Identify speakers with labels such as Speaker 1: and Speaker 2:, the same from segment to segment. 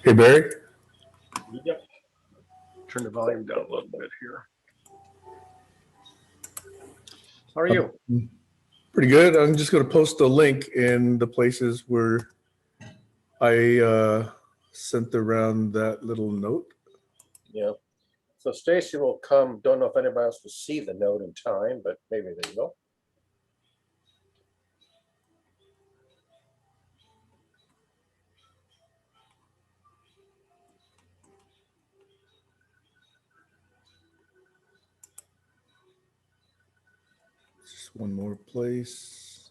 Speaker 1: Hey, Barry.
Speaker 2: Yep. Turn the volume down a little bit here. How are you?
Speaker 1: Pretty good. I'm just going to post a link in the places where I sent around that little note.
Speaker 2: Yeah. So Stacy will come. Don't know if anybody else will see the note in time, but maybe they will.
Speaker 1: Just one more place.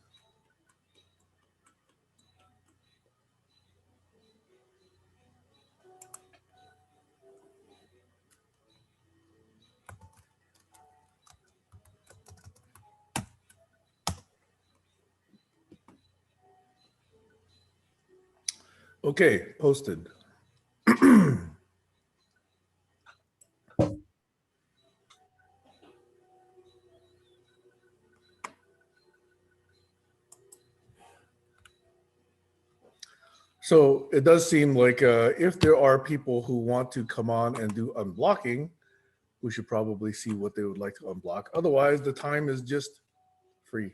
Speaker 1: Okay, posted. So it does seem like if there are people who want to come on and do unblocking, we should probably see what they would like to unblock. Otherwise, the time is just free.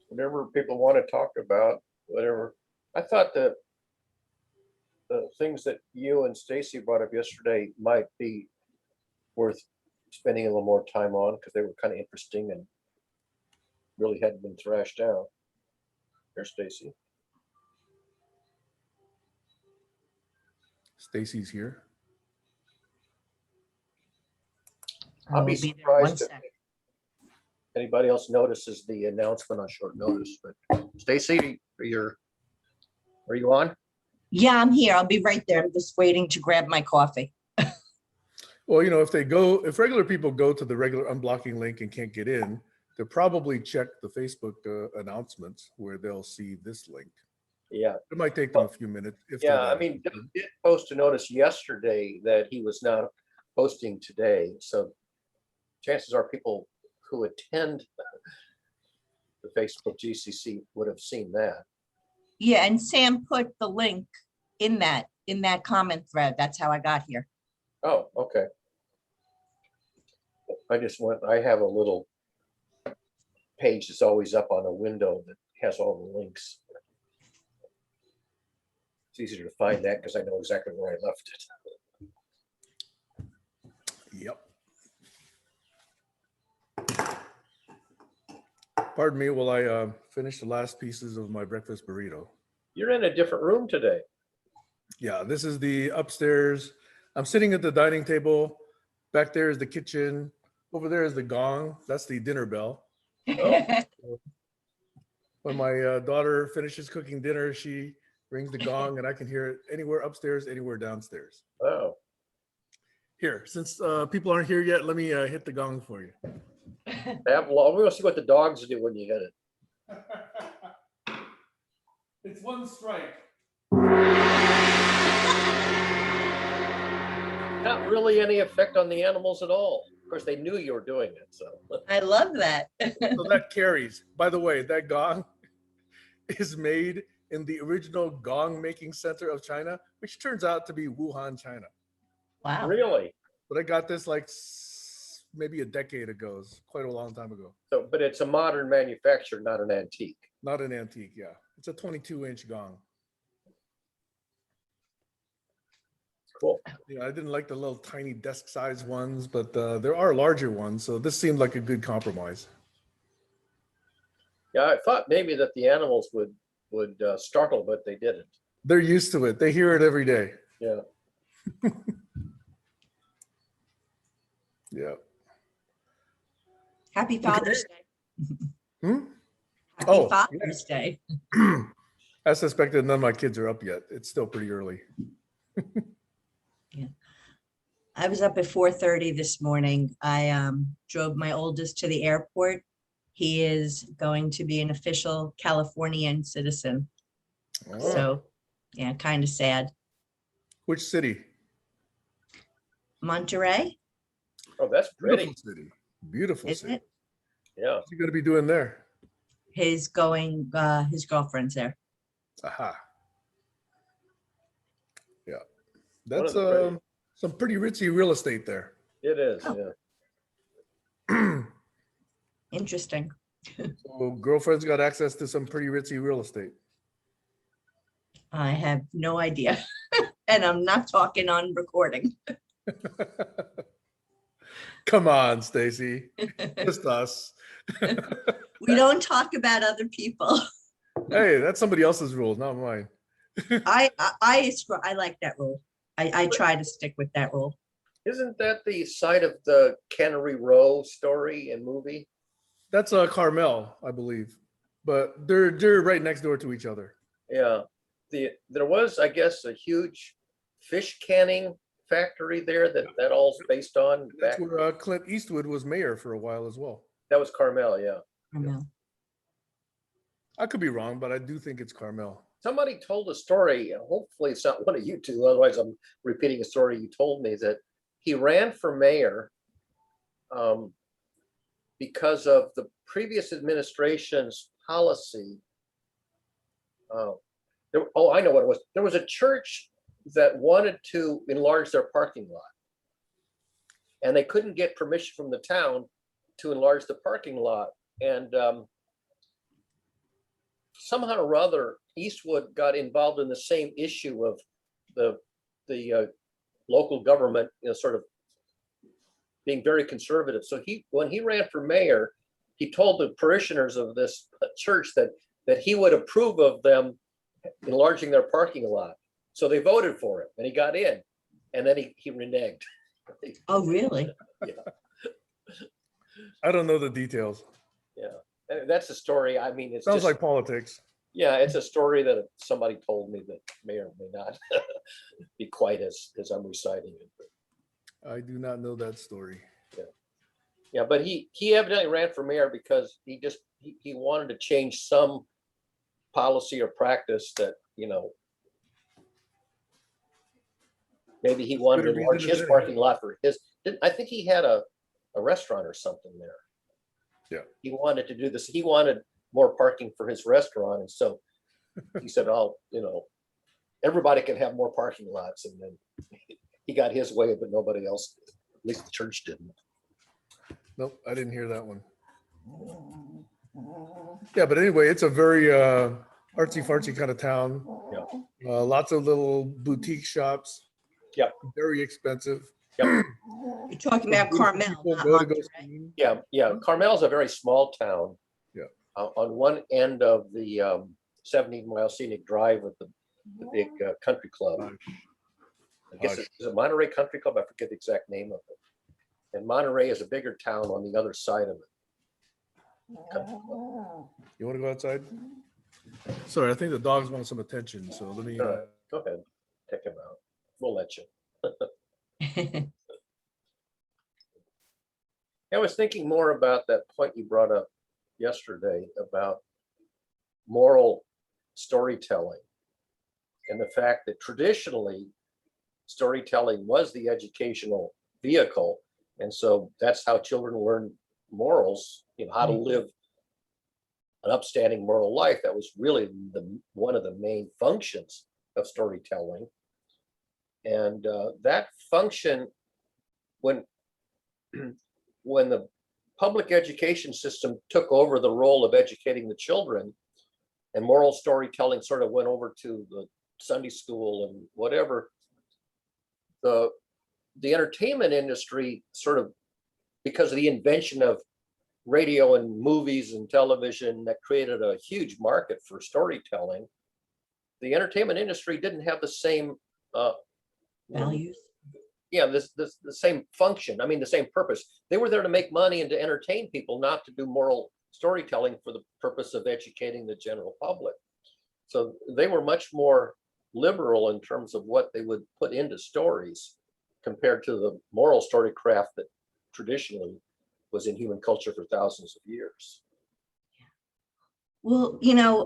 Speaker 2: Whatever people want to talk about, whatever. I thought that the things that you and Stacy brought up yesterday might be worth spending a little more time on because they were kind of interesting and really hadn't been thrashed out. There's Stacy.
Speaker 1: Stacy's here.
Speaker 2: I'll be surprised if anybody else notices the announcement on short notice. But Stacy, are you on?
Speaker 3: Yeah, I'm here. I'll be right there. I'm just waiting to grab my coffee.
Speaker 1: Well, you know, if regular people go to the regular unblocking link and can't get in, they'll probably check the Facebook announcements where they'll see this link.
Speaker 2: Yeah.
Speaker 1: It might take them a few minutes.
Speaker 2: Yeah, I mean, Doug did post a notice yesterday that he was not posting today. So chances are people who attend the Facebook GCC would have seen that.
Speaker 3: Yeah, and Sam put the link in that comment thread. That's how I got here.
Speaker 2: Oh, okay. I have a little page that's always up on a window that has all the links. It's easier to find that because I know exactly where I left it.
Speaker 1: Yep. Pardon me while I finish the last pieces of my breakfast burrito.
Speaker 2: You're in a different room today.
Speaker 1: Yeah, this is the upstairs. I'm sitting at the dining table. Back there is the kitchen. Over there is the gong. That's the dinner bell.
Speaker 2: Oh.
Speaker 1: When my daughter finishes cooking dinner, she rings the gong and I can hear it anywhere upstairs, anywhere downstairs.
Speaker 2: Oh.
Speaker 1: Here, since people aren't here yet, let me hit the gong for you.
Speaker 2: We're going to see what the dogs do when you hit it.
Speaker 1: It's one strike.
Speaker 2: Not really any effect on the animals at all. Of course, they knew you were doing it, so.
Speaker 3: I love that.
Speaker 1: So that carries. By the way, that gong is made in the original gong making center of China, which turns out to be Wuhan, China.
Speaker 3: Wow.
Speaker 2: Really?
Speaker 1: But I got this like maybe a decade ago. It's quite a long time ago.
Speaker 2: So, but it's a modern manufacture, not an antique.
Speaker 1: Not an antique, yeah. It's a 22-inch gong.
Speaker 2: Cool.
Speaker 1: You know, I didn't like the little tiny desk-sized ones, but there are larger ones, so this seemed like a good compromise.
Speaker 2: Yeah, I thought maybe that the animals would startle, but they didn't.
Speaker 1: They're used to it. They hear it every day.
Speaker 2: Yeah.
Speaker 1: Yeah.
Speaker 3: Happy Father's Day.
Speaker 1: Hmm?
Speaker 3: Happy Father's Day.
Speaker 1: As suspected, none of my kids are up yet. It's still pretty early.
Speaker 3: Yeah. I was up at 4:30 this morning. I drove my oldest to the airport. He is going to be an official Californian citizen.
Speaker 1: Oh.
Speaker 3: So, yeah, kind of sad.
Speaker 1: Which city?
Speaker 3: Monterey.
Speaker 2: Oh, that's pretty.
Speaker 1: Beautiful city. Beautiful
Speaker 3: Is
Speaker 1: city.
Speaker 3: it?
Speaker 2: Yeah.
Speaker 1: What's he going to be doing there?
Speaker 3: His girlfriend's there.
Speaker 1: Aha. Yeah.
Speaker 2: One
Speaker 1: That's
Speaker 2: of the great-
Speaker 1: some pretty ritzy real estate there.
Speaker 2: It is,
Speaker 3: Oh.
Speaker 2: yeah.
Speaker 3: Interesting.
Speaker 1: So girlfriend's got access to some pretty ritzy real estate.
Speaker 3: I have no idea. And I'm not talking on recording.
Speaker 1: Come on, Stacy. Just us.
Speaker 3: We don't talk about other people.
Speaker 1: Hey, that's somebody else's rules, not mine.
Speaker 3: I like that rule. I try to stick with that rule.
Speaker 2: Isn't that the site of the Cannery Row story and movie?
Speaker 1: That's Carmel, I believe. But they're right next door to each other.
Speaker 2: Yeah. There was, I guess, a huge fish canning factory there that all's based on.
Speaker 1: That's
Speaker 2: Back,
Speaker 1: where Clint Eastwood was mayor for a while as well.
Speaker 2: that was Carmel, yeah.
Speaker 3: I know.
Speaker 1: I could be wrong, but I do think it's Carmel.
Speaker 2: Somebody told a story, hopefully it's not one of you two, otherwise I'm repeating a story you told me, that he ran for mayor because of the previous administration's policy. I know what it was. There was a church that wanted to enlarge their parking lot, and they couldn't get permission from the town to enlarge the parking lot. And somehow or other, Eastwood got involved in the same issue of the local government, sort of being very conservative. So when he ran for mayor, he told the parishioners of this church that he would approve of them enlarging their parking lot. So they voted for him, and he got in, and then he reneged.
Speaker 3: Oh, really?
Speaker 2: Yeah,
Speaker 1: I don't know the details.
Speaker 2: yeah. And that's a story. I mean, it's
Speaker 1: Sounds
Speaker 2: just,
Speaker 1: like politics.
Speaker 2: yeah, it's a story that somebody told me that may or may not be quite as I'm reciting it.
Speaker 1: I do not know that story.
Speaker 2: Yeah, but he evidently ran for mayor because he wanted to change some policy or practice that, maybe he wanted to
Speaker 1: Good
Speaker 2: enlarge
Speaker 1: reason to
Speaker 2: his
Speaker 1: say.
Speaker 2: parking lot for his, I think he had a restaurant or something there.
Speaker 1: Yeah.
Speaker 2: He wanted to do this. He wanted more parking for his restaurant. And so he said, everybody can have more parking lots. And then he got his way, but nobody else did. At least the church didn't.
Speaker 1: Nope, I didn't hear that one. Yeah, but anyway, it's a very artsy fartsy kind of town.
Speaker 2: Yeah.
Speaker 1: Lots of little boutique shops.
Speaker 2: Yep.
Speaker 1: Very expensive.
Speaker 2: Yep.
Speaker 3: You're talking about
Speaker 1: Beautiful
Speaker 3: Carmel,
Speaker 1: people
Speaker 3: not
Speaker 1: go to go
Speaker 3: Monterey.
Speaker 1: skiing.
Speaker 2: Yeah. Carmel's a very small town.
Speaker 1: Yeah.
Speaker 2: On one end of the 70-mile scenic drive with the big country club. I guess
Speaker 1: Hush.
Speaker 2: it's a Monterey Country Club. I forget the exact name of it. And Monterey is a bigger town on the other side of it. Country club.
Speaker 1: You want to go outside? Sorry, I think the dogs want some attention. So let me.
Speaker 2: All right. Go ahead, take him out. We'll let you. I was thinking more about that point you brought up yesterday about moral storytelling and the fact that traditionally storytelling was the educational vehicle. And so that's how children learn morals, how to live an upstanding moral life. That was really one of the main functions of storytelling. And that function, when the public education system took over the role of educating the children, and moral storytelling sort of went over to the Sunday school and whatever, the entertainment industry sort of, because of the invention of radio and movies and television that created a huge market for storytelling, the entertainment industry didn't have the same
Speaker 3: Values.
Speaker 2: yeah, the same function. I mean, the same purpose. They were there to make money and to entertain people, not to do moral storytelling for the purpose of educating the general public. So they were much more liberal in terms of what they would put into stories compared to the moral story craft that traditionally was in human culture for thousands of years.
Speaker 3: Well,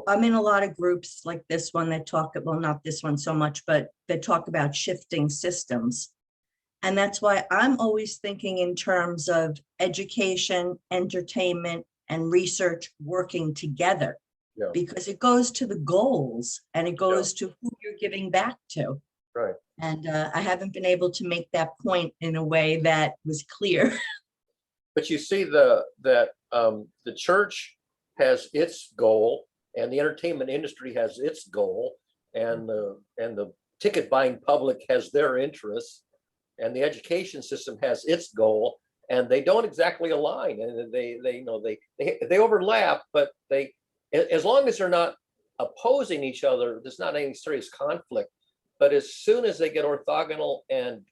Speaker 3: I'm in a lot of groups like this one that talk, well, not this one so much, but that talk about shifting systems. And that's why I'm always thinking in terms of education, entertainment, and research working together.
Speaker 2: Yeah.
Speaker 3: Because it goes to the goals and it goes to who you're giving back to.
Speaker 2: Right.
Speaker 3: And I haven't been able to make that point in a way that was clear.
Speaker 2: But you see that the church has its goal, and the entertainment industry has its goal, and the ticket buying public has their interests, and the education system has its goal, and they don't exactly align, and they overlap, but as long as they're not opposing each other, there's not any serious conflict. But as soon as they get orthogonal and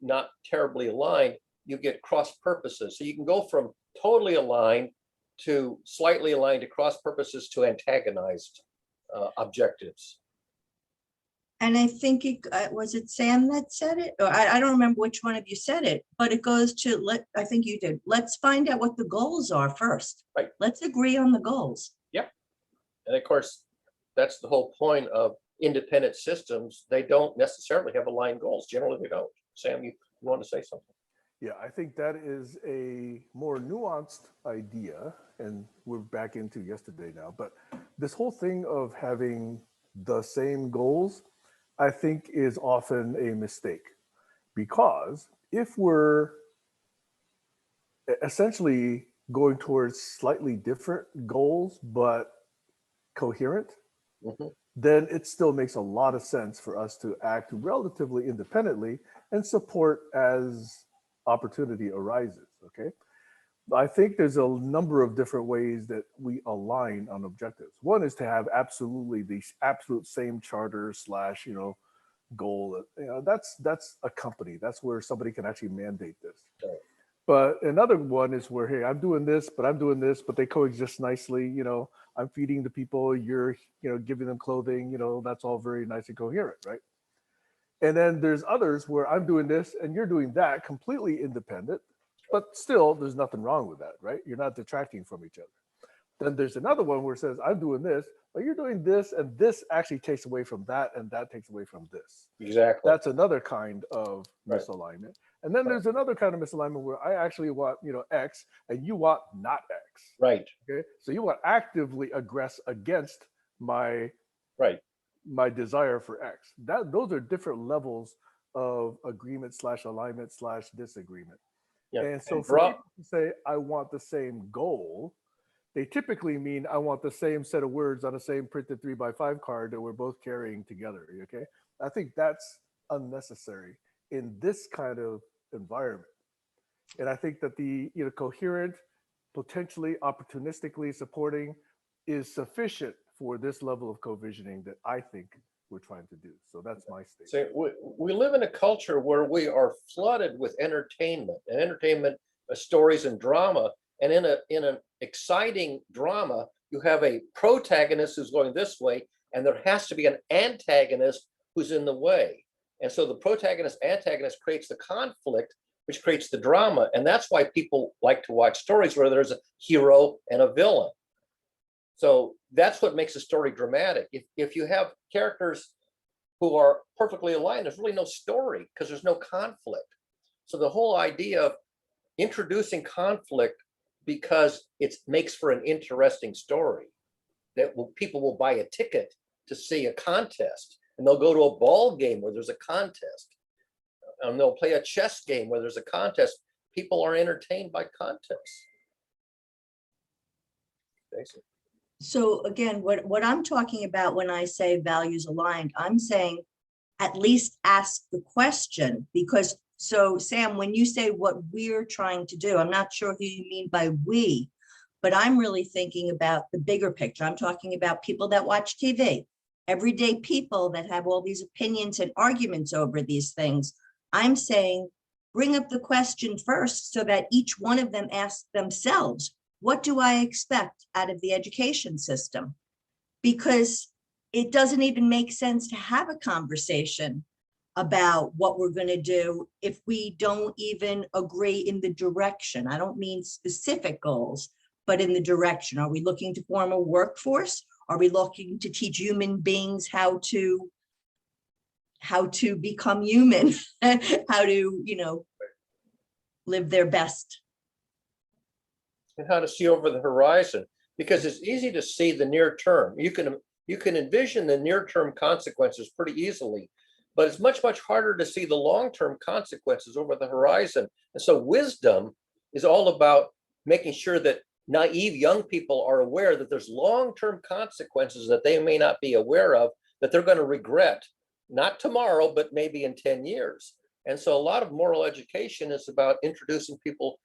Speaker 2: not terribly aligned, you get cross purposes. So you can go from totally aligned to slightly aligned to cross purposes to antagonized objectives.
Speaker 3: And I think was it Sam that said it? Or I don't remember which one of you said it, but it goes to I think you did. Let's find out what the goals are first.
Speaker 2: Right.
Speaker 3: Let's agree on the goals.
Speaker 2: Yep. And of course, that's the whole point of independent systems. They don't necessarily have aligned goals. Generally, they don't. Sam, you want to say something?
Speaker 1: Yeah, I think that is a more nuanced idea, and we're back into yesterday now. But this whole thing of having the same goals, I think, is often a mistake, because if we're essentially going towards slightly different goals but coherent, then it still makes a lot of sense for us to act relatively independently and support as opportunity arises. Okay, I think there's a number of different ways that we align on objectives. One is to have absolutely the absolute same charter slash goal. That's a company. That's where somebody can actually mandate this.
Speaker 2: Right.
Speaker 1: But another one is where, hey, I'm doing this, but they coexist nicely. I'm feeding the people, you're giving them clothing. That's all very nice and coherent, right? And then there's others where I'm doing this and you're doing that, completely independent, but still there's nothing wrong with that, right? You're not detracting from each other. Then there's another one where it says, I'm doing this, but you're doing this, and this actually takes away from that, and that takes away from this.
Speaker 2: Exactly.
Speaker 1: That's another kind of misalignment. And then there's another kind of misalignment where I actually want, X, and you want not X.
Speaker 2: Right.
Speaker 1: Okay. So you want actively aggress against my desire for X. Those are different levels of agreement / alignment / disagreement.
Speaker 2: Yeah.
Speaker 1: And so for people to say, I want the same goal, they typically mean I want the same set of words on the same printed 3x5 card that we're both carrying together. Okay. I think that's unnecessary in this kind of environment. And I think that the coherent, potentially opportunistically supporting is sufficient for this level of co-visioning that I think we're trying to do. So that's my statement.
Speaker 2: So we live in a culture where we are flooded with entertainment stories and drama. And in an exciting drama, you have a protagonist who's going this way, and there has to be an antagonist who's in the way. And so the protagonist-antagonist creates the conflict, which creates the drama. And that's why people like to watch stories where there's a hero and a villain. So that's what makes a story dramatic. If you have characters who are perfectly aligned, there's really no story because there's no conflict. So the whole idea of introducing conflict because it makes for an interesting story, that people will buy a ticket to see a contest, and they'll go to a ball game where there's a contest, and they'll play a chess game where there's a contest. People are entertained by contests. Basically.
Speaker 3: So again, what I'm talking about when I say values aligned, I'm saying at least ask the question, because so Sam, when you say what we're trying to do, I'm not sure who you mean by we, but I'm really thinking about the bigger picture. I'm talking about people that watch TV, everyday people that have all these opinions and arguments over these things. I'm saying bring up the question first so that each one of them asks themselves, what do I expect out of the education system? Because it doesn't even make sense to have a conversation about what we're going to do if we don't even agree in the direction. I don't mean specific goals, but in the direction. Are we looking to form a workforce? Are we looking to teach human beings how to become human, how to, live their best?
Speaker 2: And how to see over the horizon, because it's easy to see the near term. You can envision the near term consequences pretty easily, but it's much, much harder to see the long-term consequences over the horizon. And so wisdom is all about making sure that naive young people are aware that there's long-term consequences that they may not be aware of, that they're going to regret, not tomorrow, but maybe in 10 years. And so a lot of moral education is about introducing people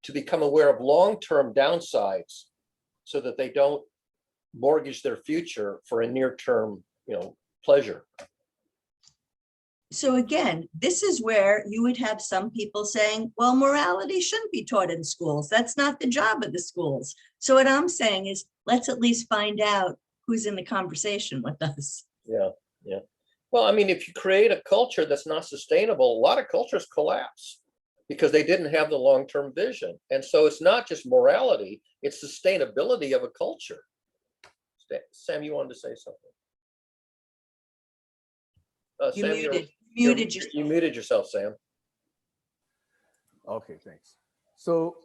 Speaker 2: to become aware of long-term downsides so that they don't mortgage their future for a near-term, pleasure.
Speaker 3: So again, this is where you would have some people saying, well, morality shouldn't be taught in schools. That's not the job of the schools. So what I'm saying is, let's at least find out who's in the conversation with us.
Speaker 2: Yeah, yeah. Well, I mean, if you create a culture that's not sustainable, a lot of cultures collapse because they didn't have the long-term vision. And so it's not just morality, it's sustainability of a culture. Sam, you wanted to say something?
Speaker 3: You
Speaker 2: Sam,
Speaker 3: muted yourself.
Speaker 2: You muted yourself, Sam.
Speaker 1: Okay, thanks. So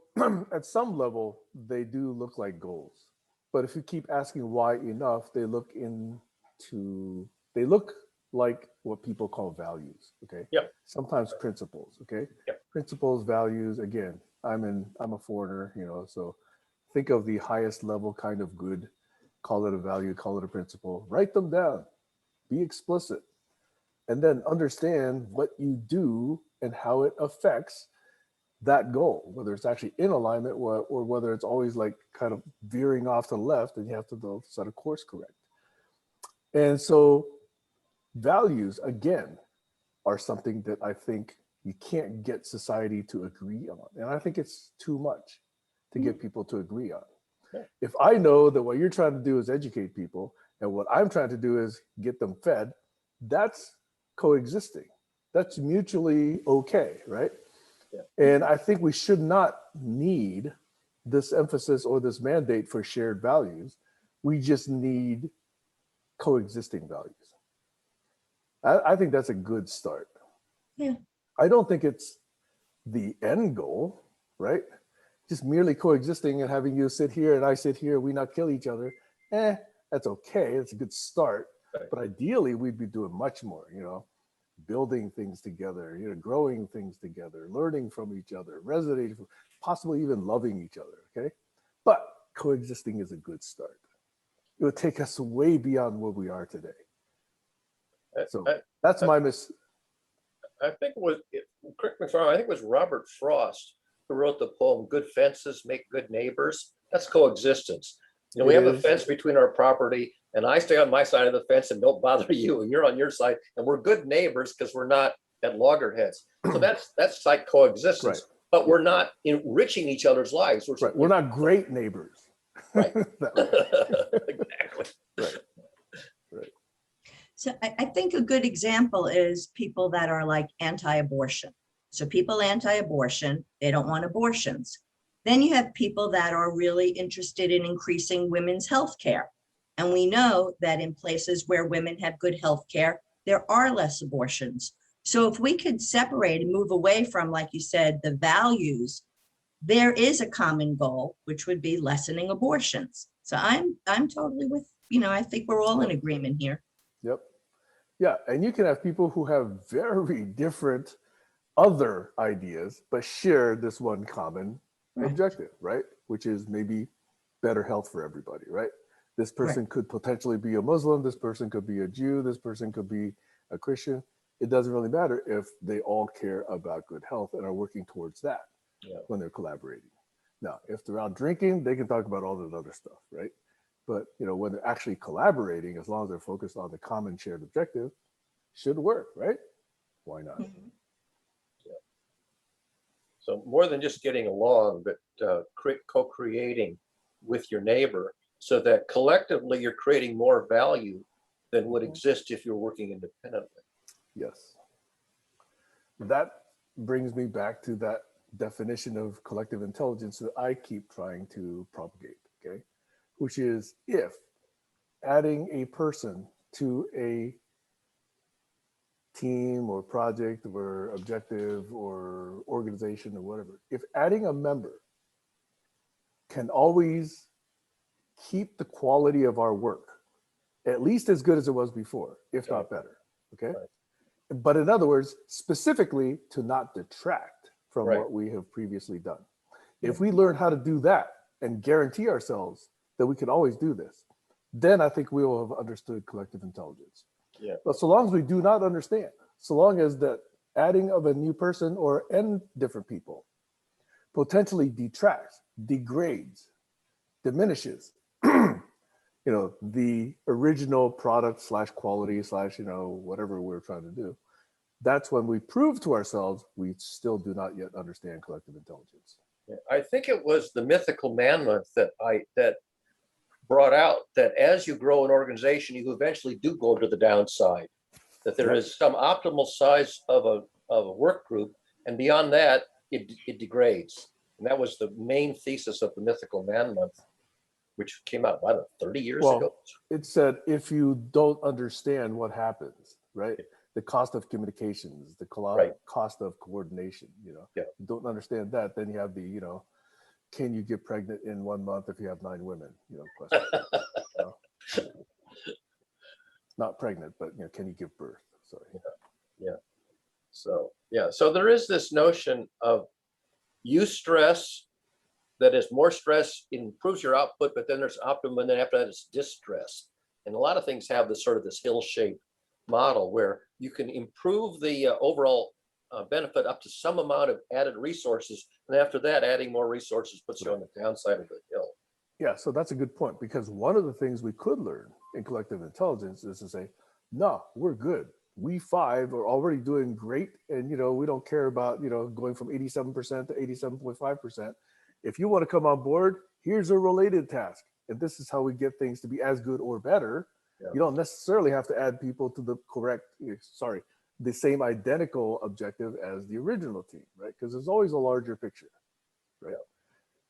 Speaker 1: at some level, they do look like goals. But if you keep asking why enough, they look like what people call values. Okay.
Speaker 2: Yep.
Speaker 1: Sometimes principles. Okay.
Speaker 2: Yep.
Speaker 1: Principles, values. Again, I'm a foreigner, so think of the highest level kind of good, call it a value, call it a principle, write them down, be explicit, and then understand what you do and how it affects that goal, whether it's actually in alignment or whether it's always like kind of veering off to the left and you have to set a course correct. And so values, again, are something that I think you can't get society to agree on. And I think it's too much to get people to agree on.
Speaker 2: Yeah.
Speaker 1: If I know that what you're trying to do is educate people and what I'm trying to do is get them fed, that's coexisting. That's mutually okay, right?
Speaker 2: Yeah.
Speaker 1: And I think we should not need this emphasis or this mandate for shared values. We just need coexisting values. I think that's a good start.
Speaker 3: Yeah.
Speaker 1: I don't think it's the end goal, right? Just merely coexisting and having you sit here and I sit here, we not kill each other. That's okay. It's a good start.
Speaker 2: Right.
Speaker 1: But ideally, we'd be doing much more, building things together, growing things together, learning from each other, resonating, possibly even loving each other, okay? But coexisting is a good start. It would take us way beyond where we are today. So that's my
Speaker 2: I think it was, correct me if I'm wrong, I think it was Robert Frost who wrote the poem, "Good fences make good neighbors." That's coexistence. We have a fence between our property and I stay on my side of the fence and don't bother you, and you're on your side, and we're good neighbors because we're not at loggerheads. So that's like coexistence,
Speaker 1: right.
Speaker 2: But we're not enriching each other's lives.
Speaker 1: Right. We're not great neighbors.
Speaker 2: Right.
Speaker 1: Exactly. Right.
Speaker 3: So I think a good example is people that are like anti-abortion. So people anti-abortion, they don't want abortions. Then you have people that are really interested in increasing women's health care. And we know that in places where women have good health care, there are less abortions. So if we could separate and move away from, like you said, the values, there is a common goal, which would be lessening abortions. So I'm totally with, I think we're all in agreement here.
Speaker 1: Yep. Yeah. And you can have people who have very different other ideas, but share this one common objective, right? Which is maybe better health for everybody, right? This person could potentially be a Muslim. This person could be a Jew. This person could be a Christian. It doesn't really matter if they all care about good health and are working towards that when they're collaborating. Now, if they're out drinking, they can talk about all that other stuff, right? But when they're actually collaborating, as long as they're focused on the common shared objective, should work, right? Why not?
Speaker 3: Mm-hmm.
Speaker 2: So more than just getting along, but co-creating with your neighbor so that collectively you're creating more value than would exist if you're working independently.
Speaker 1: Yes. That brings me back to that definition of collective intelligence that I keep trying to propagate, okay? Which is, if adding a person to a team or project or objective or organization or whatever, if adding a member can always keep the quality of our work at least as good as it was before, if not better, okay? But in other words, specifically to not detract from
Speaker 2: Right.
Speaker 1: what we have previously done. If we learn how to do that and guarantee ourselves that we can always do this, then I think we will have understood collective intelligence.
Speaker 2: Yeah.
Speaker 1: But so long as we do not understand, so long as that adding of a new person or n different people potentially detracts, degrades, diminishes, the original product / quality / whatever we're trying to do, that's when we prove to ourselves we still do not yet understand collective intelligence.
Speaker 2: Yeah. I think it was the mythical man month that brought out that as you grow an organization, you eventually do go to the downside, that there is some optimal size of a work group, and beyond that, it degrades. And that was the main thesis of the mythical man month, which came out, I don't know, 30 years ago.
Speaker 1: It said if you don't understand what happens, right? The cost of communications, the cost of coordination, you don't understand that, then you have the, can you get pregnant in 1 month if you have 9 women, question. Not pregnant, but can you give birth? Sorry.
Speaker 2: Yeah. So there is this notion of eustress, that is more stress improves your output, but then there's optimum, and then after that it's distress. And a lot of things have this hill-shaped model where you can improve the overall benefit up to some amount of added resources, and after that, adding more resources puts you on the downside of the hill.
Speaker 1: Yeah, so that's a good point, because one of the things we could learn in collective intelligence is to say, no, we're good. We 5 are already doing great, and we don't care about going from 87% to 87.5%. If you want to come on board, here's a related task, and this is how we get things to be as good or better. Yeah. You don't necessarily have to add people to the same identical objective as the original team, right? Because there's always a larger picture, right? Yeah.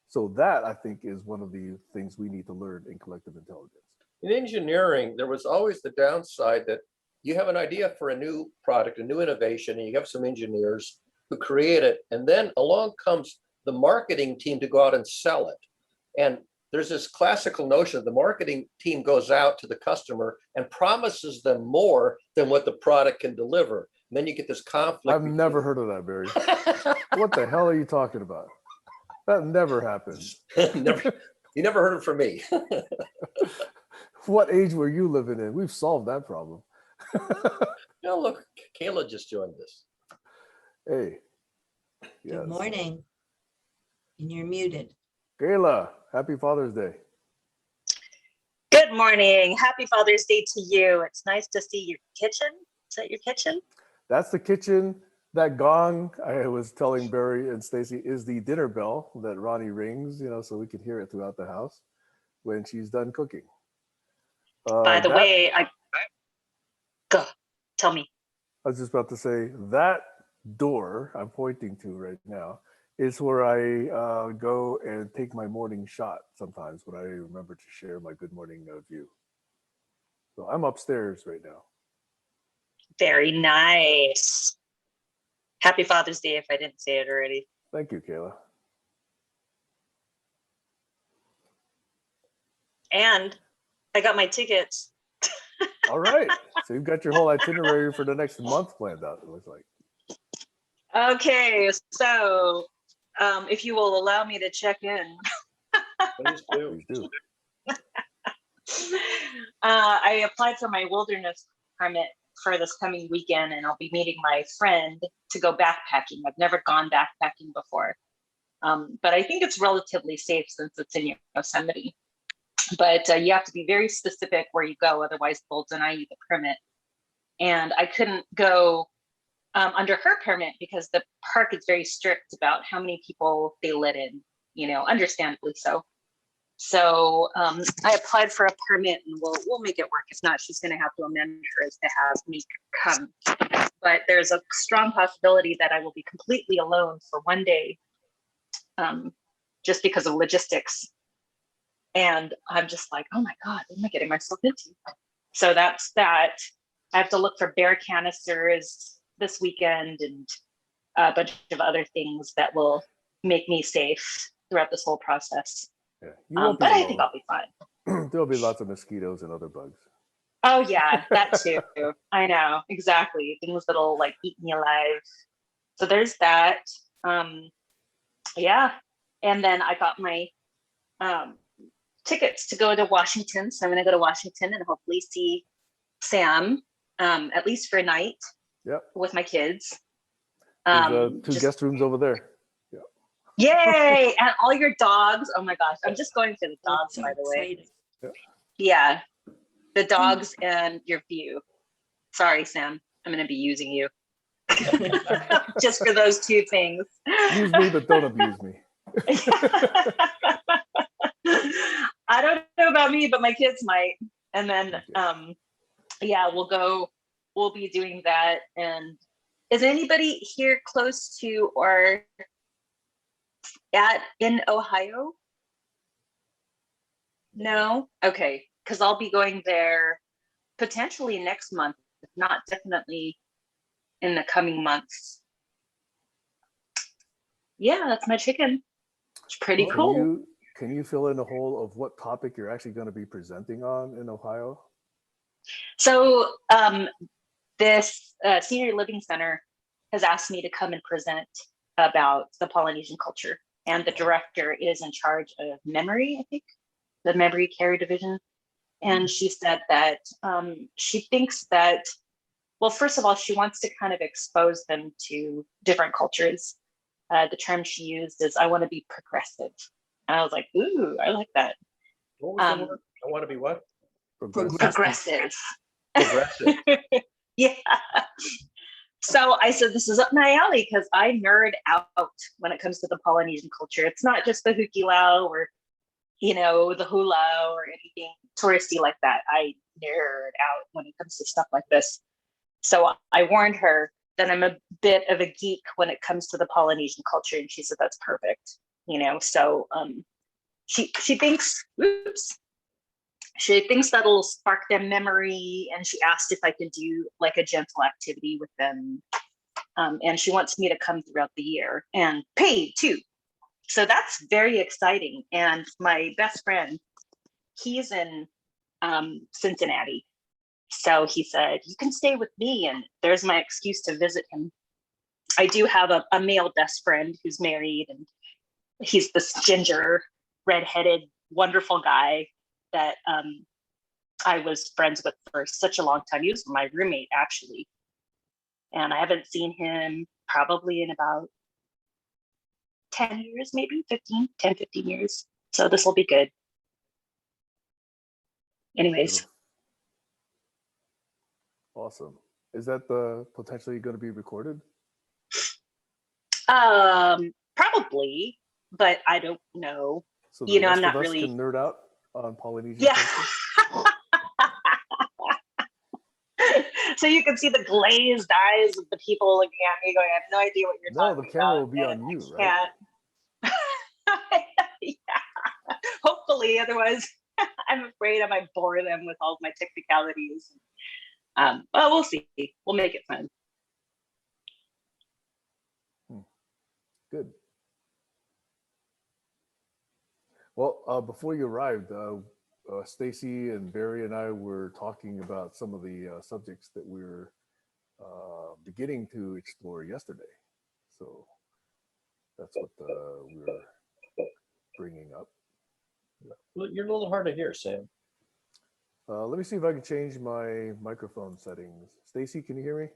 Speaker 1: So that, I think, is one of the things we need to learn in collective intelligence.
Speaker 2: In engineering, there was always the downside that you have an idea for a new product, a new innovation, and you have some engineers who create it, and then along comes the marketing team to go out and sell it. And there's this classical notion that the marketing team goes out to the customer and promises them more than what the product can deliver. And then you get this conflict.
Speaker 1: I've never heard of that, Barry. What the hell are you talking about? That never happens.
Speaker 2: You never heard it from me.
Speaker 1: What age were you living in? We've solved that problem.
Speaker 2: No, look, Kayla just joined us.
Speaker 1: Hey.
Speaker 3: Yes. Good morning. And you're muted.
Speaker 1: Kayla, happy Father's Day.
Speaker 4: Good morning. Happy Father's Day to you. It's nice to see your kitchen. Is that your kitchen?
Speaker 1: That's the kitchen. That gong, I was telling Barry and Stacy, is the dinner bell that Ronnie rings, so we can hear it throughout the house when she's done cooking.
Speaker 4: By the way, go. Tell me.
Speaker 1: I was just about to say, that door I'm pointing to right now is where I go and take my morning shot sometimes when I remember to share my good morning view. So I'm upstairs right now.
Speaker 4: Very nice. Happy Father's Day if I didn't say it already.
Speaker 1: Thank you, Kayla.
Speaker 4: And I got my tickets.
Speaker 1: All right. So you've got your whole itinerary for the next month planned out, it looks like.
Speaker 4: Okay, so if you will allow me to check in.
Speaker 2: Please do.
Speaker 1: Please do.
Speaker 4: I applied for my wilderness permit for this coming weekend, and I'll be meeting my friend to go backpacking. I've never gone backpacking before, but I think it's relatively safe since it's in Yosemite. But you have to be very specific where you go, otherwise they'll deny you the permit. And I couldn't go under her permit because the park is very strict about how many people they let in, understandably so. So I applied for a permit, and we'll make it work. If not, she's going to have to amend hers to have me come. But there's a strong possibility that I will be completely alone for one day, just because of logistics. And I'm just like, oh my God, what am I getting myself into? So that's that. I have to look for bear canisters this weekend and a bunch of other things that will make me safe throughout this whole process.
Speaker 1: Yeah,
Speaker 4: but I think I'll be fine.
Speaker 1: There'll be lots of mosquitoes and other bugs.
Speaker 4: Oh yeah, that too. I know, exactly. Things that'll like eat me alive. So there's that. Um, yeah. And then I got my um tickets to go to Washington. So I'm gonna go to Washington and hopefully see Sam, at least for a night
Speaker 1: Yep.
Speaker 4: with my kids.
Speaker 1: There's two
Speaker 4: Just
Speaker 1: guest rooms over there.
Speaker 4: yay! And all your dogs. Oh my gosh, I'm just going for the dogs,
Speaker 3: So
Speaker 4: by the way.
Speaker 3: exciting.
Speaker 4: Yeah, the dogs and your view. Sorry, Sam. I'm going to be using you just for those two things.
Speaker 1: Use me, but don't abuse me.
Speaker 4: I don't know about me, but my kids might. And then, yeah, we'll be doing that. And is anybody here close to or in Ohio? No? Okay. Because I'll be going there potentially next month, if not definitely in the coming months. Yeah, that's my chicken. It's pretty cool.
Speaker 1: Can you fill in a hole of what topic you're actually going to be presenting on in Ohio?
Speaker 4: So this senior living center has asked me to come and present about the Polynesian culture. And the director is in charge of memory, I think, the memory care division. And she said that she thinks that, well, first of all, she wants to kind of expose them to different cultures. The term she used is, I want to be progressive. And I was like, ooh, I like that.
Speaker 2: What was the word? I want to be what?
Speaker 4: Progressive.
Speaker 2: Progressive.
Speaker 4: Yeah. So I said, this is up my alley because I nerd out when it comes to the Polynesian culture. It's not just the hukilau or, the hula or anything touristy like that. I nerd out when it comes to stuff like this. So I warned her that I'm a bit of a geek when it comes to the Polynesian culture. And she said, that's perfect. So she thinks, she thinks that'll spark their memory. And she asked if I could do like a gentle activity with them. And she wants me to come throughout the year and paid too. So that's very exciting. And my best friend, he's in Cincinnati. So he said, you can stay with me. And there's my excuse to visit him. I do have a male best friend who's married, and he's this ginger, redheaded, wonderful guy that I was friends with for such a long time. He was my roommate, actually. And I haven't seen him probably in about 10 years, maybe 15 years. So this will be good. Anyways.
Speaker 1: Awesome. Is that potentially going to be recorded?
Speaker 4: Probably, but I don't know.
Speaker 1: So the rest
Speaker 4: I'm not
Speaker 1: of us
Speaker 4: really
Speaker 1: can nerd out on Polynesian
Speaker 4: yeah.
Speaker 1: culture?
Speaker 4: So you can see the glazed eyes of the people looking at me going, I have no idea what you're talking about.
Speaker 1: No, the camera will be on you, right?
Speaker 4: Yeah. Hopefully, otherwise I'm afraid I might bore them with all of my technicalities. Well, we'll see. We'll make it fun.
Speaker 1: Good. Well, before you arrived, Stacy and Barry and I were talking about some of the subjects that we were beginning to explore yesterday. So that's what we were bringing up.
Speaker 2: Well, you're a little hard to hear, Sam.
Speaker 1: Let me see if I can change my microphone settings. Stacy, can you hear me?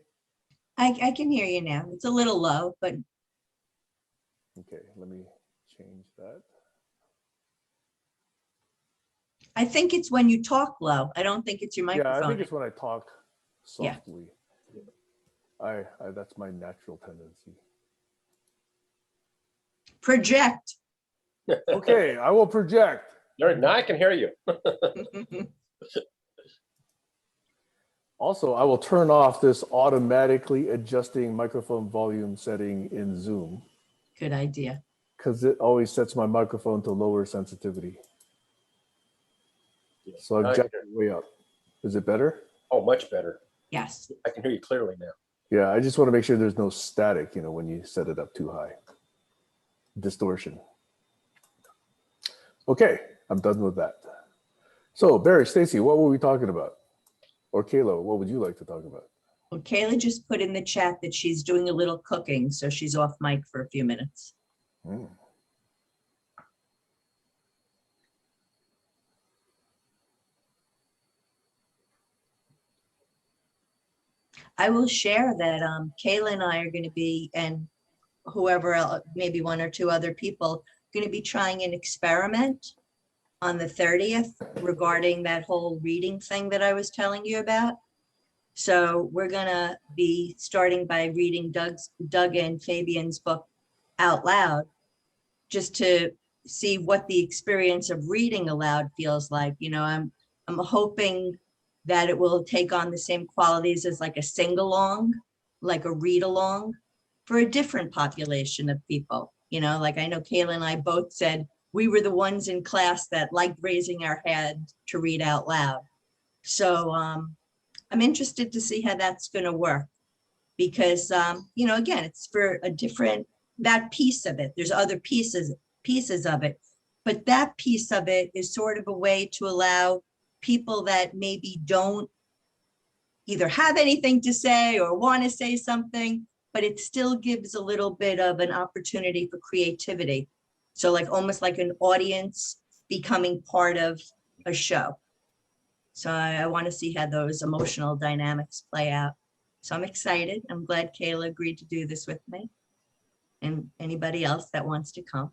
Speaker 3: I can hear you now. It's a little low, but
Speaker 1: Okay, let me change that.
Speaker 3: I think it's when you talk low. I don't think it's your microphone.
Speaker 1: Yeah, I think it's when I talk
Speaker 3: Yeah.
Speaker 1: softly. I that's my natural tendency.
Speaker 3: Project.
Speaker 1: Okay, I will project.
Speaker 2: Now I can hear you.
Speaker 1: Also, I will turn off this automatically adjusting microphone volume setting in Zoom
Speaker 3: Good idea.
Speaker 1: because it always sets my microphone to lower sensitivity. So I've jacked it way up. Is it better?
Speaker 2: Oh, much better.
Speaker 3: Yes.
Speaker 2: I can hear you clearly now.
Speaker 1: Yeah, I just want to make sure there's no static, when you set it up too high. Distortion. Okay, I'm done with that. So Barry, Stacy, what were we talking about? Or Kayla, what would you like to talk about?
Speaker 3: Well, Kayla just put in the chat that she's doing a little cooking, so she's off mic for a few minutes.
Speaker 1: Mm.
Speaker 3: I will share that Kayla and I are going to be, and whoever else, maybe one or two other people, going to be trying an experiment on the 30th regarding that whole reading thing that I was telling you about. So we're going to be starting by reading Doug and Fabian's book out loud, just to see what the experience of reading aloud feels like. You know, I'm hoping that it will take on the same qualities as like a sing-along, like a read-along for a different population of people. You know, like I know Kayla and I both said we were the ones in class that liked raising our head to read out loud. So I'm interested to see how that's going to work, because, you know, again, it's for a different, that piece of it. There's other pieces of it, but that piece of it is sort of a way to allow people that maybe don't either have anything to say or want to say something, but it still gives a little bit of an opportunity for creativity. So like almost like an audience becoming part of a show. So I want to see how those emotional dynamics play out. So I'm excited. I'm glad Kayla agreed to do this with me, and anybody else that wants to come.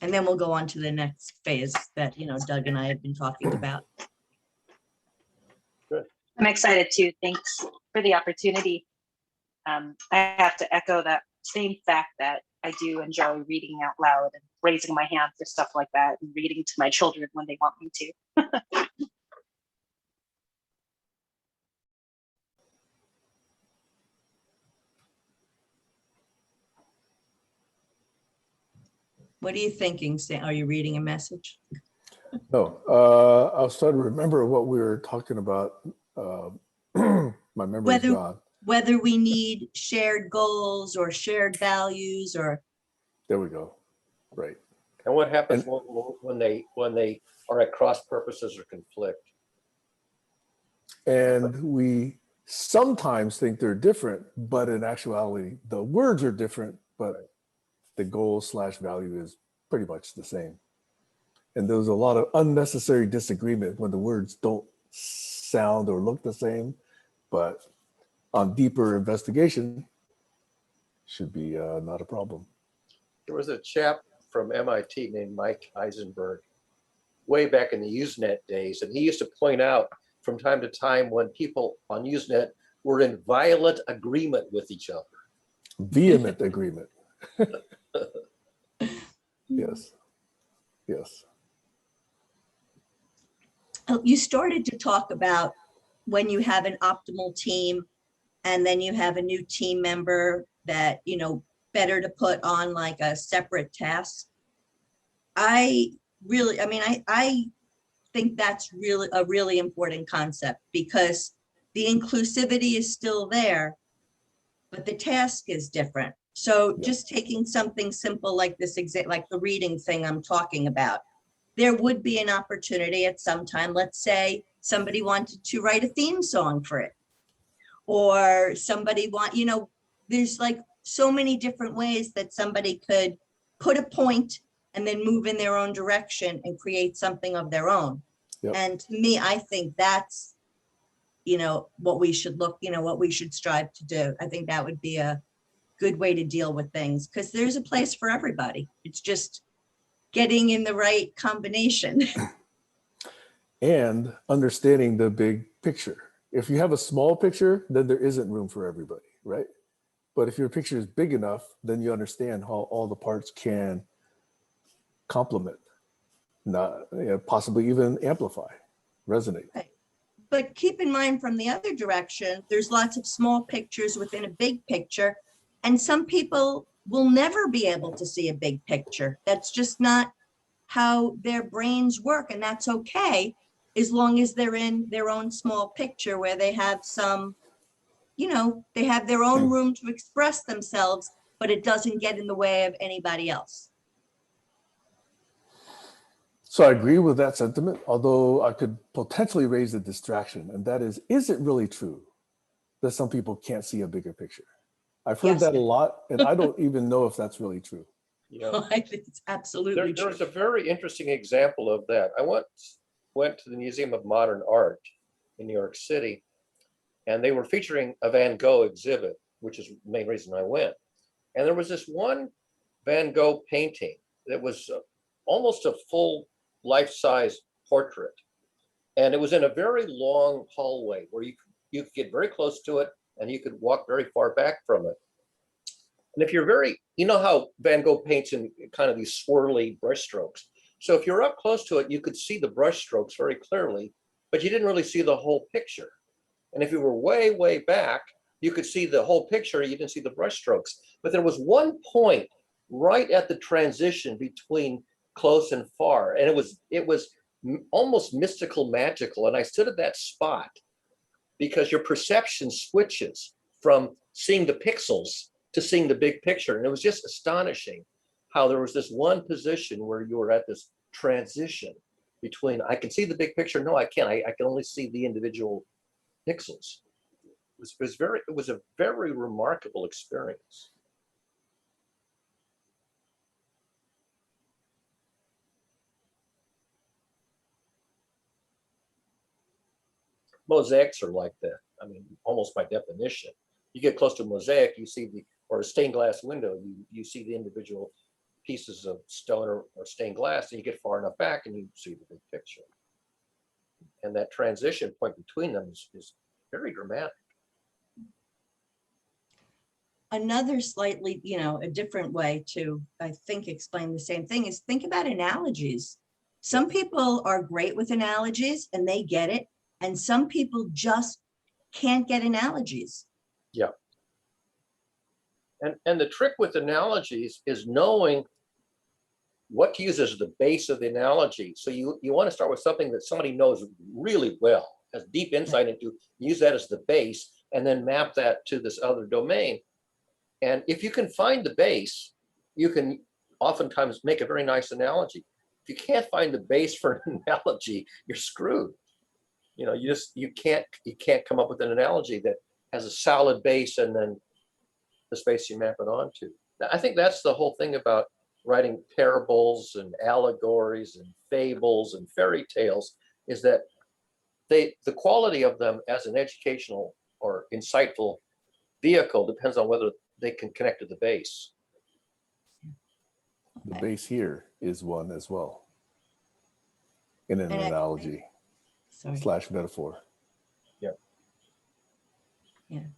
Speaker 3: And then we'll go on to the next phase that, you know, Doug and I have been talking about.
Speaker 4: I'm excited too. Thanks for the opportunity. I have to echo that same fact that I do enjoy reading out loud and raising my hand for stuff like that and reading to my children when they want me to.
Speaker 3: What are you thinking, Sam? Are you reading a message?
Speaker 1: No, I was trying to remember what we were talking about. My memory's gone.
Speaker 3: Whether we need shared goals or shared values, or
Speaker 1: There we go. Right.
Speaker 2: And what happens when they are at cross purposes or conflict?
Speaker 1: And we sometimes think they're different, but in actuality, the words are different, but the goal/value is pretty much the same. And there's a lot of unnecessary disagreement when the words don't sound or look the same, but on deeper investigation, should be not a problem.
Speaker 2: There was a chap from MIT named Mike Eisenberg way back in the Usenet days, and he used to point out from time to time when people on Usenet were in violent agreement with each other.
Speaker 1: Vehement agreement. Yes. Yes.
Speaker 3: you started to talk about when you have an optimal team and then you have a new team member that, you know, better to put on like a separate task. I think that's really a really important concept, because the inclusivity is still there, but the task is different. So just taking something simple like this, like the reading thing I'm talking about, there would be an opportunity at some time. Let's say somebody wanted to write a theme song for it, or somebody there's like so many different ways that somebody could put a point and then move in their own direction and create something of their own. Yep. And to me, I think that's, what we should what we should strive to do. I think that would be a good way to deal with things, because there's a place for everybody. It's just getting in the right combination.
Speaker 1: And understanding the big picture. If you have a small picture, then there isn't room for everybody, right? But if your picture is big enough, then you understand how all the parts can complement, not possibly even amplify, resonate.
Speaker 3: Right. But keep in mind, from the other direction, there's lots of small pictures within a big picture, and some people will never be able to see a big picture. That's just not how their brains work, and that's okay, as long as they're in their own small picture where they have some, they have their own room to express themselves, but it doesn't get in the way of anybody else.
Speaker 1: So I agree with that sentiment, although I could potentially raise a distraction, and that is it really true that some people can't see a bigger picture? I've heard
Speaker 3: Yes.
Speaker 1: that a lot, and I don't even know if that's really true.
Speaker 2: Yeah.
Speaker 3: I think it's absolutely
Speaker 2: There's
Speaker 3: true.
Speaker 2: a very interesting example of that. I once went to the Museum of Modern Art in New York City, and they were featuring a Van Gogh exhibit, which is the main reason I went. And there was this one Van Gogh painting that was almost a full life-size portrait. And it was in a very long hallway where you could get very close to it and you could walk very far back from it. And if you're you know how Van Gogh paints in kind of these swirly brushstrokes. So if you're up close to it, you could see the brushstrokes very clearly, but you didn't really see the whole picture. And if you were way, way back, you could see the whole picture, you didn't see the brushstrokes. But there was one point right at the transition between close and far. And it was almost mystical, magical. And I stood at that spot because your perception switches from seeing the pixels to seeing the big picture. And it was just astonishing how there was this one position where you were at this transition between, I can see the big picture. No, I can't. I can only see the individual pixels. It was a very remarkable experience. Mosaics are like that. I mean, almost by definition. You get close to a mosaic, you see or a stained glass window, you see the individual pieces of stone or stained glass, and you get far enough back and you see the big picture. And that transition point between them is very dramatic.
Speaker 3: Another slightly, a different way to, I think, explain the same thing is think about analogies. Some people are great with analogies and they get it. And some people just can't get analogies.
Speaker 2: Yeah. And the trick with analogies is knowing what to use as the base of the analogy. So you want to start with something that somebody knows really well, has deep insight into, use that as the base, and then map that to this other domain. And if you can find the base, you can oftentimes make a very nice analogy. If you can't find the base for an analogy, you're screwed. You can't come up with an analogy that has a solid base and then the space you map it onto. I think that's the whole thing about writing parables and allegories and fables and fairy tales, is that the quality of them as an educational or insightful vehicle depends on whether they can connect to the base.
Speaker 1: The base here is one as well in an analogy / metaphor.
Speaker 3: Yeah.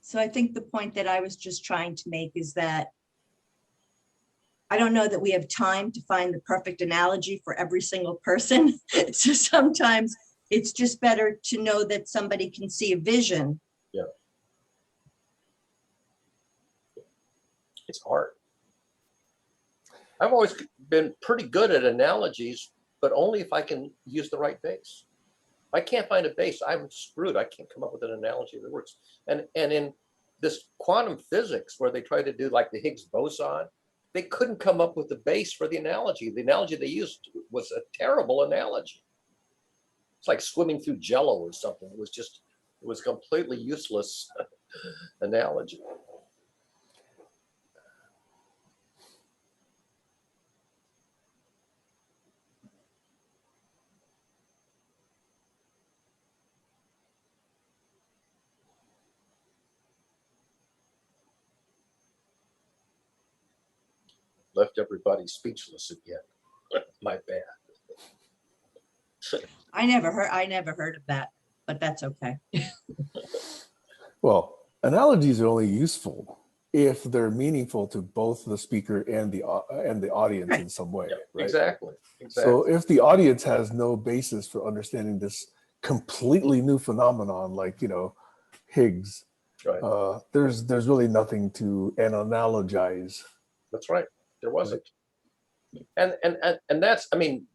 Speaker 3: So I think the point that I was just trying to make is that I don't know that we have time to find the perfect analogy for every single person. So sometimes it's just better to know that somebody can see a vision.
Speaker 2: Yeah. It's hard. I've always been pretty good at analogies, but only if I can use the right base. If I can't find a base, I'm screwed. I can't come up with an analogy that works. And in this quantum physics, where they try to do like the Higgs boson, they couldn't come up with the base for the analogy. The analogy they used was a terrible analogy. It's like swimming through jello or something. It was completely useless analogy. Left everybody speechless again. My bad.
Speaker 3: I never heard of that, but that's okay.
Speaker 1: Well, analogies are only useful if they're meaningful to both the speaker and the audience in some way.
Speaker 2: Yeah,
Speaker 1: right?
Speaker 2: Exactly.
Speaker 1: So if the audience has no basis for understanding this completely new phenomenon, like Higgs,
Speaker 2: right.
Speaker 1: There's really nothing to analogize.
Speaker 2: That's right. There wasn't. And that's, I mean,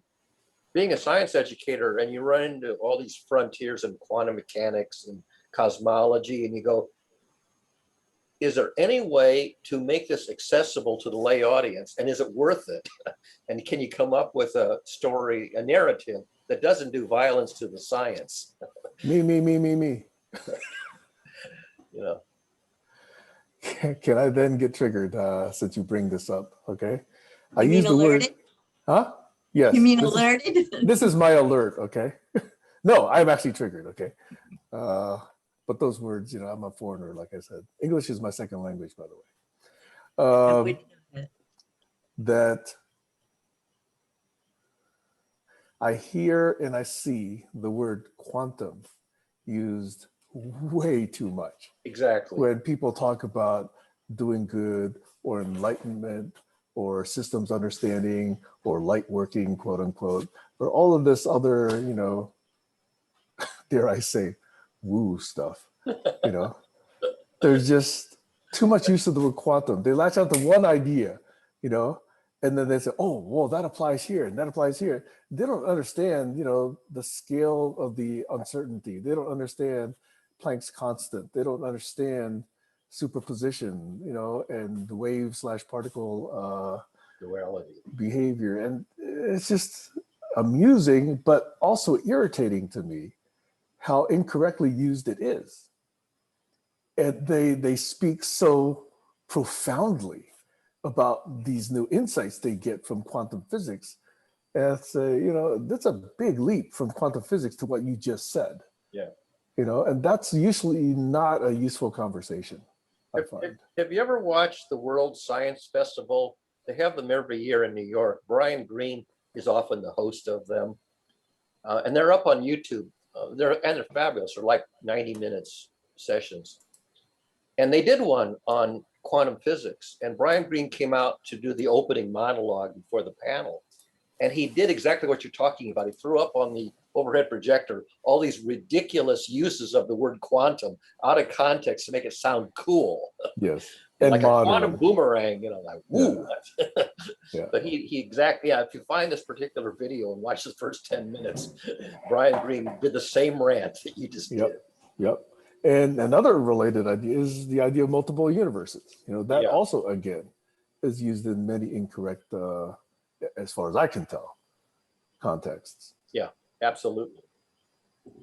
Speaker 2: being a science educator and you run into all these frontiers in quantum mechanics and cosmology, and you go, is there any way to make this accessible to the lay audience? And is it worth it? And can you come up with a story, a narrative that doesn't do violence to the science?
Speaker 1: Me.
Speaker 2: You know,
Speaker 1: Can I then get triggered since you bring this up? Okay. I
Speaker 3: You mean
Speaker 1: use the word,
Speaker 3: alerted?
Speaker 1: huh? Yes.
Speaker 3: You mean
Speaker 1: this is-
Speaker 3: alerted?
Speaker 1: This is my alert, okay? No, I'm actually triggered, okay? But those words, I'm a foreigner, like I said. English is my second language, by the way.
Speaker 3: I wouldn't know that.
Speaker 1: That I hear and I see the word quantum used way too much.
Speaker 2: exactly.
Speaker 1: When people talk about doing good or enlightenment or systems understanding or light working, quote unquote, or all of this other, dare I say, woo stuff, there's just too much use of the word quantum. They latch on to one idea, and then they say, oh, well, that applies here and that applies here. They don't understand, the scale of the uncertainty. They don't understand Planck's constant. They don't understand superposition, and the wave/particle
Speaker 2: Duality.
Speaker 1: behavior. And it's just amusing, but also irritating to me how incorrectly used it is. And they speak so profoundly about these new insights they get from quantum physics. And it's, that's a big leap from quantum physics to what you just said.
Speaker 2: Yeah.
Speaker 1: And that's usually not a useful conversation, I find.
Speaker 2: Have you ever watched the World Science Festival? They have them every year in New York. Brian Greene is often the host of them. And they're up on YouTube. They're fabulous. They're like 90 minutes sessions. And they did one on quantum physics. And Brian Greene came out to do the opening monologue before the panel. And he did exactly what you're talking about. He threw up on the overhead projector all these ridiculous uses of the word quantum out of context to make it sound cool.
Speaker 1: Yes. And
Speaker 2: like
Speaker 1: modern.
Speaker 2: a quantum boomerang, like, woo.
Speaker 1: Yeah.
Speaker 2: But he exactly, if you find this particular video and watch the first 10 minutes, Brian Greene did the same rant that you just did.
Speaker 1: Yep. And another related idea is the idea of multiple universes. That also, again, is used in many incorrect, as far as I can tell, contexts.
Speaker 2: Yeah, absolutely.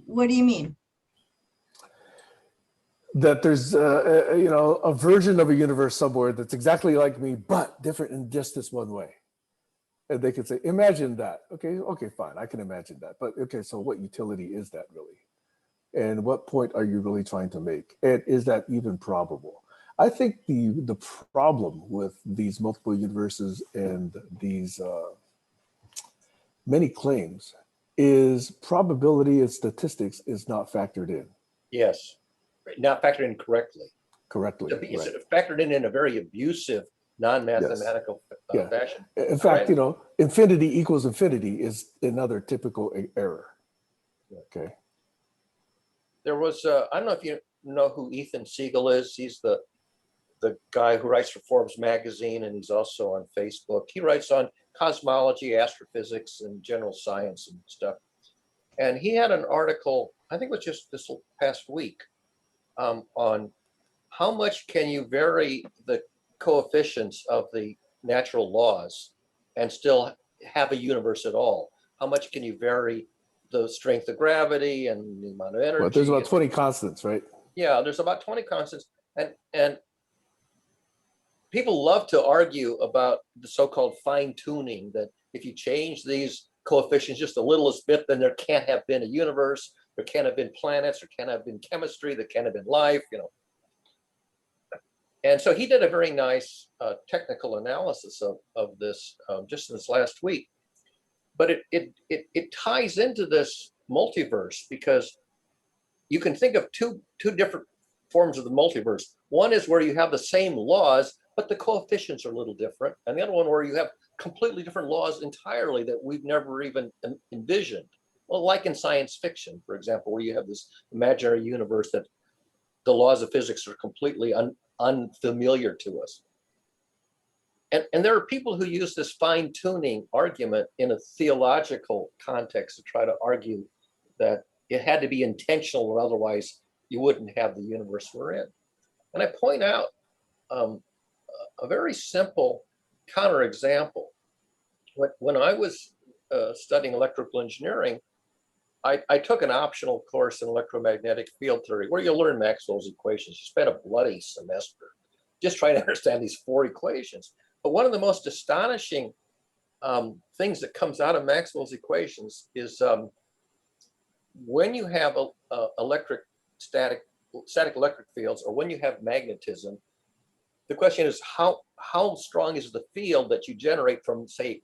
Speaker 3: What do you mean?
Speaker 1: That there's, a version of a universe somewhere that's exactly like me, but different in just this one way. And they could say, imagine that. Okay, fine, I can imagine that. But okay, so what utility is that really? And what point are you really trying to make? And is that even probable? I think the problem with these multiple universes and these many claims is probability and statistics is not factored in.
Speaker 2: Yes, not factored in correctly.
Speaker 1: Correctly.
Speaker 2: It's factored in a very abusive, non-mathematical fashion.
Speaker 1: In fact, infinity equals infinity is another typical error. Okay.
Speaker 2: There was, I don't know if you know who Ethan Siegel is. He's the guy who writes for Forbes magazine, and he's also on Facebook. He writes on cosmology, astrophysics, and general science and stuff. And he had an article, I think it was just this past week, on how much can you vary the coefficients of the natural laws and still have a universe at all? How much can you vary the strength of gravity and the amount of energy?
Speaker 1: Well, there's about 20 constants, right?
Speaker 2: Yeah, there's about 20 constants. And people love to argue about the so-called fine tuning, that if you change these coefficients just the littlest bit, then there can't have been a universe, there can't have been planets, there can't have been chemistry, there can't have been life, And so he did a very nice technical analysis of this just this last week. But it ties into this multiverse, because you can think of two different forms of the multiverse. One is where you have the same laws, but the coefficients are a little different. And the other one where you have completely different laws entirely that we've never even envisioned. Well, like in science fiction, for example, where you have this imaginary universe that the laws of physics are completely unfamiliar to us. And there are people who use this fine-tuning argument in a theological context to try to argue that it had to be intentional, or otherwise you wouldn't have the universe we're in. And I point out a very simple counterexample. When I was studying electrical engineering, I took an optional course in electromagnetic field theory where you learn Maxwell's equations. You spent a bloody semester just trying to understand these 4 equations. But one of the most astonishing things that comes out of Maxwell's equations is when you have static electric fields, or when you have magnetism, the question is how strong is the field that you generate from, say,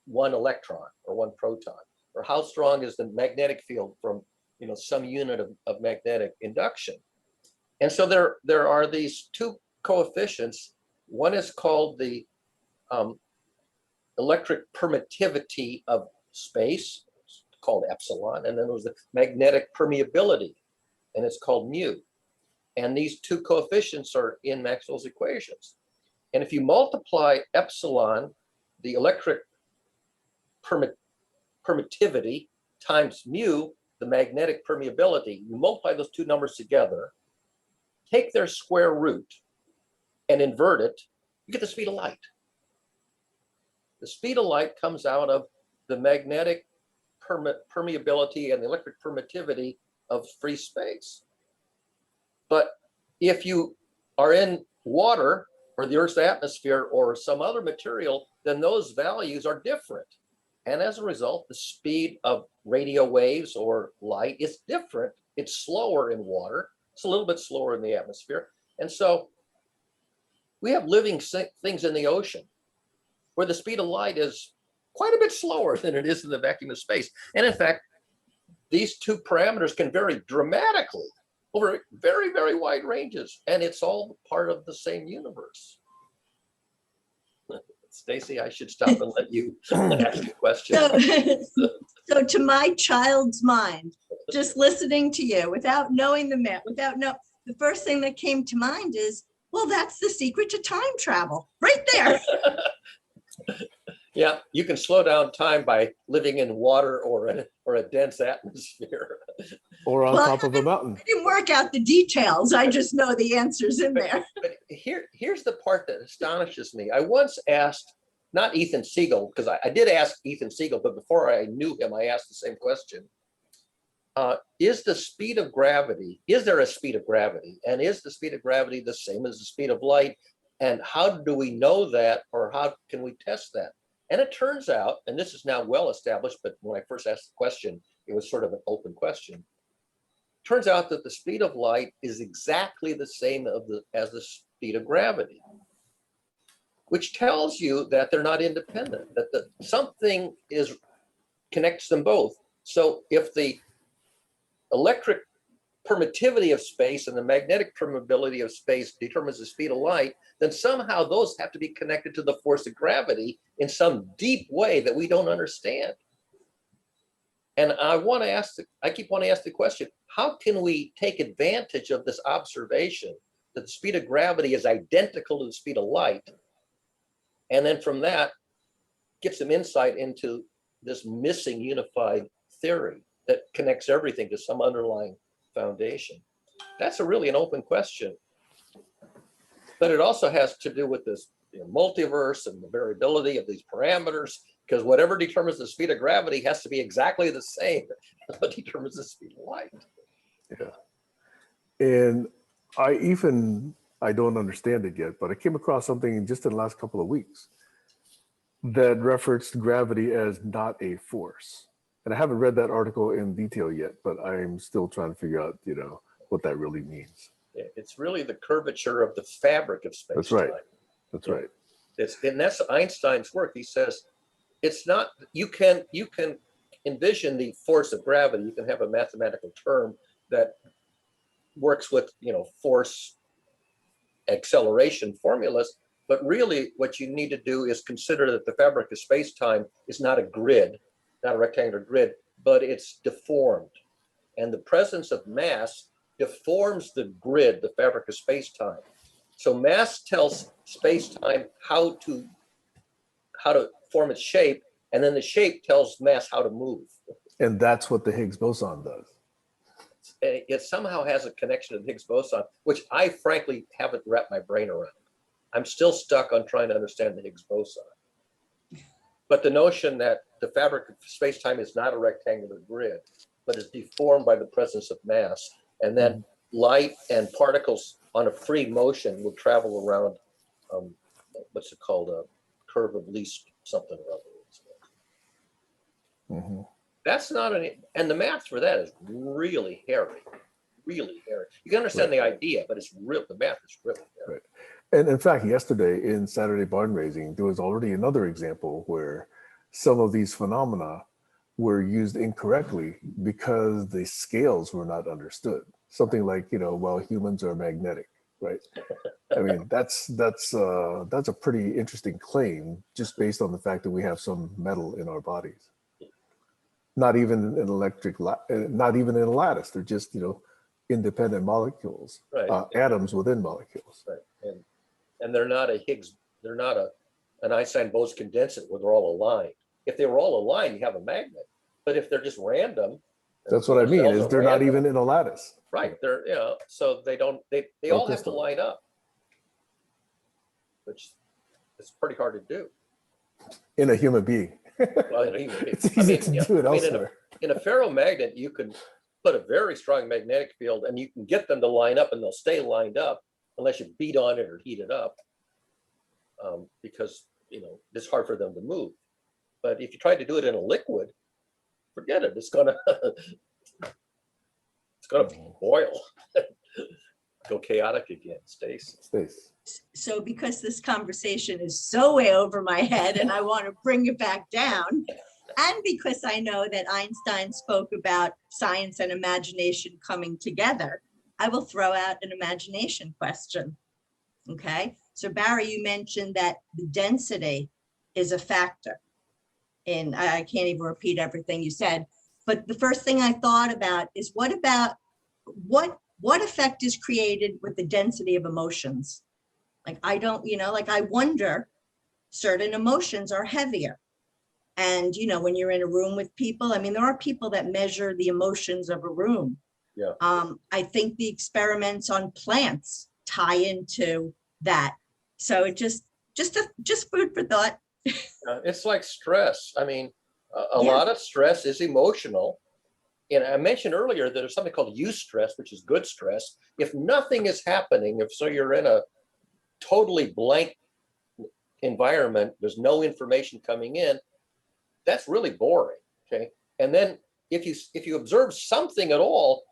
Speaker 2: 1 electron or 1 proton, or how strong is the magnetic field from, you know, some unit of magnetic induction. And so there are these 2 coefficients. One is called the electric permittivity of space, it's called epsilon, and then there was the magnetic permeability, and it's called mu. And these 2 coefficients are in Maxwell's equations. And if you multiply epsilon, the electric permittivity, times mu, the magnetic permeability, you multiply those 2 numbers together, take their square root and invert it, you get the speed of light. The speed of light comes out of the magnetic permeability and the electric permittivity of free space. But if you are in water or the Earth's atmosphere or some other material, then those values are different. And as a result, the speed of radio waves or light is different. It's slower in water. It's a little bit slower in the atmosphere. And so we have living things in the ocean where the speed of light is quite a bit slower than it is in the vacuum of space. And in fact, these 2 parameters can vary dramatically over very, very wide ranges. And it's all part of the same universe. Stacy, I should stop and let you ask a question.
Speaker 3: So to my child's mind, just listening to you without knowing the math, the first thing that came to mind is, well, that's the secret to time travel right there.
Speaker 2: Yeah, you can slow down time by living in water or a dense atmosphere.
Speaker 1: Or on
Speaker 3: Well,
Speaker 1: top of a mountain.
Speaker 3: I didn't work out the details. I just know the answers in there.
Speaker 2: But here's the part that astonishes me. I once asked, not Ethan Siegel, because I did ask Ethan Siegel, but before I knew him, I asked the same question. Is there a speed of gravity? And is the speed of gravity the same as the speed of light? And how do we know that, or how can we test that? And it turns out, and this is now well established, but when I first asked the question, it was sort of an open question. Turns out that the speed of light is exactly the same as the speed of gravity, which tells you that they're not independent, that something connects them both. So if the electric permittivity of space and the magnetic permeability of space determines the speed of light, then somehow those have to be connected to the force of gravity in some deep way that we don't understand. And I keep wanting to ask the question, how can we take advantage of this observation that the speed of gravity is identical to the speed of light? And then from that, get some insight into this missing unified theory that connects everything to some underlying foundation. That's really an open question. But it also has to do with this multiverse and the variability of these parameters, because whatever determines the speed of gravity has to be exactly the same as what determines the speed of light.
Speaker 1: Yeah. And I don't understand it yet, but I came across something just in the last couple of weeks that referenced gravity as not a force. And I haven't read that article in detail yet, but I'm still trying to figure out, what that really means.
Speaker 2: It's really the curvature of the fabric of space.
Speaker 1: That's right. That's right.
Speaker 2: And that's Einstein's work. He says it's not, you can envision the force of gravity. You can have a mathematical term that works with, force acceleration formulas, but really what you need to do is consider that the fabric of space-time is not a grid, not a rectangular grid, but it's deformed. And the presence of mass deforms the grid, the fabric of space-time. So mass tells space-time how to form its shape, and then the shape tells mass how to move.
Speaker 1: And that's what the Higgs boson does.
Speaker 2: It somehow has a connection to the Higgs boson, which I frankly haven't wrapped my brain around. I'm still stuck on trying to understand the Higgs boson. But the notion that the fabric of space-time is not a rectangular grid, but is deformed by the presence of mass, and then light and particles on a free motion will travel around, what's it called, a curve of least something or other.
Speaker 1: Mhm.
Speaker 2: That's not and the math for that is really hairy, really hairy. You can understand the idea, but it's real. The math is really hairy.
Speaker 1: Right. And in fact, yesterday in Saturday Barn Raising, there was already another example where some of these phenomena were used incorrectly because the scales were not understood. Something like, well, humans are magnetic, right? I mean, that's a pretty interesting claim just based on the fact that we have some metal in our bodies. Not even not even in a lattice. They're just, independent molecules,
Speaker 2: Right.
Speaker 1: Atoms within molecules.
Speaker 2: Right. And they're not a Higgs, they're not an Einstein-Bose condensate where they're all aligned. If they were all aligned, you have a magnet. But if they're just random,
Speaker 1: that's what I mean, is they're not even in a lattice.
Speaker 2: Right. They're, so they don't, they all have to line up, which is pretty hard to do.
Speaker 1: In a human being.
Speaker 2: Well,
Speaker 1: it's easy to do it elsewhere.
Speaker 2: In a ferromagnet, you can put a very strong magnetic field and you can get them to line up and they'll stay lined up unless you beat on it or heat it up, because it's hard for them to move. But if you try to do it in a liquid, forget it. It's gonna boil, go chaotic again. Stace.
Speaker 3: So because this conversation is so way over my head and I want to bring it back down, and because I know that Einstein spoke about science and imagination coming together, I will throw out an imagination question. Okay, so Barry, you mentioned that the density is a factor. And I can't even repeat everything you said, but the first thing I thought about is what effect is created with the density of emotions? Like, I don't, like I wonder, certain emotions are heavier. And, when you're in a room with people, I mean, there are people that measure the emotions of a room.
Speaker 2: Yeah.
Speaker 3: I think the experiments on plants tie into that. So it just food for thought.
Speaker 2: It's like stress. I mean, a lot of stress is emotional. And I mentioned earlier that there's something called eustress, which is good stress. If nothing is happening, so you're in a totally blank environment, there's no information coming in, that's really boring. Okay. And then if you observe something at all,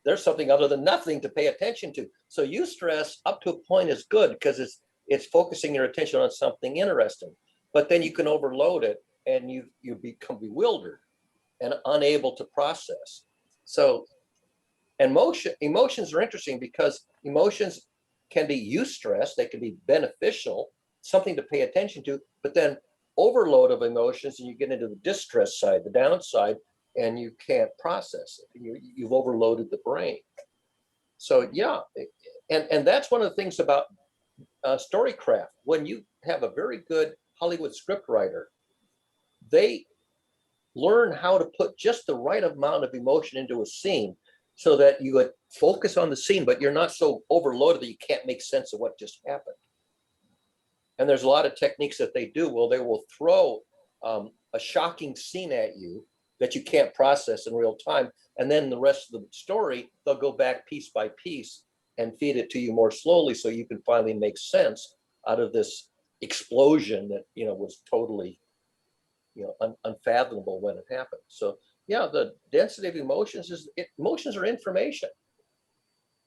Speaker 2: there's something other than nothing to pay attention to. So eustress up to a point is good because it's focusing your attention on something interesting. But then you can overload it and you become bewildered and unable to process. So, and emotions are interesting because emotions can be eustress, they can be beneficial, something to pay attention to, but then overload of emotions and you get into the distress side, the downside, and you can't process it. You've overloaded the brain. So yeah, and that's one of the things about storycraft. When you have a very good Hollywood script writer, they learn how to put just the right amount of emotion into a scene so that you would focus on the scene, but you're not so overloaded that you can't make sense of what just happened. And there's a lot of techniques that they do. Well, they will throw a shocking scene at you that you can't process in real time. And then the rest of the story, they'll go back piece by piece and feed it to you more slowly so you can finally make sense out of this explosion that, was totally, unfathomable when it happened. So yeah, the density of emotions emotions are information.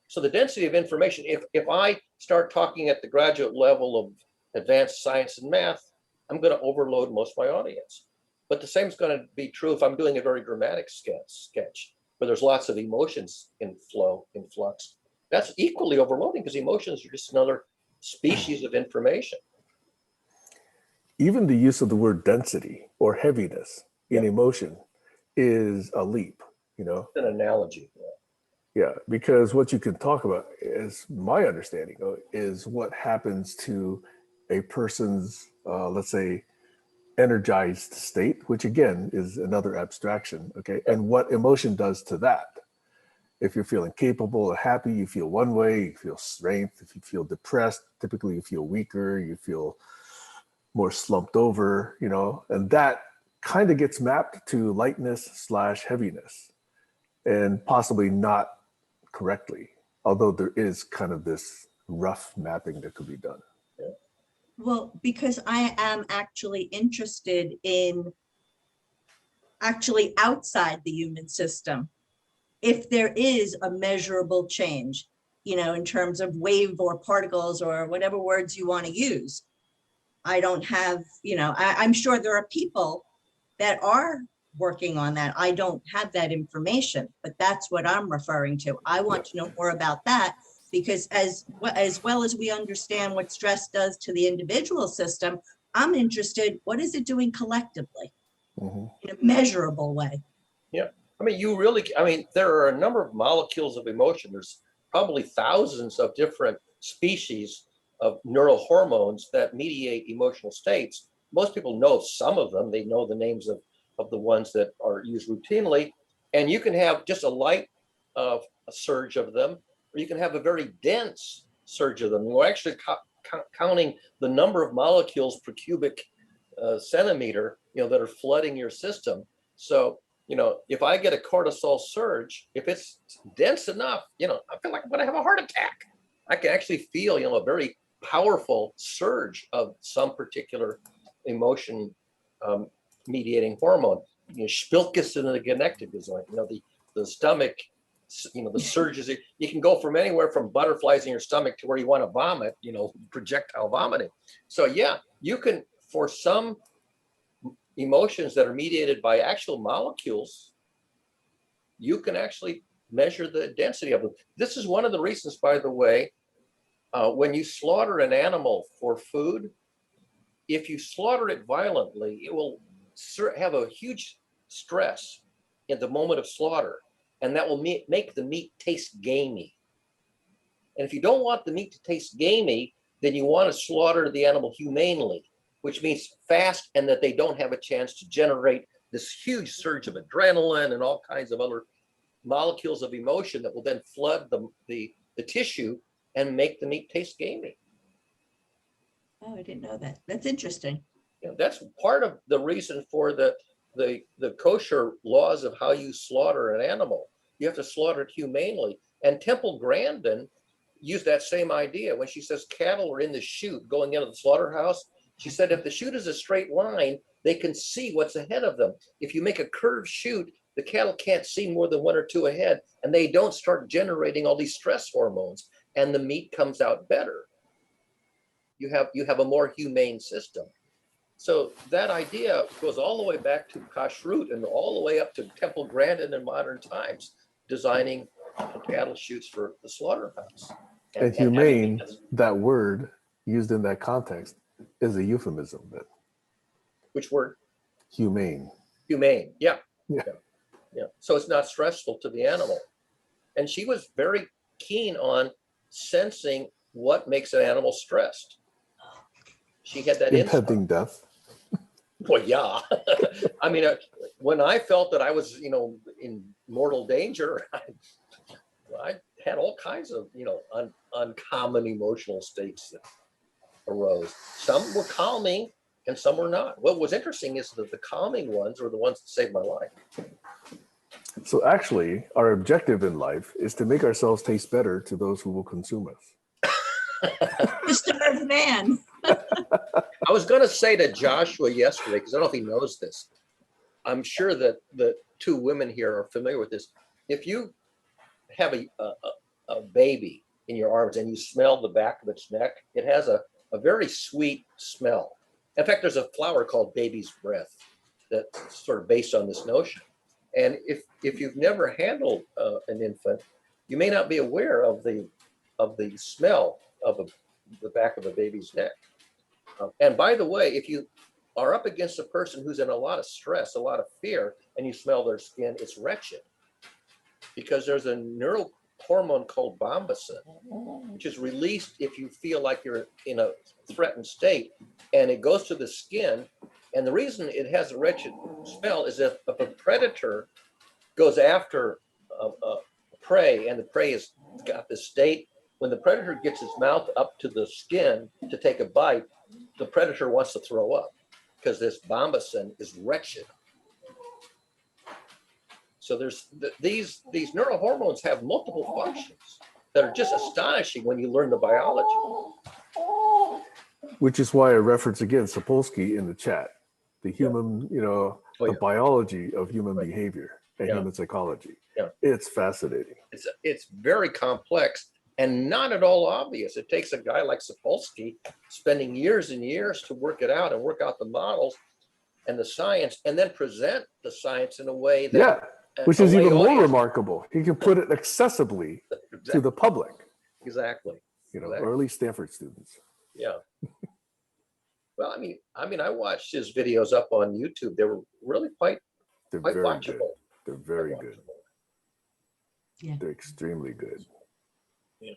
Speaker 2: So the density of information, if I start talking at the graduate level of advanced science and math, I'm going to overload most of my audience. But the same is going to be true if I'm doing a very dramatic sketch where there's lots of emotions in flux. That's equally overloading because emotions are just another species of information.
Speaker 1: Even the use of the word density or heaviness in emotion is a leap,
Speaker 2: It's an analogy.
Speaker 1: Yeah, because what you can talk about, is my understanding, is what happens to a person's, let's say, energized state, which again is another abstraction, okay, and what emotion does to that. If you're feeling capable or happy, you feel one way, you feel strength. If you feel depressed, typically you feel weaker, you feel more slumped over, and that kind of gets mapped to lightness/heaviness, and possibly not correctly, although there is kind of this rough mapping that could be done.
Speaker 3: Well, because I am actually interested in actually outside the human system, if there is a measurable change, in terms of wave or particles or whatever words you want to use. I don't have, I'm sure there are people that are working on that. I don't have that information, but that's what I'm referring to. I want to know more about that, because as well as we understand what stress does to the individual system, I'm interested, what is it doing collectively in a measurable way?
Speaker 2: Yeah. There are a number of molecules of emotion. There's probably thousands of different species of neurohormones that mediate emotional states. Most people know some of them. They know the names of the ones that are used routinely. And you can have just a light a surge of them, or you can have a very dense surge of them. We're actually counting the number of molecules per cubic centimeter, that are flooding your system. So, if I get a cortisol surge, if it's dense enough, I feel like I'm going to have a heart attack. I can actually feel, a very powerful surge of some particular emotion mediating hormone. Spilkes in the genectic is like, the stomach, the surges. You can go from anywhere from butterflies in your stomach to where you want to vomit, projectile vomiting. So yeah, you can, for some emotions that are mediated by actual molecules, you can actually measure the density of them. This is one of the reasons, by the way, when you slaughter an animal for food, if you slaughter it violently, it will have a huge stress in the moment of slaughter, and that will make the meat taste gamey. And if you don't want the meat to taste gamey, then you want to slaughter the animal humanely, which means fast, and that they don't have a chance to generate this huge surge of adrenaline and all kinds of other molecules of emotion that will then flood the tissue and make the meat taste gamey.
Speaker 3: Oh, I didn't know that. That's interesting.
Speaker 2: That's part of the reason for the kosher laws of how you slaughter an animal. You have to slaughter it humanely. And Temple Grandin used that same idea when she says cattle are in the chute going into the slaughterhouse. She said if the chute is a straight line, they can see what's ahead of them. If you make a curved chute, the cattle can't see more than one or two ahead, and they don't start generating all these stress hormones, and the meat comes out better. You have a more humane system. So that idea goes all the way back to kashrut and all the way up to Temple Grandin in modern times, designing cattle chutes for the slaughterhouse.
Speaker 1: And humane, that word used in that context is a euphemism.
Speaker 2: Which word?
Speaker 1: Humane.
Speaker 2: Humane, yeah.
Speaker 1: Yeah.
Speaker 2: So it's not stressful to the animal. And she was very keen on sensing what makes an animal stressed. She had that
Speaker 1: impending
Speaker 2: insight.
Speaker 1: Death.
Speaker 2: Well, yeah. When I felt that I was, in mortal danger, I had all kinds of, uncommon emotional states that arose. Some were calming and some were not. What was interesting is that the calming ones were the ones that saved my life.
Speaker 1: So actually, our objective in life is to make ourselves taste better to those who will consume us.
Speaker 3: Mr. Man.
Speaker 2: I was going to say to Joshua yesterday, because I don't know if he knows this. I'm sure that the two women here are familiar with this. If you have a baby in your arms and you smell the back of its neck, it has a very sweet smell. In fact, there's a flower called baby's breath that's sort of based on this notion. And if you've never handled an infant, you may not be aware of the smell of the back of a baby's neck. And by the way, if you are up against a person who's in a lot of stress, a lot of fear, and you smell their skin, it's wretched. Because there's a neurohormone called bombacin, which is released if you feel like you're in a threatened state, and it goes to the skin. And the reason it has a wretched smell is if a predator goes after a prey, and the prey has got this state. When the predator gets his mouth up to the skin to take a bite, the predator wants to throw up because this bombacin is wretched. So there's these neurohormones have multiple functions that are just astonishing when you learn the biology.
Speaker 1: Which is why I reference again Sapolsky in the chat, the human, the biology of human behavior and human psychology.
Speaker 2: Yeah.
Speaker 1: It's fascinating.
Speaker 2: It's very complex and not at all obvious. It takes a guy like Sapolsky spending years and years to work it out and work out the models and the science, and then present the science in a way that
Speaker 1: which is even more remarkable. He can put it accessibly to the public.
Speaker 2: Exactly.
Speaker 1: Or at least Stanford students.
Speaker 2: Yeah. Well, I mean, I watched his videos up on YouTube. They were really quite watchable.
Speaker 1: Good. They're very good.
Speaker 3: Yeah.
Speaker 1: They're extremely good.
Speaker 2: Yeah.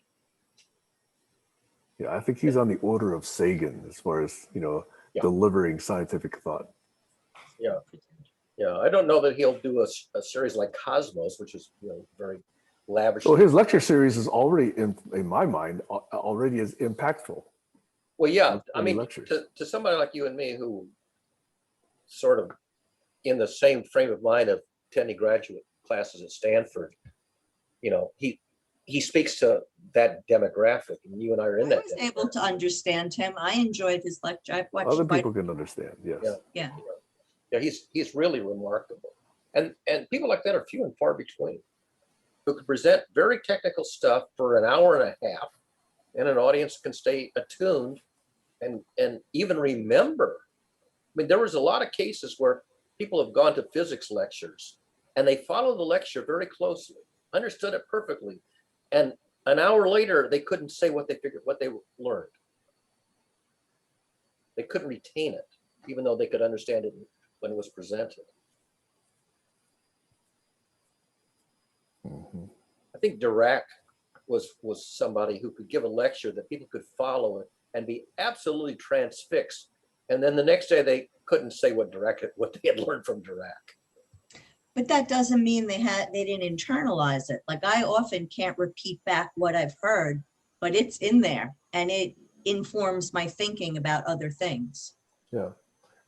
Speaker 1: Yeah, I think he's on the order of Sagan as far as, delivering scientific thought.
Speaker 2: Yeah. Yeah. I don't know that he'll do a series like Cosmos, which is, very lavish.
Speaker 1: Well, his lecture series is already, in my mind, already is impactful.
Speaker 2: Well, yeah. I mean,
Speaker 1: lectures.
Speaker 2: to somebody like you and me who sort of in the same frame of mind of attending graduate classes at Stanford, he speaks to that demographic, and you and I are in
Speaker 3: I
Speaker 2: that.
Speaker 3: was able to understand him. I enjoyed his lecture. I've watched
Speaker 1: Other people can understand, yes.
Speaker 3: Yeah.
Speaker 2: Yeah, he's really remarkable. And people like that are few and far between, who can present very technical stuff for an hour and a half, and an audience can stay attuned and even remember. I mean, there was a lot of cases where people have gone to physics lectures and they follow the lecture very closely, understood it perfectly, and an hour later they couldn't say what they learned. They couldn't retain it, even though they could understand it when it was presented.
Speaker 1: Mm-hmm.
Speaker 2: I think Dirac was somebody who could give a lecture that people could follow it and be absolutely transfixed. And then the next day they couldn't say what they had learned from Dirac.
Speaker 3: But that doesn't mean they didn't internalize it. Like, I often can't repeat back what I've heard, but it's in there and it informs my thinking about other things.
Speaker 1: Yeah.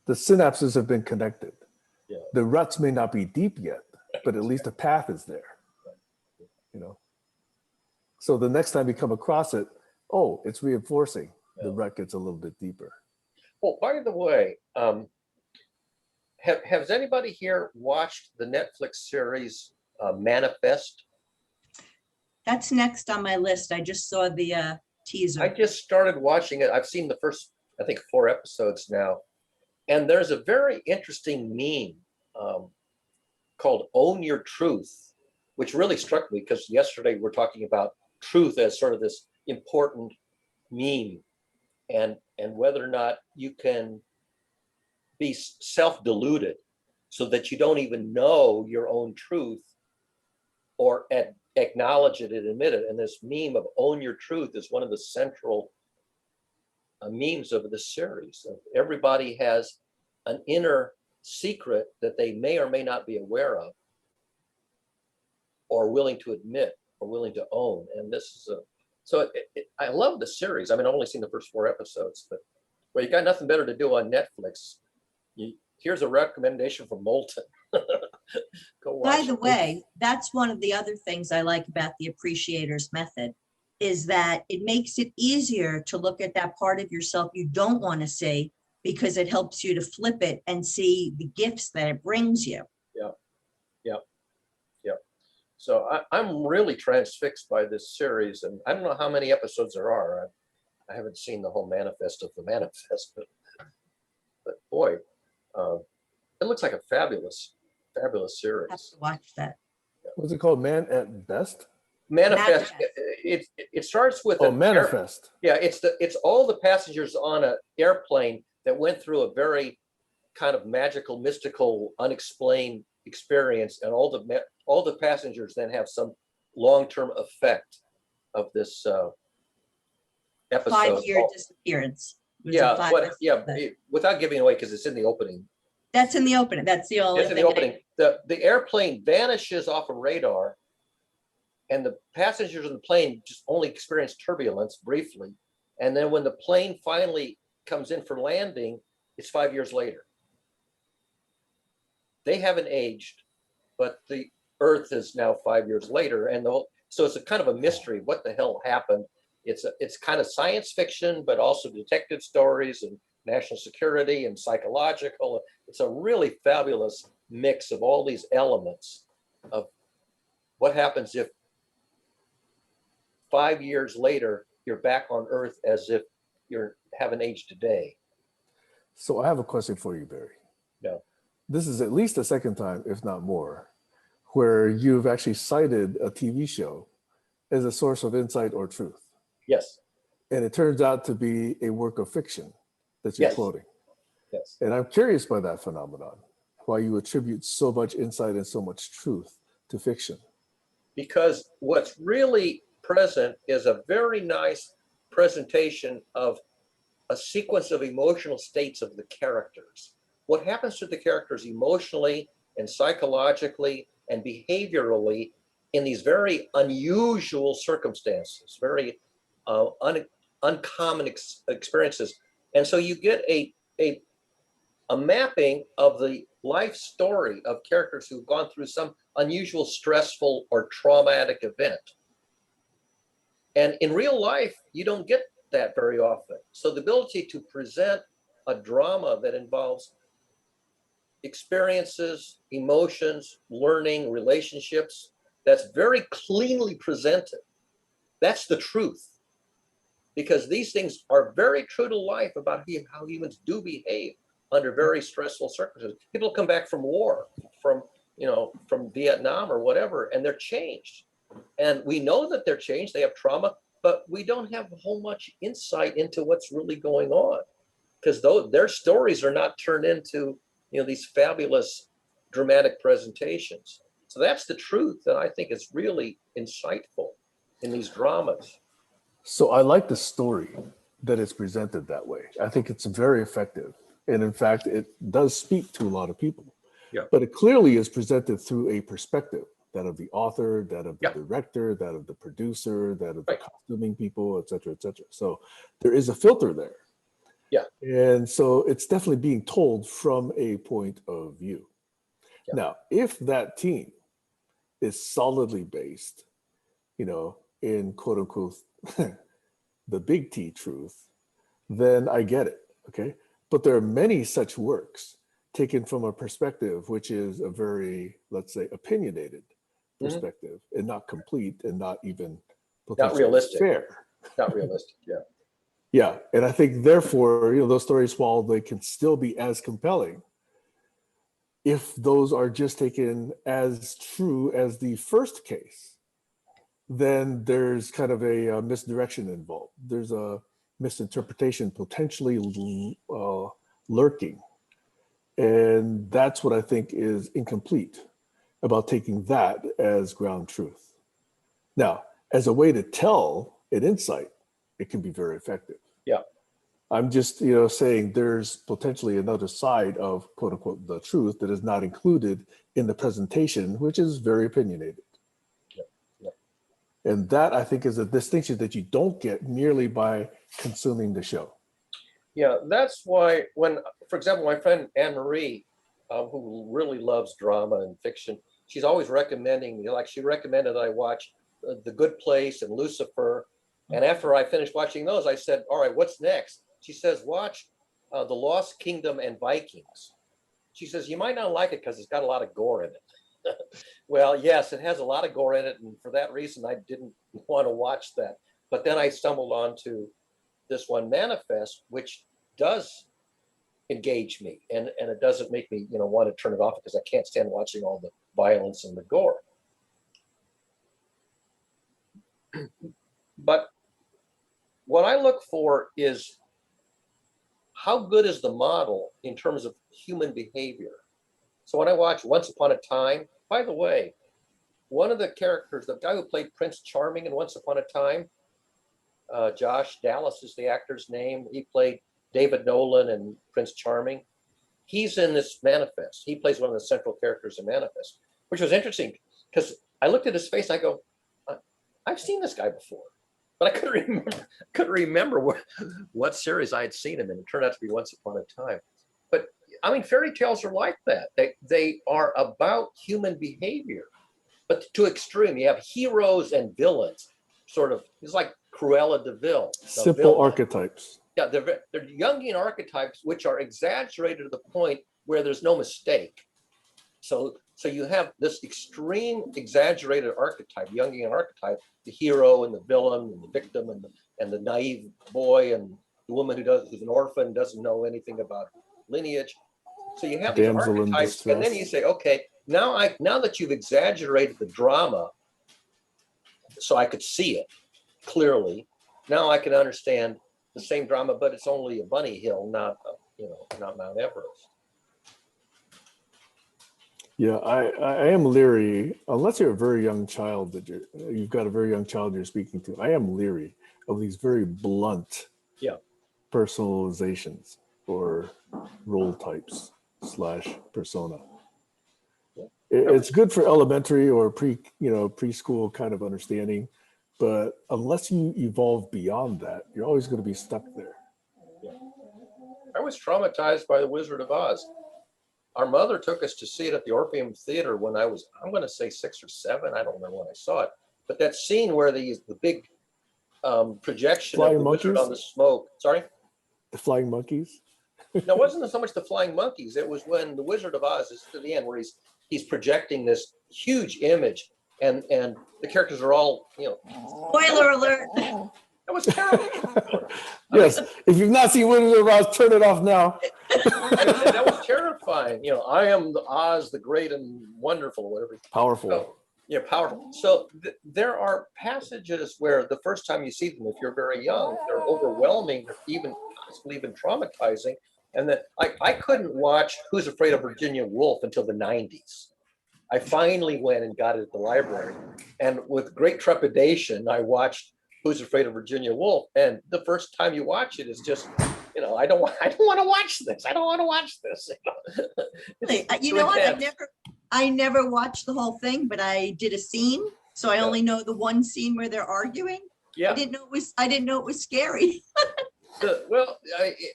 Speaker 1: The synapses have been connected.
Speaker 2: Yeah.
Speaker 1: The ruts may not be deep yet, but at least the path is there. So the next time you come across it, it's reinforcing. The rut gets a little bit deeper.
Speaker 2: Well, by the way, has anybody here watched the Netflix series Manifest?
Speaker 3: That's next on my list. I just saw the teaser.
Speaker 2: I just started watching it. I've seen the first, I think, 4 episodes now. And there's a very interesting meme called Own Your Truth, which really struck me because yesterday we're talking about truth as sort of this important meme, and whether or not you can be self-deluded so that you don't even know your own truth or acknowledge it and admit it. And this meme of Own Your Truth is one of the central memes of the series. Everybody has an inner secret that they may or may not be aware of or willing to admit or willing to own. And this is I love the series. I mean, I've only seen the first 4 episodes, but you got nothing better to do on Netflix, here's a recommendation from Moulton. Go watch.
Speaker 3: By the way, that's one of the other things I like about the appreciators method, is that it makes it easier to look at that part of yourself you don't want to see, because it helps you to flip it and see the gifts that it brings you.
Speaker 2: Yeah. So I'm really transfixed by this series, and I don't know how many episodes there are. I haven't seen the whole manifest of the manifest, but boy, it looks like a fabulous series.
Speaker 3: I have to watch that.
Speaker 1: What's it called? Man at Best?
Speaker 2: Manifest. It starts with
Speaker 1: Manifest.
Speaker 2: It's all the passengers on an airplane that went through a very kind of magical, mystical, unexplained experience, and all the passengers then have some long-term effect of this episode.
Speaker 3: 5-year disappearance.
Speaker 2: Without giving away, because it's in the opening.
Speaker 3: That's in the opening. That's the only
Speaker 2: It's in the opening. The airplane vanishes off a radar, and the passengers in the plane just only experience turbulence briefly. And then when the plane finally comes in for landing, it's 5 years later. They haven't aged, but the Earth is now 5 years later. And so it's a kind of a mystery. What the hell happened? It's kind of science fiction, but also detective stories and national security and psychological. It's a really fabulous mix of all these elements of what happens if 5 years later, you're back on Earth as if you haven't aged a day.
Speaker 1: So I have a question for you, Barry.
Speaker 2: Yeah.
Speaker 1: This is at least the second time, if not more, where you've actually cited a TV show as a source of insight or truth.
Speaker 2: Yes.
Speaker 1: And it turns out to be a work of fiction that you're
Speaker 2: Yes.
Speaker 1: quoting.
Speaker 2: Yes.
Speaker 1: And I'm curious by that phenomenon, why you attribute so much insight and so much truth to fiction.
Speaker 2: Because what's really present is a very nice presentation of a sequence of emotional states of the characters. What happens to the characters emotionally and psychologically and behaviorally in these very unusual circumstances, very uncommon experiences. And so you get a mapping of the life story of characters who've gone through some unusual, stressful, or traumatic event. And in real life, you don't get that very often. So the ability to present a drama that involves experiences, emotions, learning, relationships, that's very cleanly presented. That's the truth. Because these things are very true to life about how humans do behave under very stressful circumstances. People come back from war, from Vietnam or whatever, and they're changed. And we know that they're changed, they have trauma, but we don't have a whole much insight into what's really going on. Because their stories are not turned into these fabulous dramatic presentations. So that's the truth that I think is really insightful in these dramas.
Speaker 1: So I like the story that it's presented that way. I think it's very effective. And in fact, it does speak to a lot of people.
Speaker 2: Yeah.
Speaker 1: But it clearly is presented through a perspective, that of the author, that of the
Speaker 2: Yeah.
Speaker 1: director, that of the producer, that of
Speaker 2: Right.
Speaker 1: the costuming people, et cetera, et cetera. So there is a filter there.
Speaker 2: Yeah.
Speaker 1: And so it's definitely being told from a point of view.
Speaker 2: Yeah.
Speaker 1: Now, if that team is solidly based, in quote unquote, the big T truth, then I get it. Okay. But there are many such works taken from a perspective which is a very, let's say, opinionated perspective, and not complete and not even potentially
Speaker 2: realistic.
Speaker 1: fair.
Speaker 2: Not realistic. Yeah.
Speaker 1: Yeah. And I think therefore, those stories, while they can still be as compelling, if those are just taken as true as the first case, then there's kind of a misdirection involved. There's a misinterpretation potentially lurking. And that's what I think is incomplete about taking that as ground truth. Now, as a way to tell an insight, it can be very effective.
Speaker 2: Yeah.
Speaker 1: I'm just, saying there's potentially another side of quote unquote the truth that is not included in the presentation, which is very opinionated. And that, I think, is a distinction that you don't get merely by consuming the show.
Speaker 2: Yeah, that's why for example, my friend Anne-Marie, who really loves drama and fiction, she's always recommending, she recommended that I watch The Good Place and Lucifer. And after I finished watching those, I said, all right, what's next? She says, watch The Lost Kingdom and Vikings. She says, you might not like it because it's got a lot of gore in it. Well, yes, it has a lot of gore in it. And for that reason, I didn't want to watch that. But then I stumbled onto this one, Manifest, which does engage me. And it doesn't make me, want to turn it off because I can't stand watching all the violence and the gore. But what I look for is how good is the model in terms of human behavior. So when I watch Once Upon a Time, by the way, one of the characters, the guy who played Prince Charming in Once Upon a Time, Josh Dallas is the actor's name. He played David Nolan and Prince Charming. He's in this Manifest. He plays one of the central characters in Manifest, which was interesting because I looked at his face and I go, I've seen this guy before, but I couldn't remember what series I had seen him in. It turned out to be Once Upon a Time. But I mean, fairy tales are like that. They are about human behavior, but to extreme. You have heroes and villains, sort of. It's like Cruella de Vil.
Speaker 1: Simple archetypes.
Speaker 2: Yeah, they're Jungian archetypes, which are exaggerated to the point where there's no mistake. So you have this extreme exaggerated archetype, Jungian archetype, the hero and the villain and the victim and the naive boy and the woman who's an orphan, doesn't know anything about lineage. So you have these archetypes, and then you say, okay, now that you've exaggerated the drama, so I could see it clearly, now I can understand the same drama, but it's only a bunny hill, not Mount Everest.
Speaker 1: Yeah, I am leery, unless you're a very young child you've got a very young child you're speaking to. I am leery of these very blunt personalizations or role types / persona. It's good for elementary or preschool kind of understanding, but unless you evolve beyond that, you're always going to be stuck there.
Speaker 2: Yeah. I was traumatized by The Wizard of Oz. Our mother took us to see it at the Orpheum Theater when I was, I'm going to say 6 or 7. I don't remember when I saw it. But that scene where the big projection
Speaker 1: Flying
Speaker 2: of the
Speaker 1: monkeys?
Speaker 2: wizard on the smoke. Sorry?
Speaker 1: The flying monkeys?
Speaker 2: No, it wasn't so much the flying monkeys. It was when the Wizard of Oz is to the end where he's projecting this huge image and the characters are all,
Speaker 3: Spoiler alert.
Speaker 2: That was terrible.
Speaker 1: Yes, if you've not seen Wizard of Oz, turn it off now.
Speaker 2: That was terrifying. I am the Oz, the great and wonderful, whatever.
Speaker 1: Powerful.
Speaker 2: So, powerful. So there are passages where the first time you see them, if you're very young, they're overwhelming, possibly even traumatizing. And that I couldn't watch Who's Afraid of Virginia Woolf until the 90s. I finally went and got it at the library, and with great trepidation, I watched Who's Afraid of Virginia Woolf. And the first time you watch it is just, I don't want to watch this. I don't want to watch this.
Speaker 3: You know what? I never watched the whole thing, but I did a scene, so I only know the one scene where they're arguing.
Speaker 2: Yeah.
Speaker 3: I didn't know it was scary.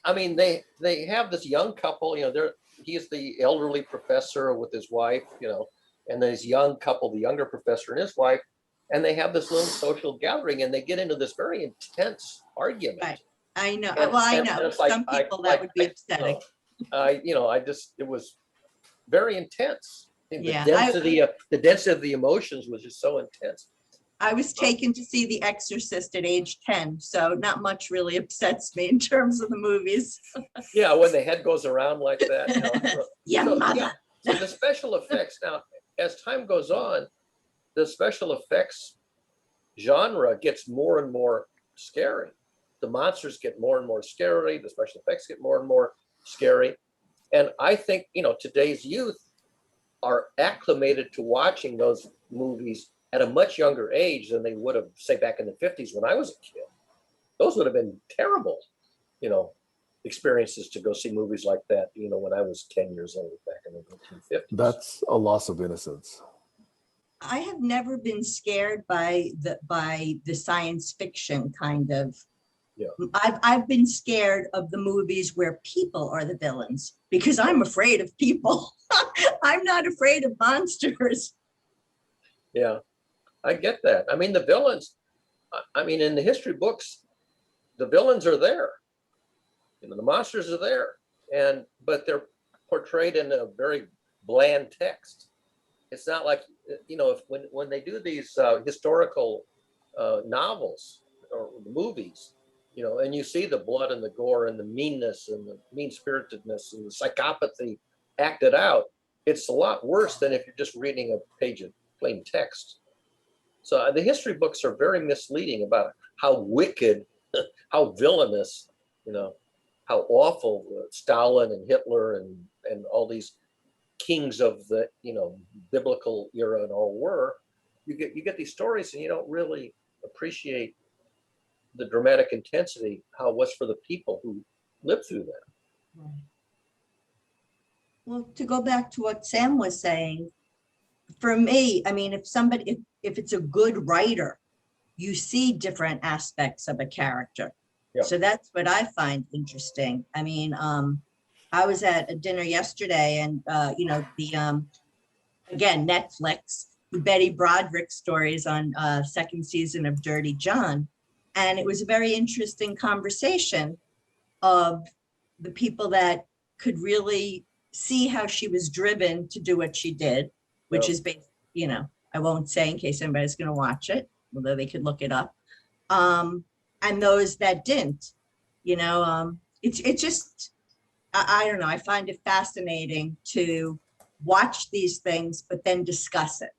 Speaker 2: I mean, they have this young couple. He's the elderly professor with his wife. And this young couple, the younger professor and his wife, and they have this little social gathering, and they get into this very intense argument.
Speaker 3: Right. I know.
Speaker 2: And,
Speaker 3: I know. Some people that would be upsetting.
Speaker 2: It was very intense.
Speaker 3: Yeah,
Speaker 2: the density of the emotions was just so intense.
Speaker 3: I was taken to see The Exorcist at age 10, so not much really upsets me in terms of the movies.
Speaker 2: Yeah, when the head goes around like that.
Speaker 3: Mother.
Speaker 2: So the special effects now, as time goes on, the special effects genre gets more and more scary. The monsters get more and more scary. The special effects get more and more scary. And I think, today's youth are acclimated to watching those movies at a much younger age than they would have, say, back in the 50s when I was a kid. Those would have been terrible, experiences to go see movies like that, when I was 10 years old back in the 1950s.
Speaker 1: That's a loss of innocence.
Speaker 3: I have never been scared by the science fiction kind of.
Speaker 2: Yeah.
Speaker 3: I've been scared of the movies where people are the villains because I'm afraid of people. I'm not afraid of monsters.
Speaker 2: Yeah, I get that. I mean, the villains, in the history books, the villains are there. The monsters are there, but they're portrayed in a very bland text. It's not like, when they do these historical novels or movies, and you see the blood and the gore and the meanness and the mean-spiritedness and the psychopathy acted out, it's a lot worse than if you're just reading a page of plain text. So the history books are very misleading about how wicked, how villainous, how awful Stalin and Hitler and all these kings of the biblical era and all were. You get these stories and you don't really appreciate the dramatic intensity, how it was for the people who lived through that.
Speaker 3: Right. Well, to go back to what Sam was saying, for me, if it's a good writer, you see different aspects of a character.
Speaker 2: Yeah.
Speaker 3: So that's what I find interesting. I mean, I was at a dinner yesterday and, again, Netflix, the Betty Broderick stories on second season of Dirty John. And it was a very interesting conversation of the people that could really see how she was driven to do what she did, which is based, I won't say in case anybody's going to watch it, although they could look it up. And those that didn't, it's just, I don't know. I find it fascinating to watch these things, but then discuss it.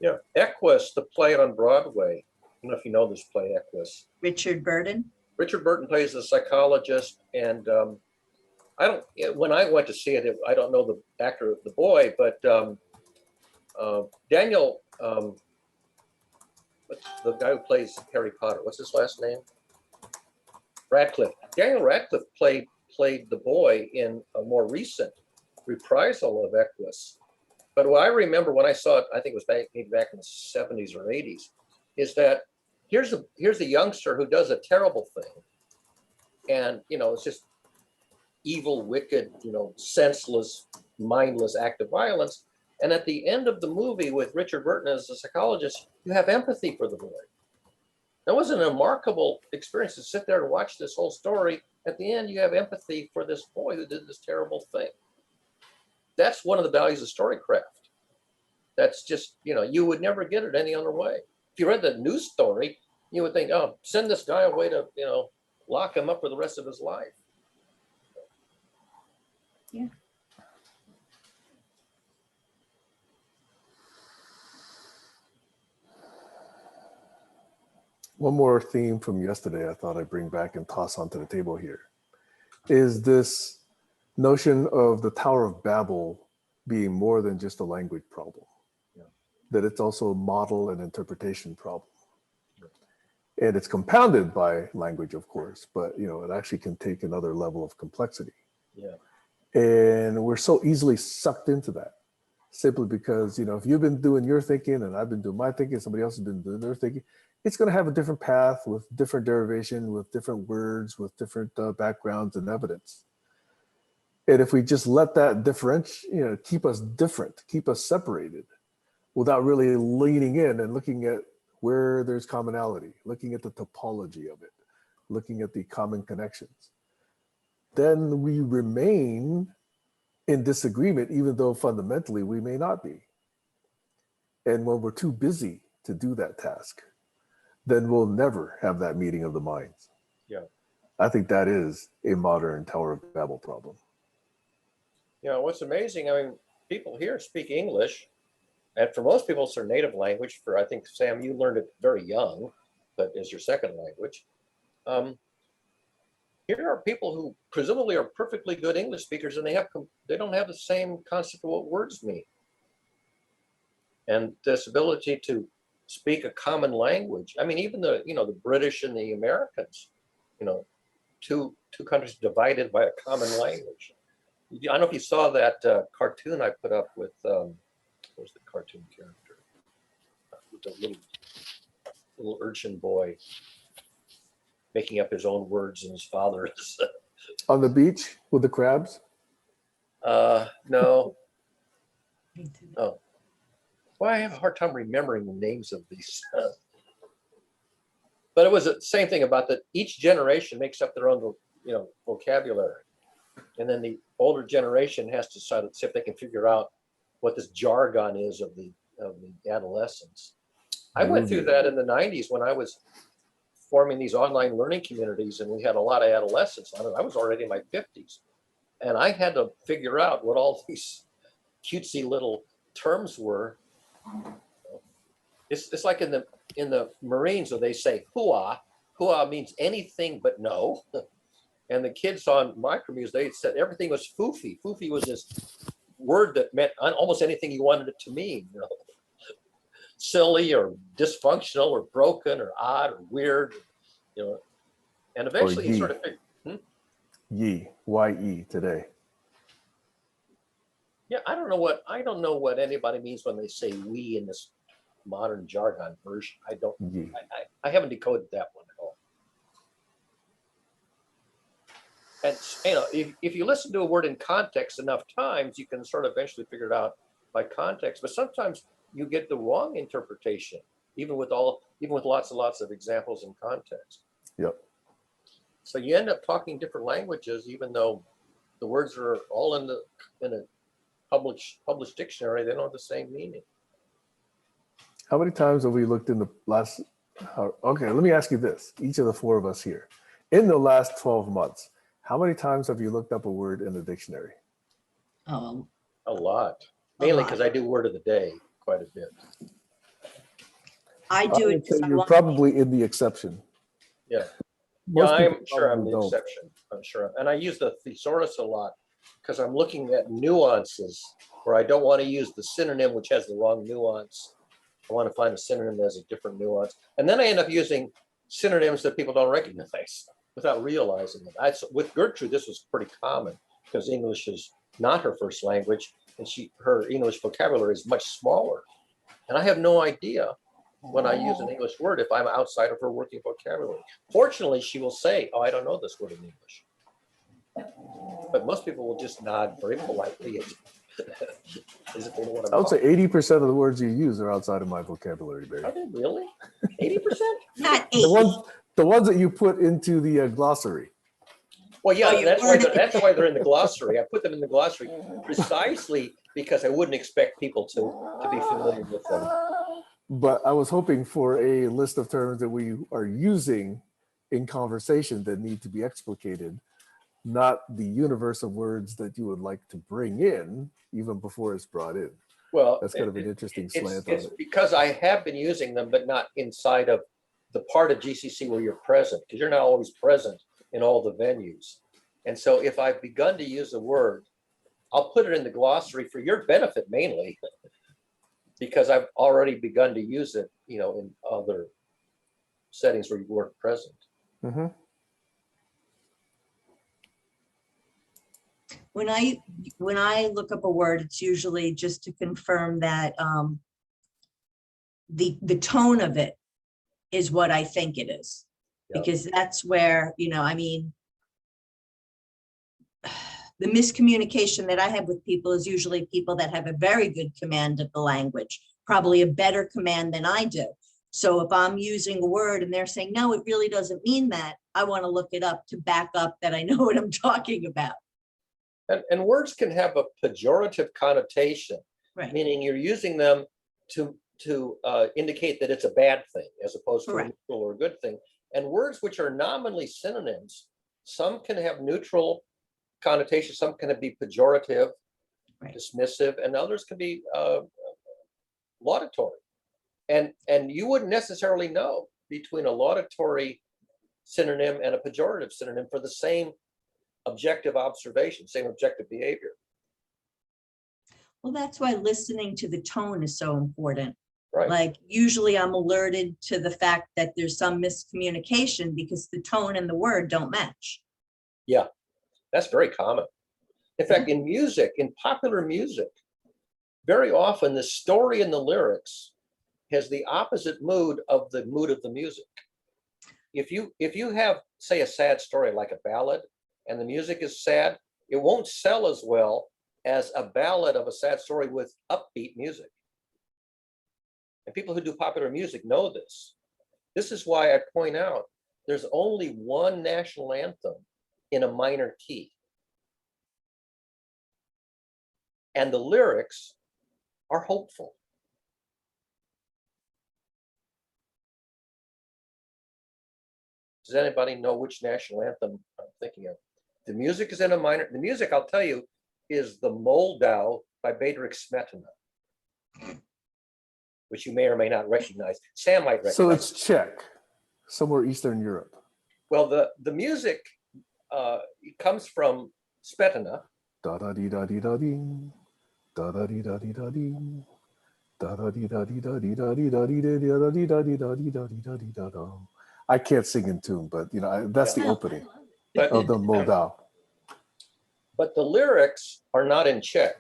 Speaker 2: Yeah, Equus, the play on Broadway. I don't know if you know this play, Equus.
Speaker 3: Richard Burton.
Speaker 2: Richard Burton plays a psychologist, and when I went to see it, I don't know the actor, the boy, but Daniel, the guy who plays Harry Potter, what's his last name? Radcliffe. Daniel Radcliffe played the boy in a more recent reprisal of Equus. But what I remember when I saw it, I think it was maybe back in the 70s or 80s, is that here's a youngster who does a terrible thing. And, it's just evil, wicked, senseless, mindless act of violence. And at the end of the movie with Richard Burton as a psychologist, you have empathy for the boy. That was a remarkable experience to sit there and watch this whole story. At the end, you have empathy for this boy who did this terrible thing. That's one of the values of storycraft. That's just, you would never get it any other way. If you read the news story, you would think, oh, send this guy away to, lock him up for the rest of his life.
Speaker 3: Yeah.
Speaker 1: One more theme from yesterday I thought I'd bring back and toss onto the table here is this notion of the Tower of Babel being more than just a language problem, that it's also a model and interpretation problem. And it's compounded by language, of course, but it actually can take another level of complexity.
Speaker 2: Yeah.
Speaker 1: And we're so easily sucked into that simply because, if you've been doing your thinking and I've been doing my thinking, somebody else has been doing their thinking, it's going to have a different path with different derivation, with different words, with different backgrounds and evidence. And if we just let that differentiate, keep us different, keep us separated without really leaning in and looking at where there's commonality, looking at the topology of it, looking at the common connections, then we remain in disagreement, even though fundamentally we may not be. And when we're too busy to do that task, then we'll never have that meeting of the minds.
Speaker 2: Yeah.
Speaker 1: I think that is a modern Tower of Babel problem.
Speaker 2: What's amazing, people here speak English, and for most people, it's their native language. I think, Sam, you learned it very young, but as your second language. Here are people who presumably are perfectly good English speakers, and they don't have the same concept of what words mean. And this ability to speak a common language. Even the British and the Americans, two countries divided by a common language. I don't know if you saw that cartoon I put up with, what was the cartoon character? With the little urchin boy making up his own words and his father is.
Speaker 1: On the beach with the crabs?
Speaker 2: No. Oh. Well, I have a hard time remembering the names of these. But it was the same thing about that each generation makes up their own, vocabulary. And then the older generation has to decide to see if they can figure out what this jargon is of the adolescents. I went through that in the 90s when I was forming these online learning communities, and we had a lot of adolescents on it. I was already in my 50s, and I had to figure out what all these cutesy little terms were. It's like in the Marines where they say hua. Hua means anything but no. And the kids on Micromuse, they said everything was foofy. Foofy was this word that meant almost anything you wanted it to mean. Silly or dysfunctional or broken or odd or weird, and eventually you sort of
Speaker 1: Ye, Y-E today.
Speaker 2: Yeah, I don't know what anybody means when they say we in this modern jargon version. I don't.
Speaker 1: Yeah.
Speaker 2: I haven't decoded that one at all. And you know, if you listen to a word in context enough times, you can sort of eventually figure it out by context. But sometimes you get the wrong interpretation, even with lots and lots of examples in context.
Speaker 1: Yep.
Speaker 2: So you end up talking different languages, even though the words are all in a published dictionary. They don't have the same meaning.
Speaker 1: How many times have we looked in the last, okay, let me ask you this, each of the four of us here. In the last 12 months, how many times have you looked up a word in the dictionary?
Speaker 3: Oh,
Speaker 2: A lot.
Speaker 3: A
Speaker 2: Mainly
Speaker 3: lot.
Speaker 2: because I do word of the day quite a bit.
Speaker 3: I do
Speaker 1: I
Speaker 3: it
Speaker 1: would say
Speaker 3: because I
Speaker 1: you're
Speaker 3: want.
Speaker 1: probably in the exception.
Speaker 2: Yeah.
Speaker 1: Most
Speaker 2: Yeah,
Speaker 1: people
Speaker 2: I'm sure I'm
Speaker 1: probably
Speaker 2: the
Speaker 1: don't.
Speaker 2: exception. I'm sure. And I use the thesaurus a lot because I'm looking at nuances where I don't want to use the synonym, which has the wrong nuance. I want to find a synonym that has a different nuance. And then I end up using synonyms that people don't recognize without realizing it. With Gertrude, this was pretty common because English is not her first language, and her English vocabulary is much smaller. And I have no idea when I use an English word if I'm outside of her working vocabulary. Fortunately, she will say, "Oh, I don't know this word in English." But most people will just nod very politely as if they know what I'm
Speaker 1: I would say
Speaker 2: talking
Speaker 1: 80% of the words you use are outside of my vocabulary, Barry.
Speaker 2: about. Are they really? 80%?
Speaker 3: Not
Speaker 1: The
Speaker 3: 80.
Speaker 1: ones that you put into the glossary.
Speaker 2: Well, yeah,
Speaker 3: Oh, you
Speaker 2: that's
Speaker 3: learned
Speaker 2: why they're in the glossary. I put them in the glossary precisely because I wouldn't expect people to be familiar with them.
Speaker 1: But I was hoping for a list of terms that we are using in conversation that need to be explicated, not the universe of words that you would like to bring in even before it's brought in.
Speaker 2: Well,
Speaker 1: That's kind of an interesting slant on
Speaker 2: it's
Speaker 1: it.
Speaker 2: because I have been using them, but not inside of the part of GCC where you're present, because you're not always present in all the venues. And so if I've begun to use a word, I'll put it in the glossary for your benefit mainly, because I've already begun to use it, you know, in other settings where you weren't present.
Speaker 1: Mhm.
Speaker 3: When I look up a word, it's usually just to confirm that the tone of it is what I think it is.
Speaker 2: Yeah.
Speaker 3: Because that's where, you know, I mean, the miscommunication that I have with people is usually people that have a very good command of the language, probably a better command than I do. So if I'm using a word and they're saying, no, it really doesn't mean that, I want to look it up to back up that I know what I'm talking about.
Speaker 2: And words can have a pejorative connotation,
Speaker 3: Right.
Speaker 2: meaning you're using them to indicate that it's a bad thing as opposed to a
Speaker 3: Correct.
Speaker 2: neutral or a good thing. And words which are nominally synonyms, some can have neutral connotations, some can be pejorative,
Speaker 3: Right.
Speaker 2: dismissive, and others can be laudatory. And you wouldn't necessarily know between a laudatory synonym and a pejorative synonym for the same objective observation, same objective behavior.
Speaker 3: Well, that's why listening to the tone is so important.
Speaker 2: Right.
Speaker 3: Like usually I'm alerted to the fact that there's some miscommunication because the tone and the word don't match.
Speaker 2: Yeah, that's very common. In fact, in music, in popular music, very often the story in the lyrics has the opposite mood of the music. If you have, say, a sad story like a ballad and the music is sad, it won't sell as well as a ballad of a sad story with upbeat music. And people who do popular music know this. This is why I point out there's only one national anthem in a minor key. And the lyrics are hopeful. Does anybody know which national anthem I'm thinking of? The music is in a minor. The music, I'll tell you, is the Moldau by Bedřich Smetana, which you may or may not recognize. Sam might recognize.
Speaker 1: So it's Czech, somewhere Eastern Europe.
Speaker 2: Well, the music comes from Smetana.
Speaker 1: Da da dee da dee da dee. Da da dee da dee da dee. Da da dee da dee da dee da dee da dee da dee da dee da dee da dee da dee da da. I can't sing in tune, but you know that's the opening
Speaker 2: But,
Speaker 1: of the Moldau.
Speaker 2: but the lyrics are not in Czech.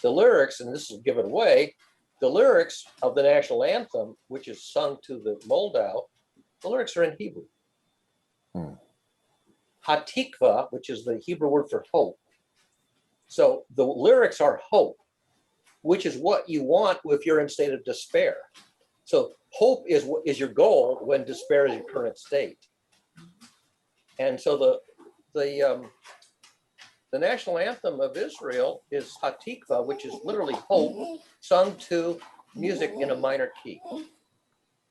Speaker 2: The lyrics, and this will give it away, the lyrics of the national anthem, which is sung to the Moldau, the lyrics are in Hebrew. Hatikva, which is the Hebrew word for hope. So the lyrics are hope, which is what you want if you're in a state of despair. So hope is your goal when despair is your current state. And so the national anthem of Israel is Hatikva, which is literally hope, sung to music in a minor key.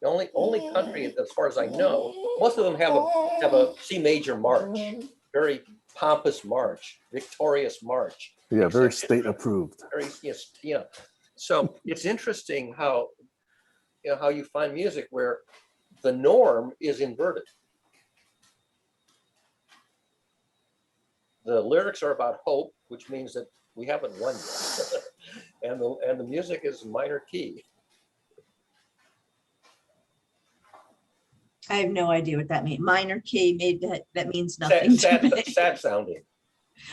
Speaker 2: The only country, as far as I know, most of them have a C major march, very pompous march, victorious march.
Speaker 1: Yeah, very state approved.
Speaker 2: Very, yes, yeah. So it's interesting how how you find music where the norm is inverted. The lyrics are about hope, which means that we haven't won yet, and the music is minor key.
Speaker 3: I have no idea what that means. Minor key, maybe that means nothing to me.
Speaker 2: Sad sounding.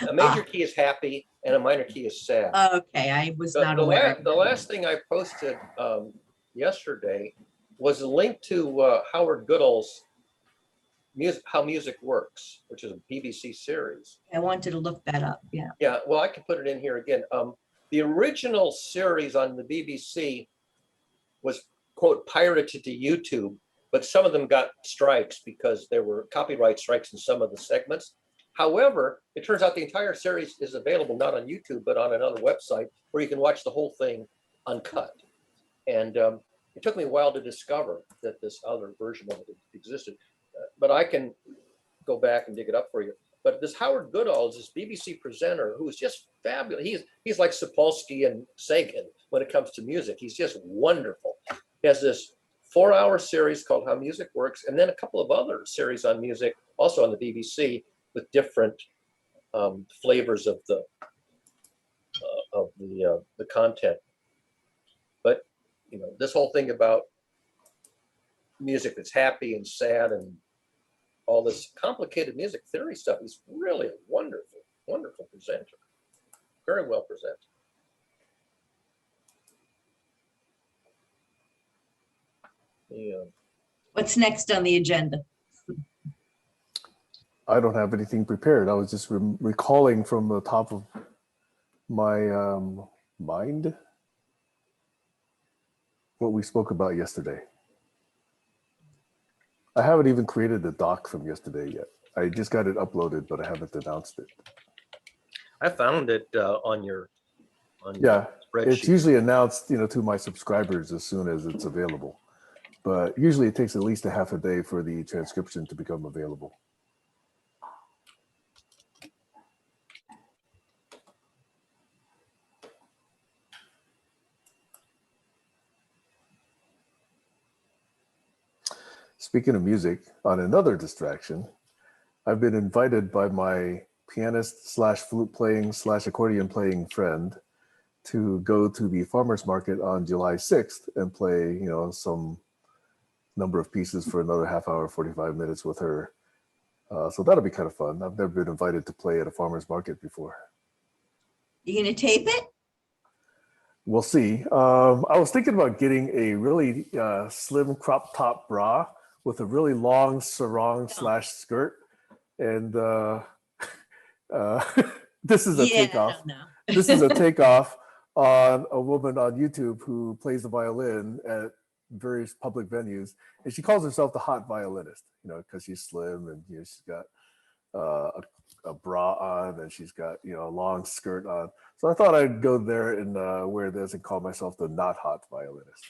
Speaker 2: A major key is happy, and a minor key is sad.
Speaker 3: Okay, I was not aware.
Speaker 2: The last thing I posted yesterday was a link to Howard Goodall's How Music Works, which is a BBC series.
Speaker 3: I wanted to look that up. Yeah.
Speaker 2: Yeah, well, I can put it in here again. The original series on the BBC was, quote, pirated to YouTube, but some of them got strikes because there were copyright strikes in some of the segments. However, it turns out the entire series is available not on YouTube, but on another website where you can watch the whole thing uncut. And it took me a while to discover that this other version of it existed. But I can go back and dig it up for you. But this Howard Goodall is this BBC presenter who is just fabulous. He's like Sapolsky and Sagan when it comes to music. He's just wonderful. He has this 4-hour series called How Music Works, and then a couple of other series on music, also on the BBC, with different flavors of the content. But this whole thing about music that's happy and sad and all this complicated music theory stuff is really a wonderful presenter. Very well presented. Yeah.
Speaker 3: What's next on the agenda?
Speaker 1: I don't have anything prepared. I was just recalling from the top of my mind what we spoke about yesterday. I haven't even created the doc from yesterday yet. I just got it uploaded, but I haven't announced it.
Speaker 2: I found it on your
Speaker 1: Yeah,
Speaker 2: spreadsheet.
Speaker 1: it's usually announced, to my subscribers as soon as it's available. But usually it takes at least a half a day for the transcription to become available. Speaking of music, on another distraction, I've been invited by my pianist / flute playing / accordion playing friend to go to the farmer's market on July 6th and play, some number of pieces for another half hour, 45 minutes with her. So that'll be kind of fun. I've never been invited to play at a farmer's market before.
Speaker 3: You gonna tape it?
Speaker 1: We'll see. I was thinking about getting a really slim crop top bra with a really long sarong / skirt. And this is a takeoff.
Speaker 3: No.
Speaker 1: This is a takeoff on a woman on YouTube who plays the violin at various public venues. And she calls herself the hot violinist, because she's slim and she's got a bra on and she's got, a long skirt on. So I thought I'd go there and wear this and call myself the not hot violinist.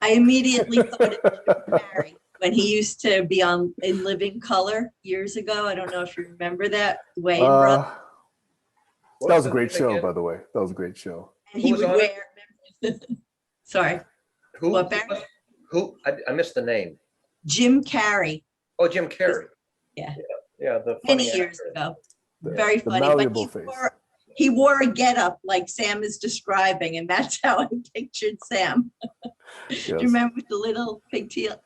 Speaker 3: I immediately thought of Jim Carrey when he used to be in Living Color years ago. I don't know if you remember that. Wayne Brother.
Speaker 1: That was a great show, by the way. That was a great show.
Speaker 3: And he would wear. Sorry.
Speaker 2: Who?
Speaker 3: What, Barry?
Speaker 2: Who? I missed the name.
Speaker 3: Jim Carrey.
Speaker 2: Oh, Jim Carrey.
Speaker 3: Yeah.
Speaker 2: Yeah. The
Speaker 3: Many
Speaker 2: funny
Speaker 3: years
Speaker 2: actor.
Speaker 3: ago.
Speaker 1: The
Speaker 3: Very funny.
Speaker 1: malleable
Speaker 3: But
Speaker 1: face.
Speaker 3: he wore a getup like Sam is describing, and that's how I pictured Sam.
Speaker 1: Yes.
Speaker 3: Do you remember with the little pigtails?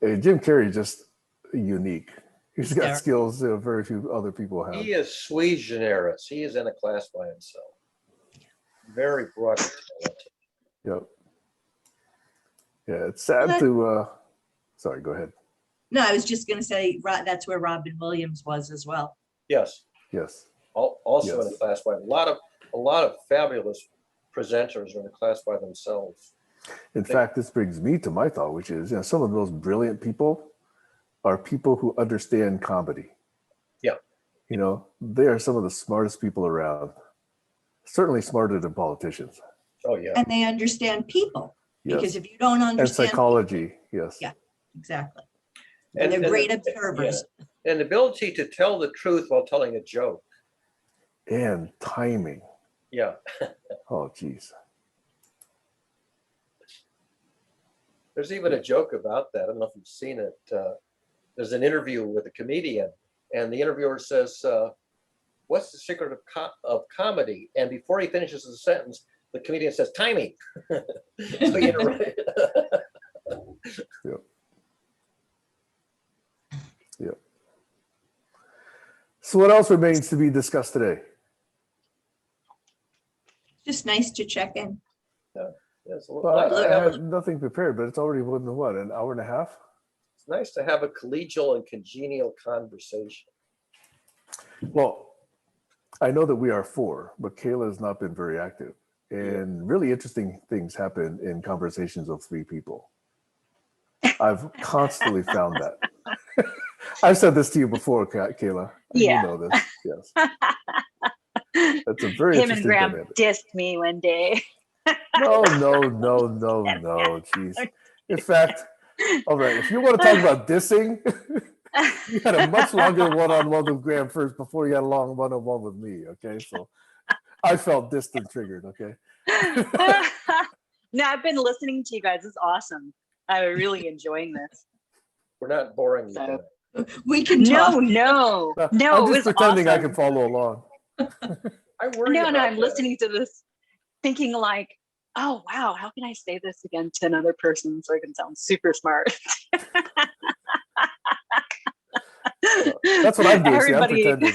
Speaker 1: Hey, Jim Carrey just unique. He's got
Speaker 3: Yeah.
Speaker 1: skills that very few other people have.
Speaker 2: He is sui generis. He is in a class by himself. very broadly talented.
Speaker 1: Yep. Yeah, it's sad
Speaker 3: Well,
Speaker 1: to. Sorry, go ahead.
Speaker 3: No, I was just gonna say, that's where Robin Williams was as well.
Speaker 2: Yes,
Speaker 1: Yes.
Speaker 2: also in a
Speaker 1: Yes.
Speaker 2: class by a lot of fabulous presenters are in a class by themselves.
Speaker 1: In fact, this brings me to my thought, which is, some of the most brilliant people are people who understand comedy.
Speaker 2: Yeah.
Speaker 1: They are some of the smartest people around. Certainly smarter than politicians.
Speaker 2: Oh yeah.
Speaker 3: And they understand people, because
Speaker 1: Yes.
Speaker 3: if you don't
Speaker 1: And
Speaker 3: understand.
Speaker 1: psychology. Yes.
Speaker 3: Yeah. Exactly. And they're great observers.
Speaker 2: And the ability to tell the truth while telling a joke.
Speaker 1: And timing.
Speaker 2: Yeah.
Speaker 1: Oh, geez.
Speaker 2: There's even a joke about that. I don't know if you've seen it. There's an interview with a comedian, and the interviewer says, "What's the secret of comedy?" And before he finishes the sentence, the comedian says, "Timing." So, right.
Speaker 1: Yep. Yep. So what else remains to be discussed today?
Speaker 3: Just nice to check in.
Speaker 2: It's
Speaker 1: Well, I had nothing prepared, but it's already more than what, an hour and a half?
Speaker 2: It's nice to have a collegial and congenial conversation.
Speaker 1: Well, I know that we are four, but Kayla has not been very active. And really interesting things happen in conversations of three people. I've constantly found that. I've said this to you before, Kayla.
Speaker 4: Yeah.
Speaker 1: You know this. Yes. That's a very
Speaker 4: Him and
Speaker 1: interesting
Speaker 4: Graham
Speaker 1: dynamic.
Speaker 4: dissed me one day.
Speaker 1: No. Jeez. In fact, all right, if you want to talk about dissing, you had a much longer one-on-one with Graham first before you had a long one-on-one with me. Okay, so I felt dissed and triggered. Okay.
Speaker 4: No, I've been listening to you guys. It's awesome. I'm really enjoying this.
Speaker 2: We're not boring you.
Speaker 4: So-
Speaker 3: We can talk.
Speaker 4: No.
Speaker 1: I'm
Speaker 4: it
Speaker 1: just
Speaker 4: was
Speaker 1: pretending I
Speaker 4: awesome.
Speaker 1: can follow along.
Speaker 2: I worry
Speaker 4: No,
Speaker 2: about
Speaker 4: I'm
Speaker 2: that.
Speaker 4: listening to this thinking like, oh, wow, how can I say this against another person so I can sound super smart?
Speaker 1: That's what I'm doing. See, I'm
Speaker 4: Everybody.
Speaker 1: pretending.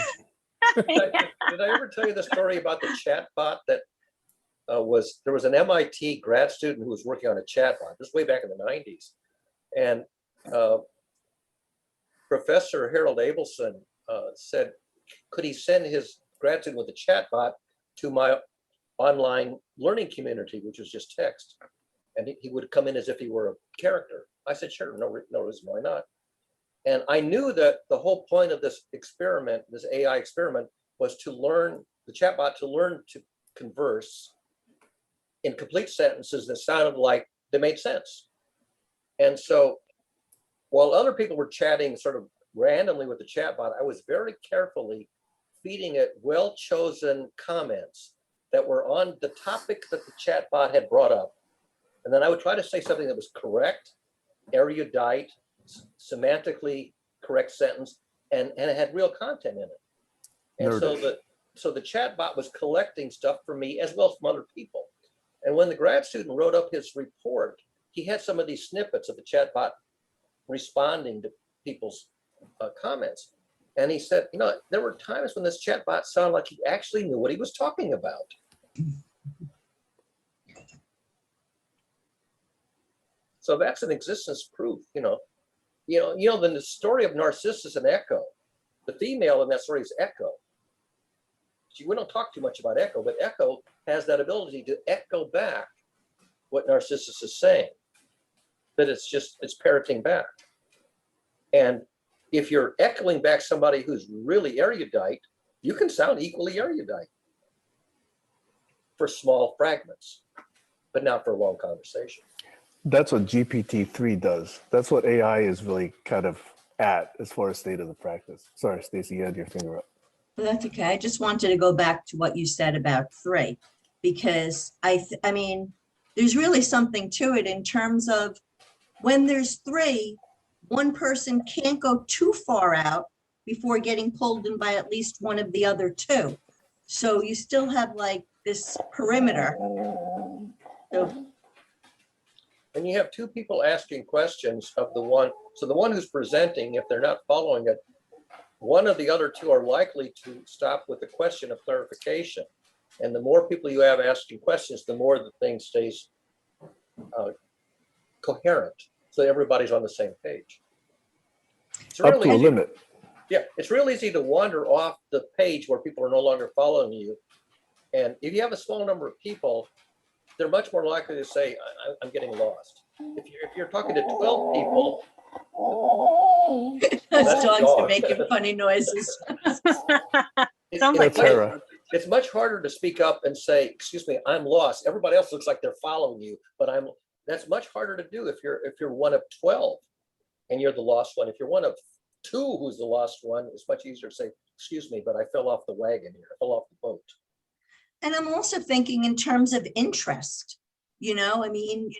Speaker 2: Did I ever tell you the story about the chat bot that there was an MIT grad student who was working on a chat bot, this way back in the 90s. And Professor Harold Abelson said, could he send his grad student with a chat bot to my online learning community, which was just text? And he would come in as if he were a character. I said, sure, no reason why not. And I knew that the whole point of this experiment, this AI experiment, was to learn the chatbot to learn to converse in complete sentences that sounded like they made sense. And so while other people were chatting sort of randomly with the chatbot, I was very carefully feeding it well-chosen comments that were on the topic that the chatbot had brought up. And then I would try to say something that was correct, erudite, semantically correct sentence, and it had real content in it. And so the chatbot was collecting stuff for me as well as from other people. And when the grad student wrote up his report, he had some of these snippets of the chatbot responding to people's comments. And he said, there were times when this chatbot sounded like he actually knew what he was talking about. So that's an existence proof, the story of Narcissus and Echo, the female in that story is Echo. We don't talk too much about Echo, but Echo has that ability to echo back what Narcissus is saying, that it's parroting back. And if you're echoing back somebody who's really erudite, you can sound equally erudite for small fragments, but not for a long conversation.
Speaker 1: That's what GPT-3 does. That's what AI is really kind of at as far as state of the practice. Sorry, Stacey, you had your finger up.
Speaker 3: Well, that's okay. I just wanted to go back to what you said about 3, because I mean, there's really something to it in terms of when there's 3, one person can't go too far out before getting pulled in by at least one of the other 2. So you still have like this perimeter. So,
Speaker 2: and you have 2 people asking questions of the one. So the one who's presenting, if they're not following it, one of the other 2 are likely to stop with a question of clarification. And the more people you have asking questions, the more the thing stays coherent. So everybody's on the same page. It's
Speaker 1: Up to a
Speaker 2: easy.
Speaker 1: limit.
Speaker 2: Yeah, it's real easy to wander off the page where people are no longer following you. And if you have a small number of people, they're much more likely to say, I'm getting lost. If you're talking to 12 people,
Speaker 3: Those
Speaker 2: That's a
Speaker 3: dogs
Speaker 2: dog.
Speaker 3: are making funny noises.
Speaker 2: it's,
Speaker 4: Sounds
Speaker 2: it's
Speaker 1: That's
Speaker 4: like
Speaker 2: much-
Speaker 1: Hera.
Speaker 2: it's much harder to speak up and say, excuse me, I'm lost. Everybody else looks like they're following you, but that's much harder to do if you're one of 12 and you're the lost one. If you're one of 2 who's the lost one, it's much easier to say, excuse me, but I fell off the wagon here. I fell off the boat.
Speaker 3: And I'm also thinking in terms of interest, I mean,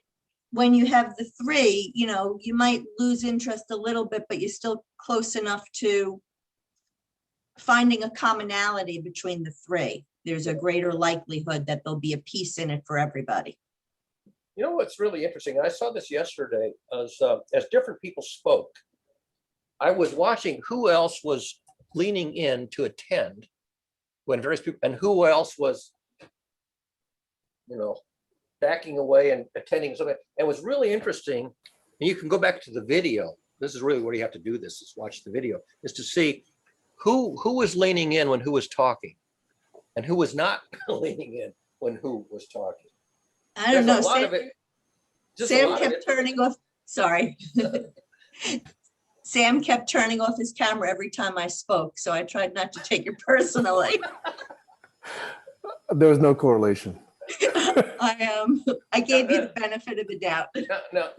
Speaker 3: when you have the 3, you might lose interest a little bit, but you're still close enough to finding a commonality between the 3. There's a greater likelihood that there'll be a piece in it for everybody.
Speaker 2: You know what's really interesting? I saw this yesterday as different people spoke. I was watching who else was leaning in to attend when various people, and who else was, backing away and attending something. And it was really interesting. And you can go back to the video. This is really where you have to do this, is watch the video, is to see who was leaning in when who was talking and who was not leaning in when who was talking.
Speaker 3: I don't
Speaker 2: There's
Speaker 3: know.
Speaker 2: a lot of it. Just a
Speaker 3: Sam
Speaker 2: lot of
Speaker 3: kept
Speaker 2: it.
Speaker 3: turning off, sorry. Sam kept turning off his camera every time I spoke, so I tried not to take it personally.
Speaker 1: There was no correlation.
Speaker 3: I gave you the benefit of the doubt.
Speaker 2: Now,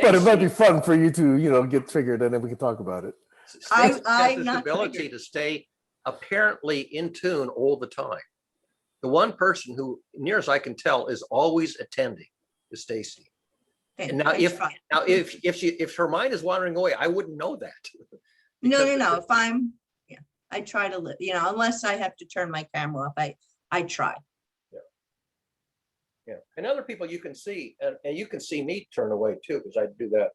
Speaker 1: But it might be
Speaker 2: Stacey,
Speaker 1: fun for you to, get triggered, and then we can talk about it.
Speaker 2: Stacey
Speaker 3: I
Speaker 2: has this
Speaker 3: not
Speaker 2: ability
Speaker 3: triggered.
Speaker 2: to stay apparently in tune all the time. The one person who, near as I can tell, is always attending is Stacey. And now,
Speaker 3: I tried.
Speaker 2: if her mind is wandering away, I wouldn't know that.
Speaker 3: No.
Speaker 2: Because
Speaker 3: If I try to live, unless I have to turn my camera off, I try.
Speaker 2: Yeah, and other people you can see, and you can see me turn away too, because I do that.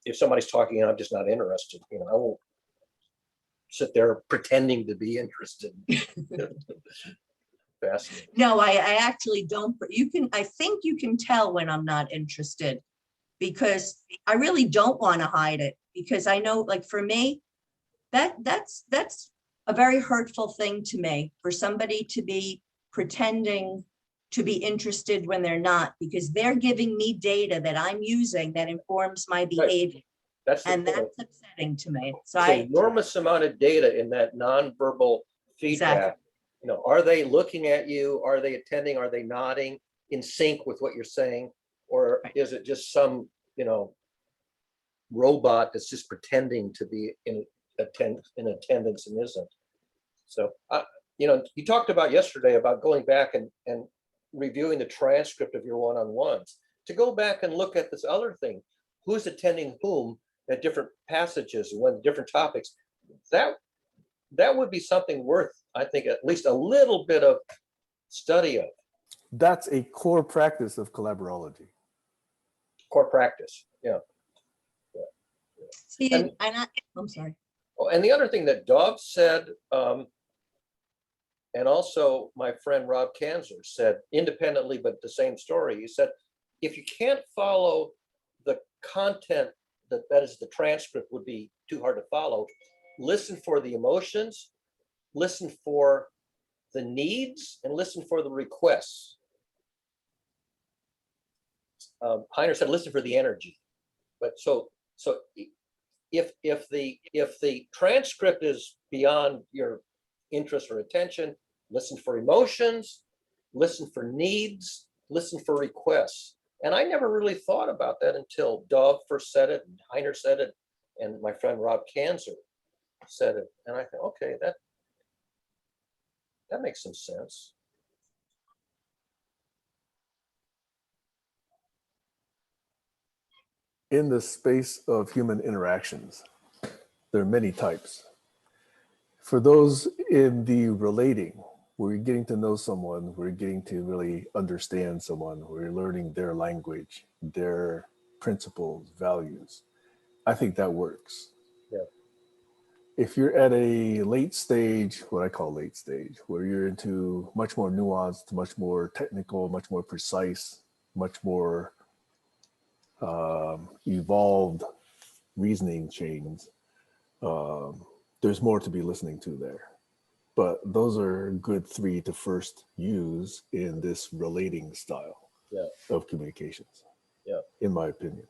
Speaker 2: If somebody's talking and I'm just not interested, I won't sit there pretending to be interested. Fascinating.
Speaker 3: No, I actually don't. I think you can tell when I'm not interested, because I really don't want to hide it, because I know, like, for me, that's a very hurtful thing to me, for somebody to be pretending to be interested when they're not, because they're giving me data that I'm using that informs my behavior.
Speaker 2: That's the
Speaker 3: And
Speaker 2: point.
Speaker 3: that's upsetting to me. So
Speaker 2: It's an enormous amount of data in that nonverbal feedback.
Speaker 3: Exactly.
Speaker 2: Are they looking at you? Are they attending? Are they nodding in sync with what you're saying? Or
Speaker 3: Right.
Speaker 2: is it just some, robot that's just pretending to be in attendance and isn't? So, you talked about yesterday about going back and reviewing the transcript of your one-on-ones, to go back and look at this other thing, who's attending whom at different passages and when different topics. That would be something worth, I think, at least a little bit of study of.
Speaker 1: That's a core practice of collaborology.
Speaker 2: Core practice. Yeah.
Speaker 3: See,
Speaker 2: And-
Speaker 3: I'm sorry.
Speaker 2: Oh, and the other thing that Dov said, and also my friend Rob Kanzer said independently, but the same story. He said, if you can't follow the content that is the transcript would be too hard to follow, listen for the emotions, listen for the needs, and listen for the requests. Heiner said, listen for the energy. But so if the transcript is beyond your interest or attention, listen for emotions, listen for needs, listen for requests. And I never really thought about that until Dov first said it, and Heiner said it, and my friend Rob Kanzer said it. And I thought, okay, that makes some sense.
Speaker 1: In the space of human interactions, there are many types. For those in the relating, where you're getting to know someone, we're getting to really understand someone, we're learning their language, their principles, values. I think that works.
Speaker 2: Yeah.
Speaker 1: if you're at a late stage, what I call late stage, where you're into much more nuanced, much more technical, much more precise, much more evolved reasoning chains, there's more to be listening to there. But those are good 3 to first use in this relating style of communications, in my opinion.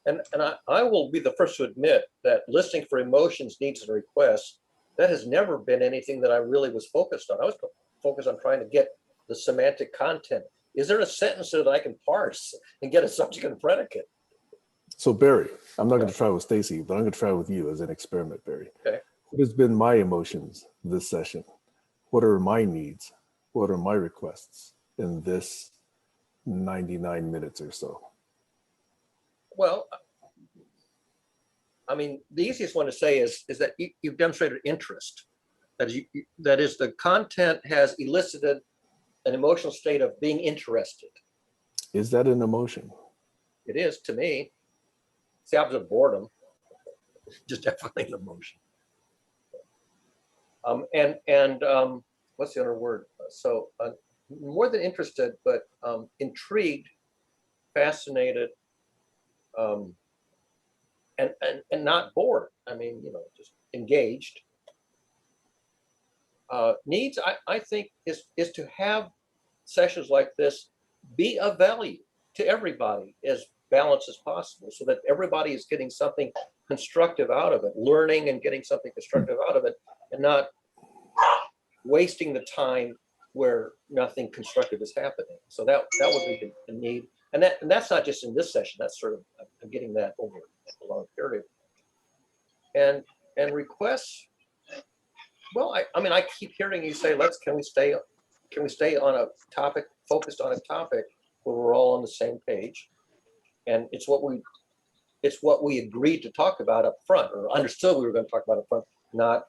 Speaker 2: And I will be the first to admit that listening for emotions, needs, and requests, that has never been anything that I really was focused on. I was focused on trying to get the semantic content. Is there a sentence that I can parse and get a subject and predicate?
Speaker 1: So Barry, I'm not going to try with Stacy, but I'm going to try with you as an experiment, Barry.
Speaker 2: Okay.
Speaker 1: What has been my emotions this session? What are my needs? What are my requests in this 99 minutes or so?
Speaker 2: Well, I mean, the easiest one to say is that you've demonstrated interest. That is, the content has elicited an emotional state of being interested.
Speaker 1: Is that an emotion?
Speaker 2: It is to me. It's the opposite of boredom. Just definitely an emotion. What's the other word? So more than interested, but intrigued, fascinated, and not bored. I mean, just engaged. Needs, I think, is to have sessions like this be of value to everybody as balanced as possible, so that everybody is getting something constructive out of it, learning and getting something constructive out of it, and not wasting the time where nothing constructive is happening. So that would be the need. And that's not just in this session, that's sort of, I'm getting that over a long period. And requests, well, I mean, I keep hearing you say, can we stay on a topic, focused on a topic where we're all on the same page? And it's what we agreed to talk about up front, or understood we were going to talk about up front, not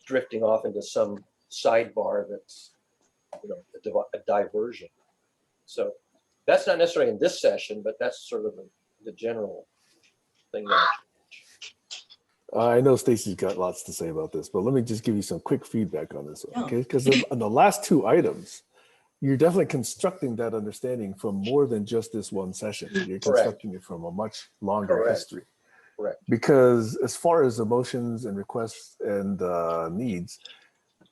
Speaker 2: drifting off into some sidebar that's, a diversion. So that's not necessarily in this session, but that's sort of the general thing.
Speaker 1: I know Stacy's got lots to say about this, but let me just give you some quick feedback on this one, okay? Because on the last 2 items, you're definitely constructing that understanding from more than just this one session. You're constructing it from a much longer history.
Speaker 2: Correct.
Speaker 1: Because as far as emotions and requests and needs,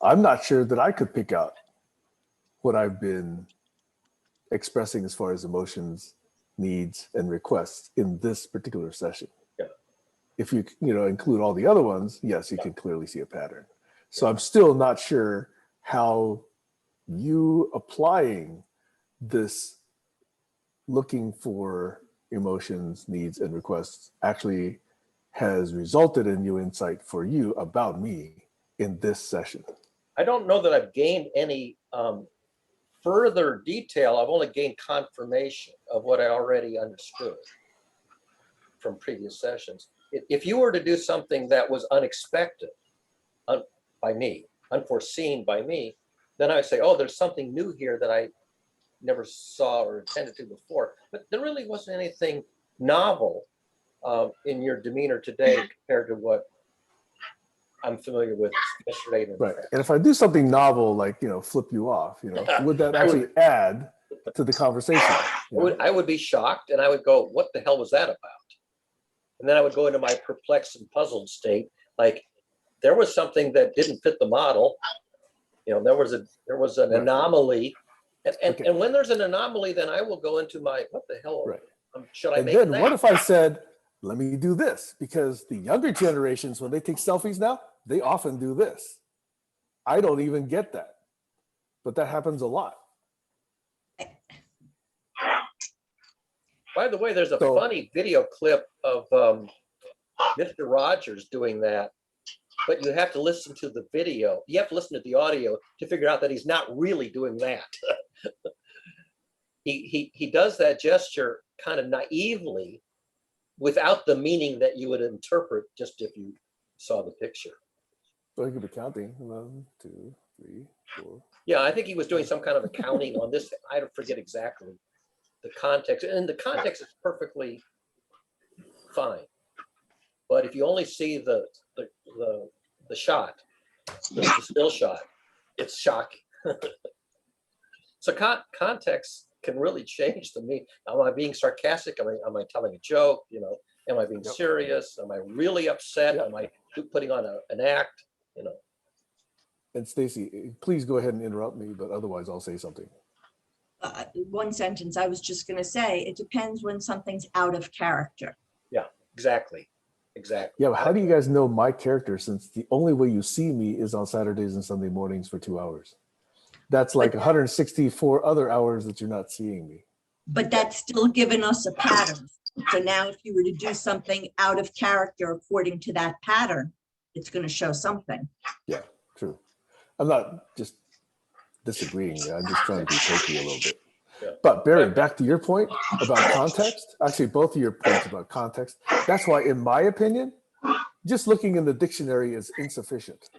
Speaker 1: I'm not sure that I could pick out what I've been expressing as far as emotions, needs, and requests in this particular session.
Speaker 2: Yeah.
Speaker 1: If you include all the other ones, yes, you can clearly see a pattern. So I'm still not sure how you applying this looking for emotions, needs, and requests actually has resulted in new insight for you about me in this session.
Speaker 2: I don't know that I've gained any further detail. I've only gained confirmation of what I already understood from previous sessions. If you were to do something that was unexpected by me, unforeseen by me, then I say, oh, there's something new here that I never saw or attended to before. But there really wasn't anything novel in your demeanor today compared to what I'm familiar with yesterday.
Speaker 1: Right. And if I do something novel, like, flip you off, would that actually add to the conversation?
Speaker 2: I would be shocked, and I would go, what the hell was that about? And then I would go into my perplexed and puzzled state. Like, there was something that didn't fit the model. There was an anomaly. And when there's an anomaly, then I will go into my, what the hell?
Speaker 1: Right.
Speaker 2: Should I
Speaker 1: and
Speaker 2: make
Speaker 1: then
Speaker 2: that?
Speaker 1: What if I said, let me do this? Because the younger generations, when they take selfies now, they often do this. I don't even get that, but that happens a lot.
Speaker 2: By the way, there's a funny video clip of Mr. Rogers doing that, but you have to listen to the video. You have to listen to the audio to figure out that he's not really doing that. He does that gesture kind of naively, without the meaning that you would interpret just if you saw the picture.
Speaker 1: So he could be counting 1, 2, 3, 4.
Speaker 2: Yeah, I think he was doing some kind of accounting on this. I don't forget exactly the context, and the context is perfectly fine. But if you only see the shot, the still shot, it's shocking. So context can really change the meaning. Am I being sarcastic? Am I telling a joke? You know, am I being serious? Am I really upset? Am I putting on an act? You know.
Speaker 1: And Stacy, please go ahead and interrupt me, but otherwise I'll say something.
Speaker 3: One sentence, I was just going to say, it depends when something's out of character.
Speaker 2: Yeah, exactly.
Speaker 1: Yeah, but how do you guys know my character, since the only way you see me is on Saturdays and Sunday mornings for 2 hours? That's like 164 other hours that you're not seeing me.
Speaker 3: But that's still given us a pattern. So now if you were to do something out of character according to that pattern, it's going to show something.
Speaker 1: Yeah, true. I'm not just disagreeing. I'm just trying to be pokey a little bit.
Speaker 2: Yeah.
Speaker 1: But Barry, back to your point about context, actually both of your points about context, that's why, in my opinion, just looking in the dictionary is insufficient.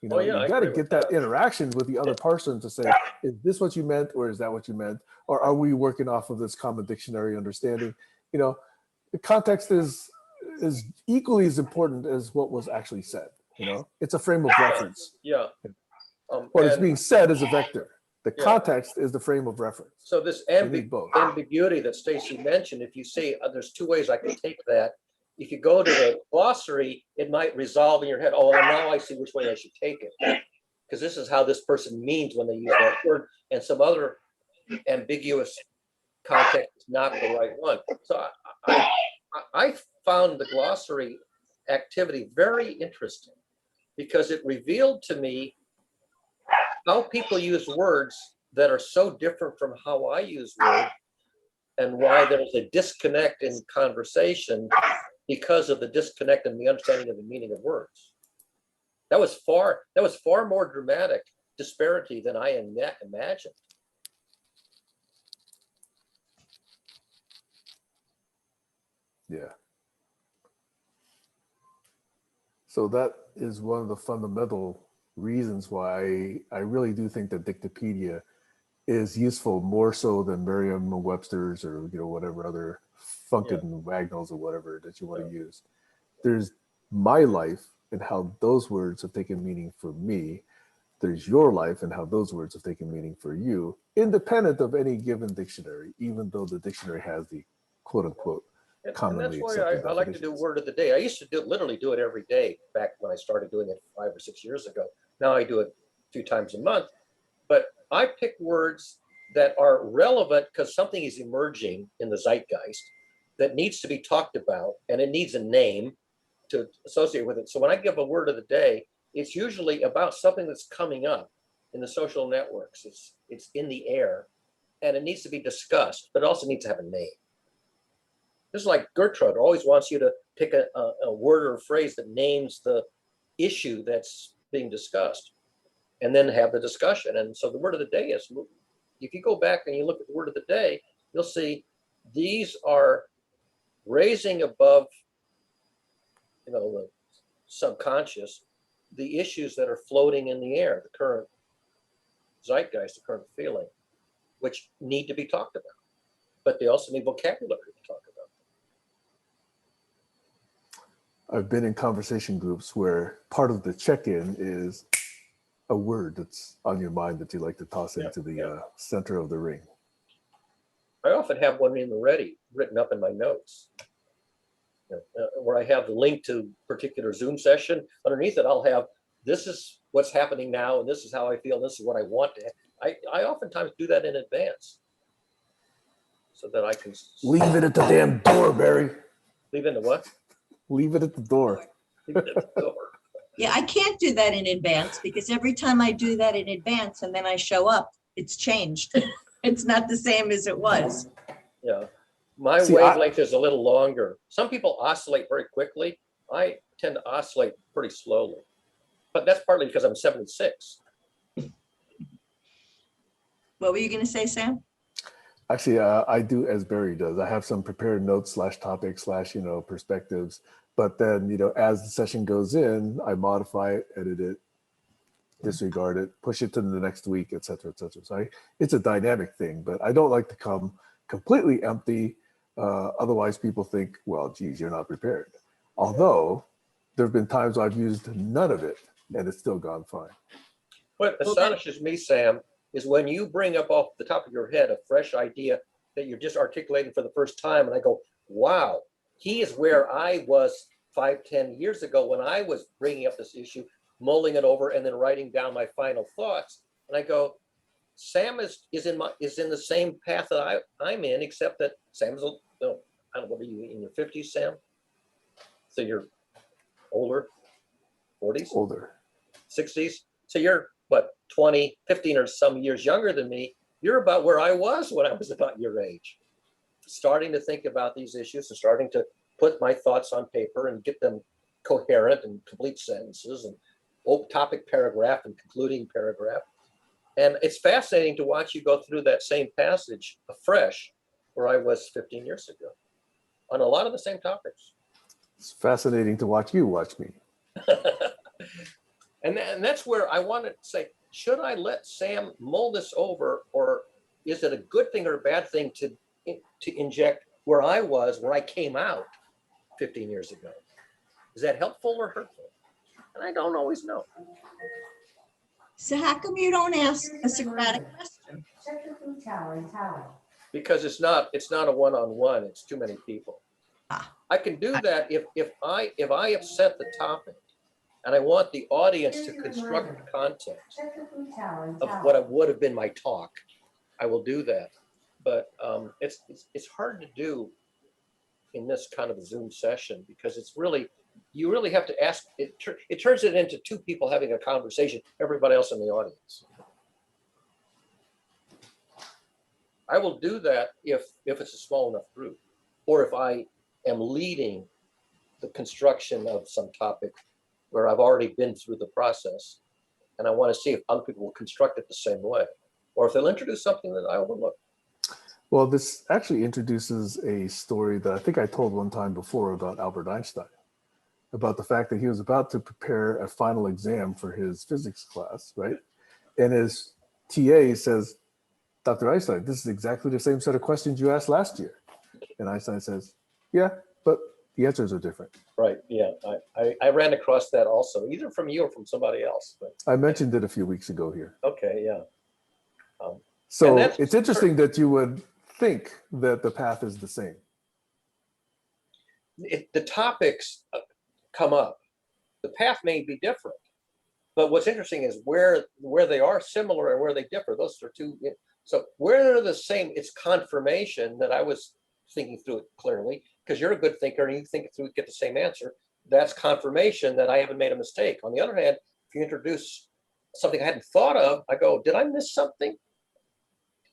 Speaker 1: You know, you got to get that interaction with the other person to say, is this what you meant, or is that what you meant? Or are we working off of this common dictionary understanding? You know, the context is equally as important as what was actually said. You know, it's a frame of reference.
Speaker 2: Yeah.
Speaker 1: What is being said is a vector. The context is the frame of reference.
Speaker 2: So this ambiguity that Stacy mentioned, if you say there's two ways I can take that. If you go to the glossary, it might resolve in your head, oh, now I see which way I should take it. Because this is how this person means when they use that word, and some other ambiguous context is not the right one. So I found the glossary activity very interesting because it revealed to me how people use words that are so different from how I use words, and why there's a disconnect in conversation because of the disconnect in the understanding of the meaning of words. That was far more dramatic disparity than I imagined.
Speaker 1: Yeah. So that is one of the fundamental reasons why I really do think that Dictopedia is useful more so than Merriam-Webster's or, you know, whatever other Funkin' Wagnalls or whatever that you want to use. There's my life and how those words have taken meaning for me. There's your life and how those words have taken meaning for you, independent of any given dictionary, even though the dictionary has the quote unquote commonly accepted definitions.
Speaker 2: That's why I like to do word of the day. I used to literally do it every day back when I started doing it 5 or 6 years ago. Now I do it 2 times a month, but I pick words that are relevant because something is emerging in the zeitgeist that needs to be talked about, and it needs a name to associate with it. So when I give a word of the day, it's usually about something that's coming up in the social networks. It's in the air, and it needs to be discussed, but it also needs to have a name. This is like Gertrude always wants you to pick a word or a phrase that names the issue that's being discussed, and then have the discussion. And so the word of the day is, if you go back and you look at the word of the day, you'll see these are raising above, you know, the subconscious, the issues that are floating in the air, the current zeitgeist, the current feeling, which need to be talked about, but they also need vocabulary to talk about.
Speaker 1: I've been in conversation groups where part of the check-in is a word that's on your mind that you like to toss into the center of the ring.
Speaker 2: I often have one in the ready, written up in my notes, where I have the link to particular Zoom session. Underneath it, I'll have, this is what's happening now, and this is how I feel, and this is what I want to. I oftentimes do that in advance so that I can
Speaker 1: leave it at the damn door, Barry.
Speaker 2: Leave it in the what?
Speaker 1: Leave it at the door.
Speaker 2: Leave it at the door.
Speaker 3: Yeah, I can't do that in advance because every time I do that in advance and then I show up, it's changed. It's not the same as it was.
Speaker 2: Yeah, my wavelength is a little longer. Some people oscillate very quickly. I tend to oscillate pretty slowly, but that's partly because I'm 76.
Speaker 3: What were you going to say, Sam?
Speaker 1: Actually, I do as Barry does. I have some prepared notes / topics / perspectives, but then, as the session goes in, I modify it, edit it, disregard it, push it to the next week, et cetera, et cetera. So it's a dynamic thing, but I don't like to come completely empty. Otherwise people think, well, geez, you're not prepared. Although there have been times I've used none of it and it's still gone fine.
Speaker 2: What astonishes me, Sam, is when you bring up off the top of your head a fresh idea that you're just articulating for the first time, and I go, wow, he is where I was 5-10 years ago when I was bringing up this issue, mulling it over, and then writing down my final thoughts. And I go, Sam is in the same path that I'm in, except that Sam's, I don't know, what are you, in your 50s, Sam? So you're older, 40s?
Speaker 1: Older.
Speaker 2: 60s. So you're what, 20, 15 or some years younger than me. You're about where I was when I was about your age. Starting to think about these issues and starting to put my thoughts on paper and get them coherent and complete sentences and topic paragraph and concluding paragraph. And it's fascinating to watch you go through that same passage afresh where I was 15 years ago on a lot of the same topics.
Speaker 1: It's fascinating to watch you watch me.
Speaker 2: And that's where I wanted to say, should I let Sam mull this over, or is it a good thing or a bad thing to inject where I was when I came out 15 years ago? Is that helpful or hurtful? And I don't always know.
Speaker 3: So how come you don't ask a Socratic question?
Speaker 5: Check the food tower and tower.
Speaker 2: Because it's not a one-on-one, it's too many people.
Speaker 3: Ah.
Speaker 2: I can do that if I have set the topic and I want the audience to construct the content
Speaker 5: Check the food tower and
Speaker 2: of
Speaker 5: tower.
Speaker 2: what would have been my talk, I will do that. But it's hard to do in this kind of a Zoom session because you really have to ask. It turns it into two people having a conversation, everybody else in the audience. I will do that if it's a small enough group, or if I am leading the construction of some topic where I've already been through the process, and I want to see if other people will construct it the same way, or if they'll introduce something that I overlooked.
Speaker 1: Well, this actually introduces a story that I think I told one time before about Albert Einstein, about the fact that he was about to prepare a final exam for his physics class, right? And his TA says, Dr. Einstein, this is exactly the same set of questions you asked last year. And Einstein says, yeah, but the answers are different.
Speaker 2: Right, yeah, I ran across that also, either from you or from somebody else. But
Speaker 1: I mentioned it a few weeks ago here.
Speaker 2: okay, yeah.
Speaker 1: So
Speaker 2: that's-
Speaker 1: it's interesting that you would think that the path is the same.
Speaker 2: The topics come up. The path may be different, but what's interesting is where they are similar and where they differ. Those are two. So where they're the same, it's confirmation that I was thinking through it clearly, because you're a good thinker and you think it through, get the same answer. That's confirmation that I haven't made a mistake. On the other hand, if you introduce something I hadn't thought of, I go, did I miss something?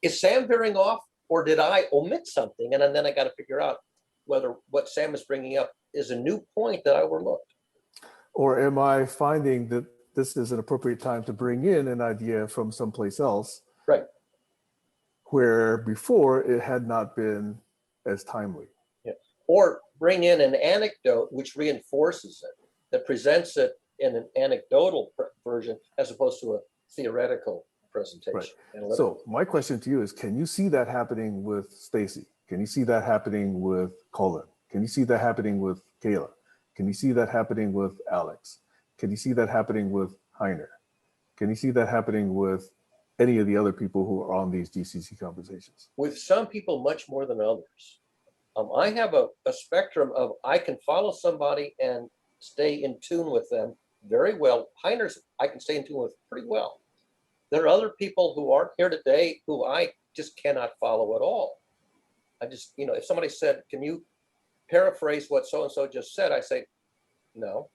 Speaker 2: Is Sam veering off, or did I omit something? And then I got to figure out whether what Sam is bringing up is a new point that I overlooked.
Speaker 1: Or am I finding that this is an appropriate time to bring in an idea from someplace else?
Speaker 2: Right.
Speaker 1: Where before it had not been as timely.
Speaker 2: Yeah. Or bring in an anecdote which reinforces it, that presents it in an anecdotal version as opposed to a theoretical presentation.
Speaker 1: Right. So my question to you is, can you see that happening with Stacy? Can you see that happening with Colin? Can you see that happening with Kayla? Can you see that happening with Alex? Can you see that happening with Heiner? Can you see that happening with any of the other people who are on these GCC conversations? With
Speaker 2: some people, much more than others. I have a spectrum of, I can follow somebody and stay in tune with them very well. Heiner's, I can stay in tune with pretty well. There are other people who aren't here today who I just cannot follow at all. I just, if somebody said, can you paraphrase what so-and-so just said? I say, no.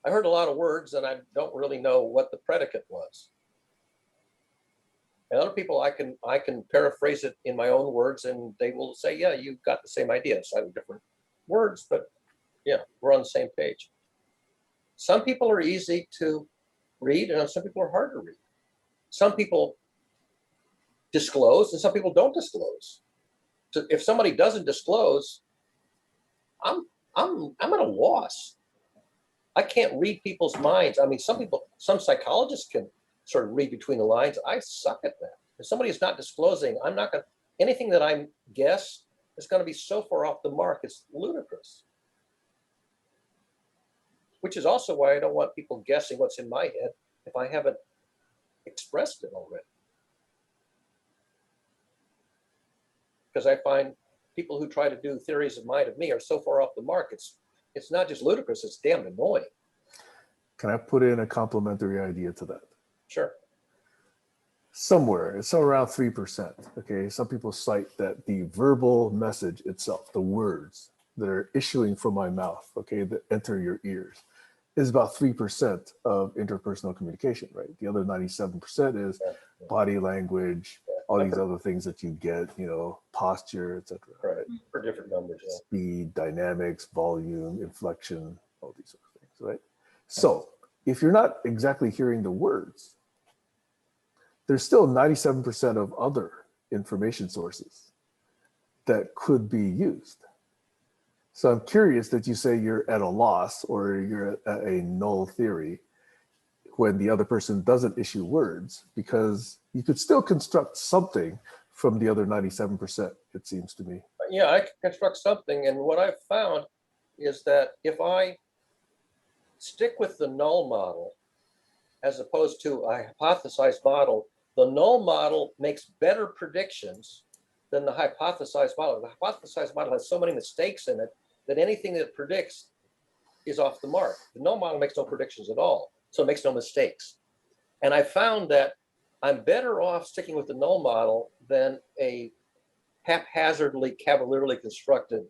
Speaker 2: I heard a lot of words and I don't really know what the predicate was. And other people, I can paraphrase it in my own words and they will say, yeah, you've got the same idea, slightly different words, but yeah, we're on the same page. Some people are easy to read and some people are hard to read. Some people disclose and some people don't disclose. So if somebody doesn't disclose, I'm at a loss. I can't read people's minds. I mean, some psychologists can sort of read between the lines. I suck at that. If somebody is not disclosing, I'm not going to, anything that I guess is going to be so far off the mark, it's ludicrous. which is also why I don't want people guessing what's in my head if I haven't expressed it already. Because I find people who try to do theories of mind of me are so far off the mark. It's not just ludicrous, it's damn annoying.
Speaker 1: Can I put in a complementary idea to that?
Speaker 2: Sure.
Speaker 1: Somewhere, it's around 3%. Okay, some people cite that the verbal message itself, the words that are issuing from my mouth, okay, that enter your ears, is about 3% of interpersonal communication, right? The other 97% is body language, all these other things that you get, you know, posture, etc.
Speaker 2: Right. For different numbers. Yeah.
Speaker 1: Speed, dynamics, volume, inflection, all these sort of things, right? So if you're not exactly hearing the words, there's still 97% of other information sources that could be used. So I'm curious that you say you're at a loss or you're at a null theory when the other person doesn't issue words, because you could still construct something from the other 97%, it seems to me.
Speaker 2: Yeah, I can construct something. And what I've found is that if I stick with the null model, as opposed to a hypothesized model, the null model makes better predictions than the hypothesized model. The hypothesized model has so many mistakes in it that anything that predicts is off the mark. The null model makes no predictions at all, so it makes no mistakes. And I found that I'm better off sticking with the null model than a haphazardly, cavalierly constructed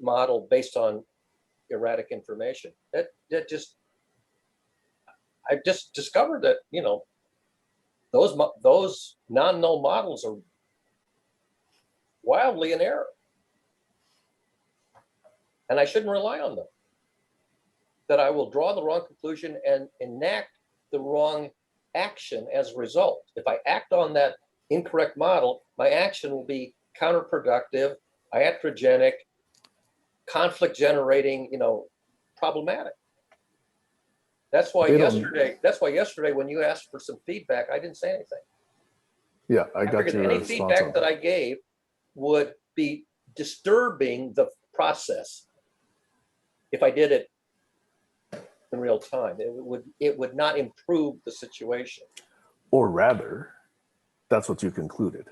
Speaker 2: model based on erratic information. I just discovered that, you know, those non-null models are wildly in error. And I shouldn't rely on them. That I will draw the wrong conclusion and enact the wrong action as a result. If I act on that incorrect model, my action will be counterproductive, iatrogenic, conflict generating, you know, problematic. That's why yesterday when you asked for some feedback, I didn't say anything.
Speaker 1: Yeah, I got
Speaker 2: figured
Speaker 1: your
Speaker 2: any
Speaker 1: response
Speaker 2: feedback
Speaker 1: on
Speaker 2: that I gave would be disturbing the process if I did it in real time. It would not improve the situation.
Speaker 1: Or rather, that's what you concluded.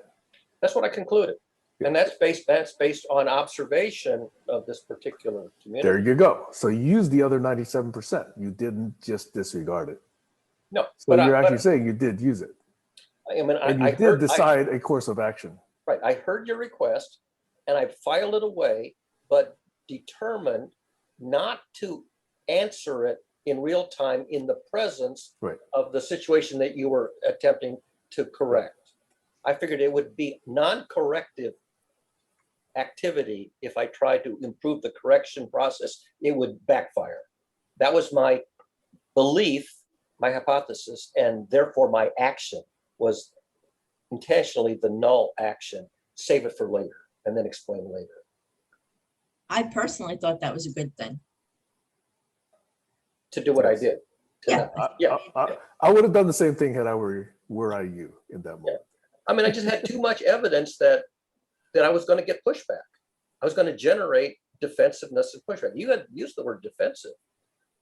Speaker 2: That's what I concluded.
Speaker 1: Yeah.
Speaker 2: And that's based on observation of this particular community.
Speaker 1: There you go. So you used the other 97%. You didn't just disregard it.
Speaker 2: No,
Speaker 1: So you're actually saying you did use it.
Speaker 2: I mean,
Speaker 1: and you did decide a course of action.
Speaker 2: Right. I heard your request and I filed it away, but determined not to answer it in real time in the presence of the situation that you were attempting to correct. I figured it would be non-corrective activity. If I tried to improve the correction process, it would backfire. That was my belief, my hypothesis, and therefore my action was intentionally the null action. Save it for later and then explain later.
Speaker 3: I personally thought that was a good thing.
Speaker 2: To do what I did.
Speaker 1: I would have done the same thing had I were you in that moment.
Speaker 2: I mean, I just had too much evidence that I was going to get pushback. I was going to generate defensiveness and pushback. You had used the word defensive,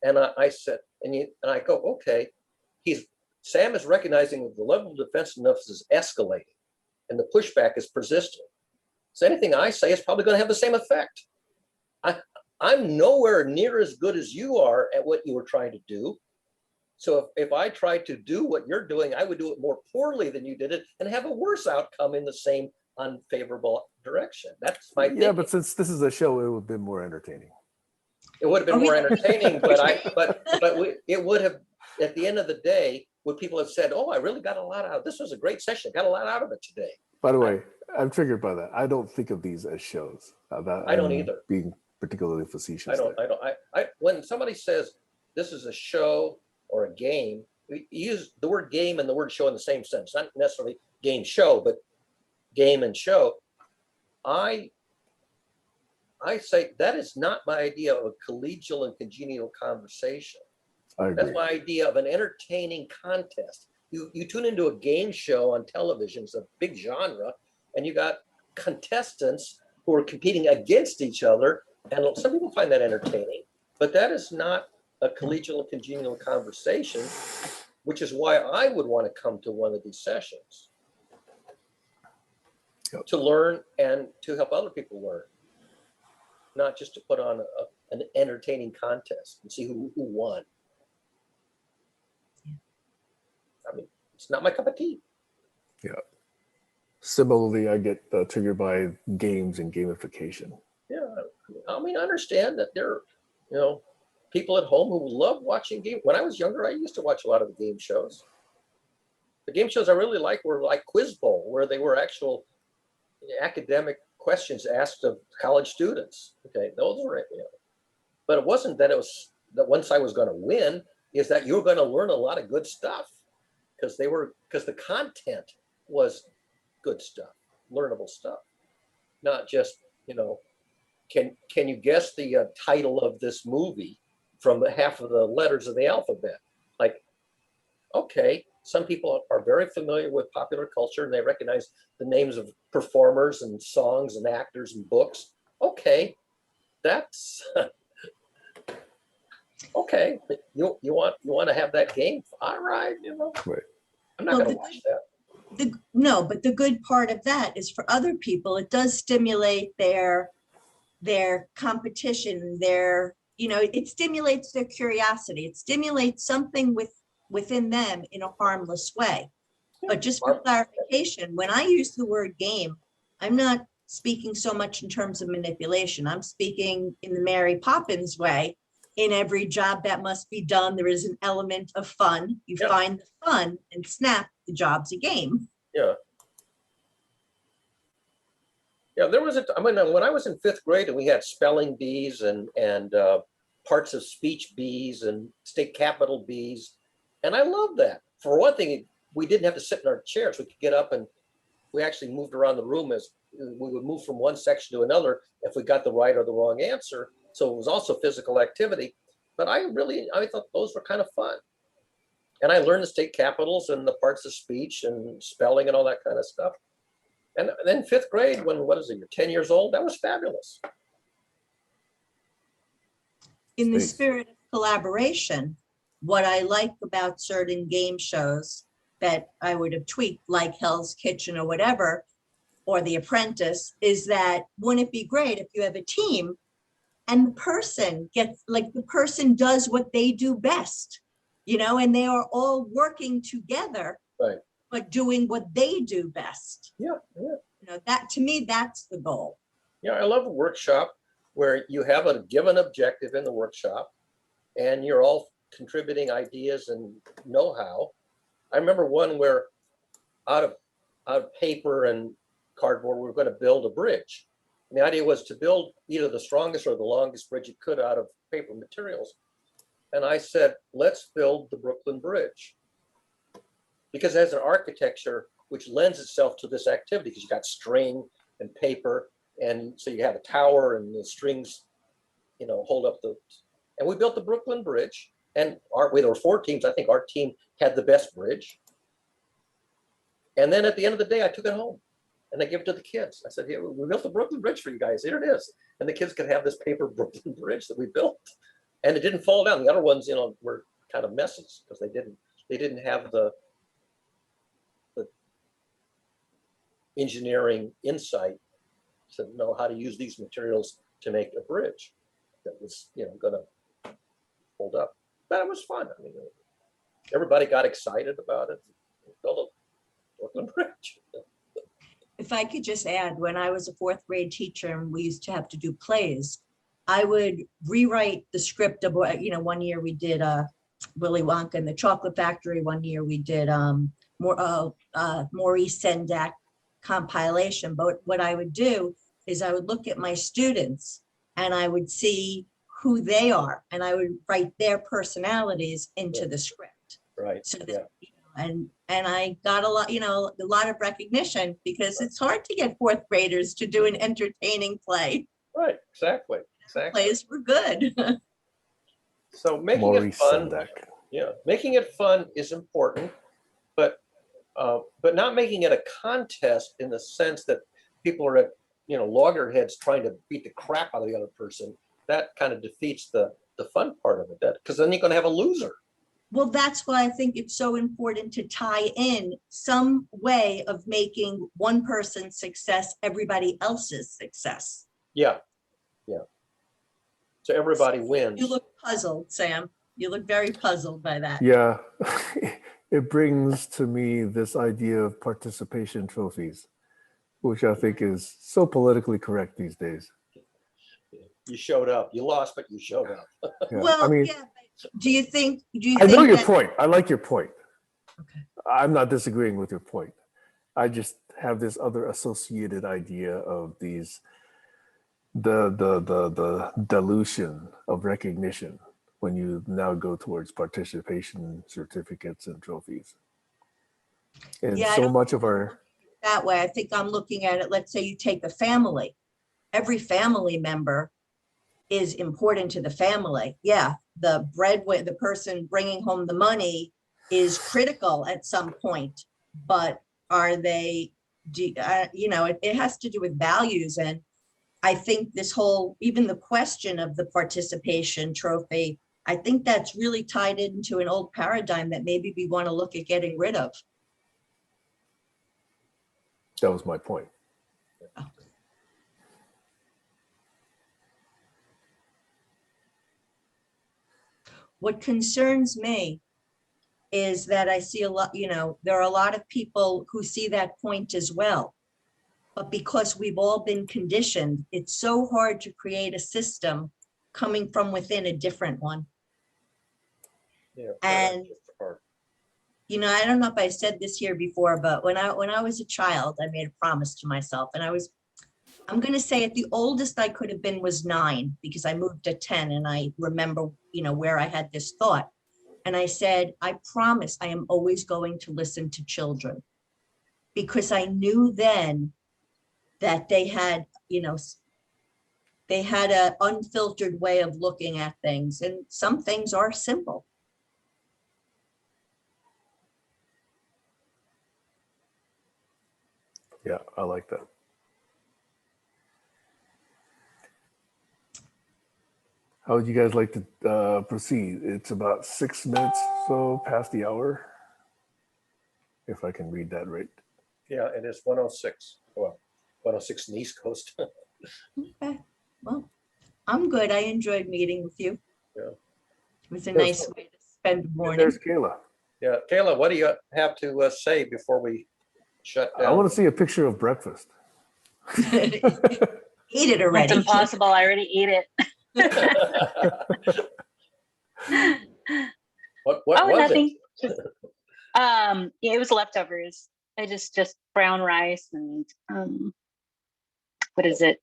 Speaker 2: and I said, and I go, okay, Sam is recognizing that the level of defensiveness is escalating, and the pushback is persistent. So anything I say is probably going to have the same effect. I'm nowhere near as good as you are at what you were trying to do. So if I tried to do what you're doing, I would do it more poorly than you did it and have a worse outcome in the same unfavorable direction. That's my thinking.
Speaker 1: But since this is a show, it would have been more entertaining.
Speaker 2: It would have been more entertaining, but it would have, at the end of the day, would people have said, "Oh, I really got a lot out of this. Was a great session. Got a lot out of it today."
Speaker 1: By the way, I'm triggered by that. I don't think of these as shows.
Speaker 2: I don't either.
Speaker 1: Being particularly facetious.
Speaker 2: When somebody says this is a show or a game, we use the word game and the word show in the same sense, not necessarily game show, but game and show. I say that is not my idea of a collegial and congenial conversation. That's my idea of an entertaining contest. You tune into a game show on television, it's a big genre, and you got contestants who are competing against each other. And some people find that entertaining, but that is not a collegial and congenial conversation, which is why I would want to come to one of these sessions.
Speaker 1: Yep.
Speaker 2: To learn and to help other people learn, not just to put on an entertaining contest and see who won. I mean, it's not my cup of tea.
Speaker 1: Yeah. Similarly, I get triggered by games and gamification.
Speaker 2: Yeah, I mean, I understand that there are, you know, people at home who love watching games. When I was younger, I used to watch a lot of the game shows. The game shows I really liked were like Quiz Bowl, where they were actual academic questions asked of college students. Okay, those were, you know, but it wasn't that it was that once I was going to win, is that you were going to learn a lot of good stuff because the content was good stuff, learnable stuff, not just, you know, can you guess the title of this movie from half of the letters of the alphabet? Like, okay, some people are very familiar with popular culture and they recognize the names of performers and songs and actors and books. Okay, that's okay. You want to have that game? All right, you know.
Speaker 1: Right.
Speaker 2: I'm not
Speaker 3: Well,
Speaker 2: going to watch that.
Speaker 3: No, but the good part of that is for other people, it does stimulate their competition, you know, it stimulates their curiosity. It stimulates something within them in a harmless way. But just for clarification, when I use the word game, I'm not speaking so much in terms of manipulation. I'm speaking in the Mary Poppins way. In every job that must be done, there is an element of fun. You
Speaker 2: Yeah.
Speaker 3: find the fun and snap, the job's a game.
Speaker 2: Yeah. Yeah, there was I mean, when I was in 5th grade and we had spelling bees and parts of speech bees and state capital bees. And I loved that. For one thing, we didn't have to sit in our chairs. We could get up and we actually moved around the room as we would move from one section to another if we got the right or the wrong answer. So it was also physical activity. But I thought those were kind of fun. And I learned the state capitals and the parts of speech and spelling and all that kind of stuff. And then 5th grade, when, what is it, you're 10 years old, that was fabulous.
Speaker 3: In the
Speaker 1: Space.
Speaker 3: spirit of collaboration, what I like about certain game shows that I would have tweaked, like Hell's Kitchen or whatever, or The Apprentice, is that wouldn't it be great if you have a team and the person does what they do best, you know, and they are all working together,
Speaker 2: Right.
Speaker 3: but doing what they do best.
Speaker 2: Yeah, yeah.
Speaker 3: You know, that to me, that's the goal.
Speaker 2: Yeah, I love a workshop where you have a given objective in the workshop and you're all contributing ideas and know-how. I remember one where out of paper and cardboard, we were going to build a bridge. And the idea was to build either the strongest or the longest bridge you could out of paper materials. And I said, let's build the Brooklyn Bridge. Because it has an architecture which lends itself to this activity, because you got string and paper, and so you have a tower and the strings, you know, hold up the. And we built the Brooklyn Bridge, and there were 4 teams. I think our team had the best bridge. And then at the end of the day, I took it home, and I gave it to the kids. I said, "Here, we built the Brooklyn Bridge for you guys. Here it is." And the kids could have this paper Brooklyn Bridge that we built, and it didn't fall down. The other ones, you know, were kind of messes because they didn't have the engineering insight to know how to use these materials to make a bridge that was, you know, going to hold up. But it was fun. I mean, everybody got excited about it. Built a Brooklyn Bridge.
Speaker 3: If I could just add, when I was a 4th grade teacher and we used to have to do plays, I would rewrite the script of, you know, one year we did Willy Wonka and the Chocolate Factory. One year we did Maurice Sendak compilation. But what I would do is I would look at my students and I would see who they are and I would write their personalities into the script.
Speaker 2: Right.
Speaker 3: So that,
Speaker 2: Yeah.
Speaker 3: you know, and I got a lot of recognition because it's hard to get 4th graders to do an entertaining play.
Speaker 2: Right. Exactly.
Speaker 3: Plays were good.
Speaker 2: So making
Speaker 1: Maurice
Speaker 2: it fun.
Speaker 1: Sendak.
Speaker 2: Yeah, making it fun is important, but not making it a contest in the sense that people are at, you know, loggerheads trying to beat the crap out of the other person. That kind of defeats the the fun part of it, because then you're going to have a loser.
Speaker 3: Well, that's why I think it's so important to tie in some way of making one person's success everybody else's success.
Speaker 2: Yeah, yeah. So everybody wins.
Speaker 3: You look puzzled, Sam. You look very puzzled by that.
Speaker 1: Yeah, it brings to me this idea of participation trophies, which I think is so politically correct these days.
Speaker 2: You showed up. You lost, but you showed up.
Speaker 1: Yeah.
Speaker 3: Well,
Speaker 1: I mean,
Speaker 3: yeah. But do you think
Speaker 1: I know your
Speaker 3: that,
Speaker 1: point. I like your point.
Speaker 3: Okay.
Speaker 1: I'm not disagreeing with your point. I just have this other associated idea of these, the dilution of recognition when you now go towards participation certificates and trophies. And
Speaker 3: Yeah, I
Speaker 1: so
Speaker 3: don't
Speaker 1: much of our,
Speaker 3: that way? I think I'm looking at it, let's say you take a family. Every family member is important to the family. Yeah, the breadwinner, the person bringing home the money is critical at some point, but are they, you know, it has to do with values. And I think this whole, even the question of the participation trophy, I think that's really tied into an old paradigm that maybe we want to look at getting rid of.
Speaker 1: that was my point.
Speaker 3: What concerns me is that I see a lot, you know, there are a lot of people who see that point as well. But because we've all been conditioned, it's so hard to create a system coming from within a different one.
Speaker 2: Yeah,
Speaker 3: And, you know, I don't know if I said this here before, but when I was a child, I made a promise to myself, and I'm going to say at the oldest I could have been was 9, because I moved at 10, and I remember, you know, where I had this thought. And I said, I promise I am always going to listen to children, because I knew then that they had, you know, they had an unfiltered way of looking at things, and some things are simple.
Speaker 1: Yeah, I like that. How would you guys like to proceed? It's about 6 minutes so past the hour, if I can read that right.
Speaker 2: Yeah, it is 106. Well, 106 in the East Coast.
Speaker 3: Okay, well, I'm good. I enjoyed meeting with you.
Speaker 2: Yeah.
Speaker 3: It was a
Speaker 1: Yes.
Speaker 3: nice way to spend the
Speaker 1: And
Speaker 3: morning.
Speaker 1: there's Kayla.
Speaker 2: Yeah, Kayla, what do you have to say before we shut down?
Speaker 1: I want to see a picture of breakfast.
Speaker 3: Eat it
Speaker 4: That's
Speaker 3: already.
Speaker 4: impossible. I already ate it.
Speaker 2: What
Speaker 4: Oh,
Speaker 2: was
Speaker 4: nothing.
Speaker 2: it?
Speaker 4: Yeah, it was leftovers. I just brown rice and what is it?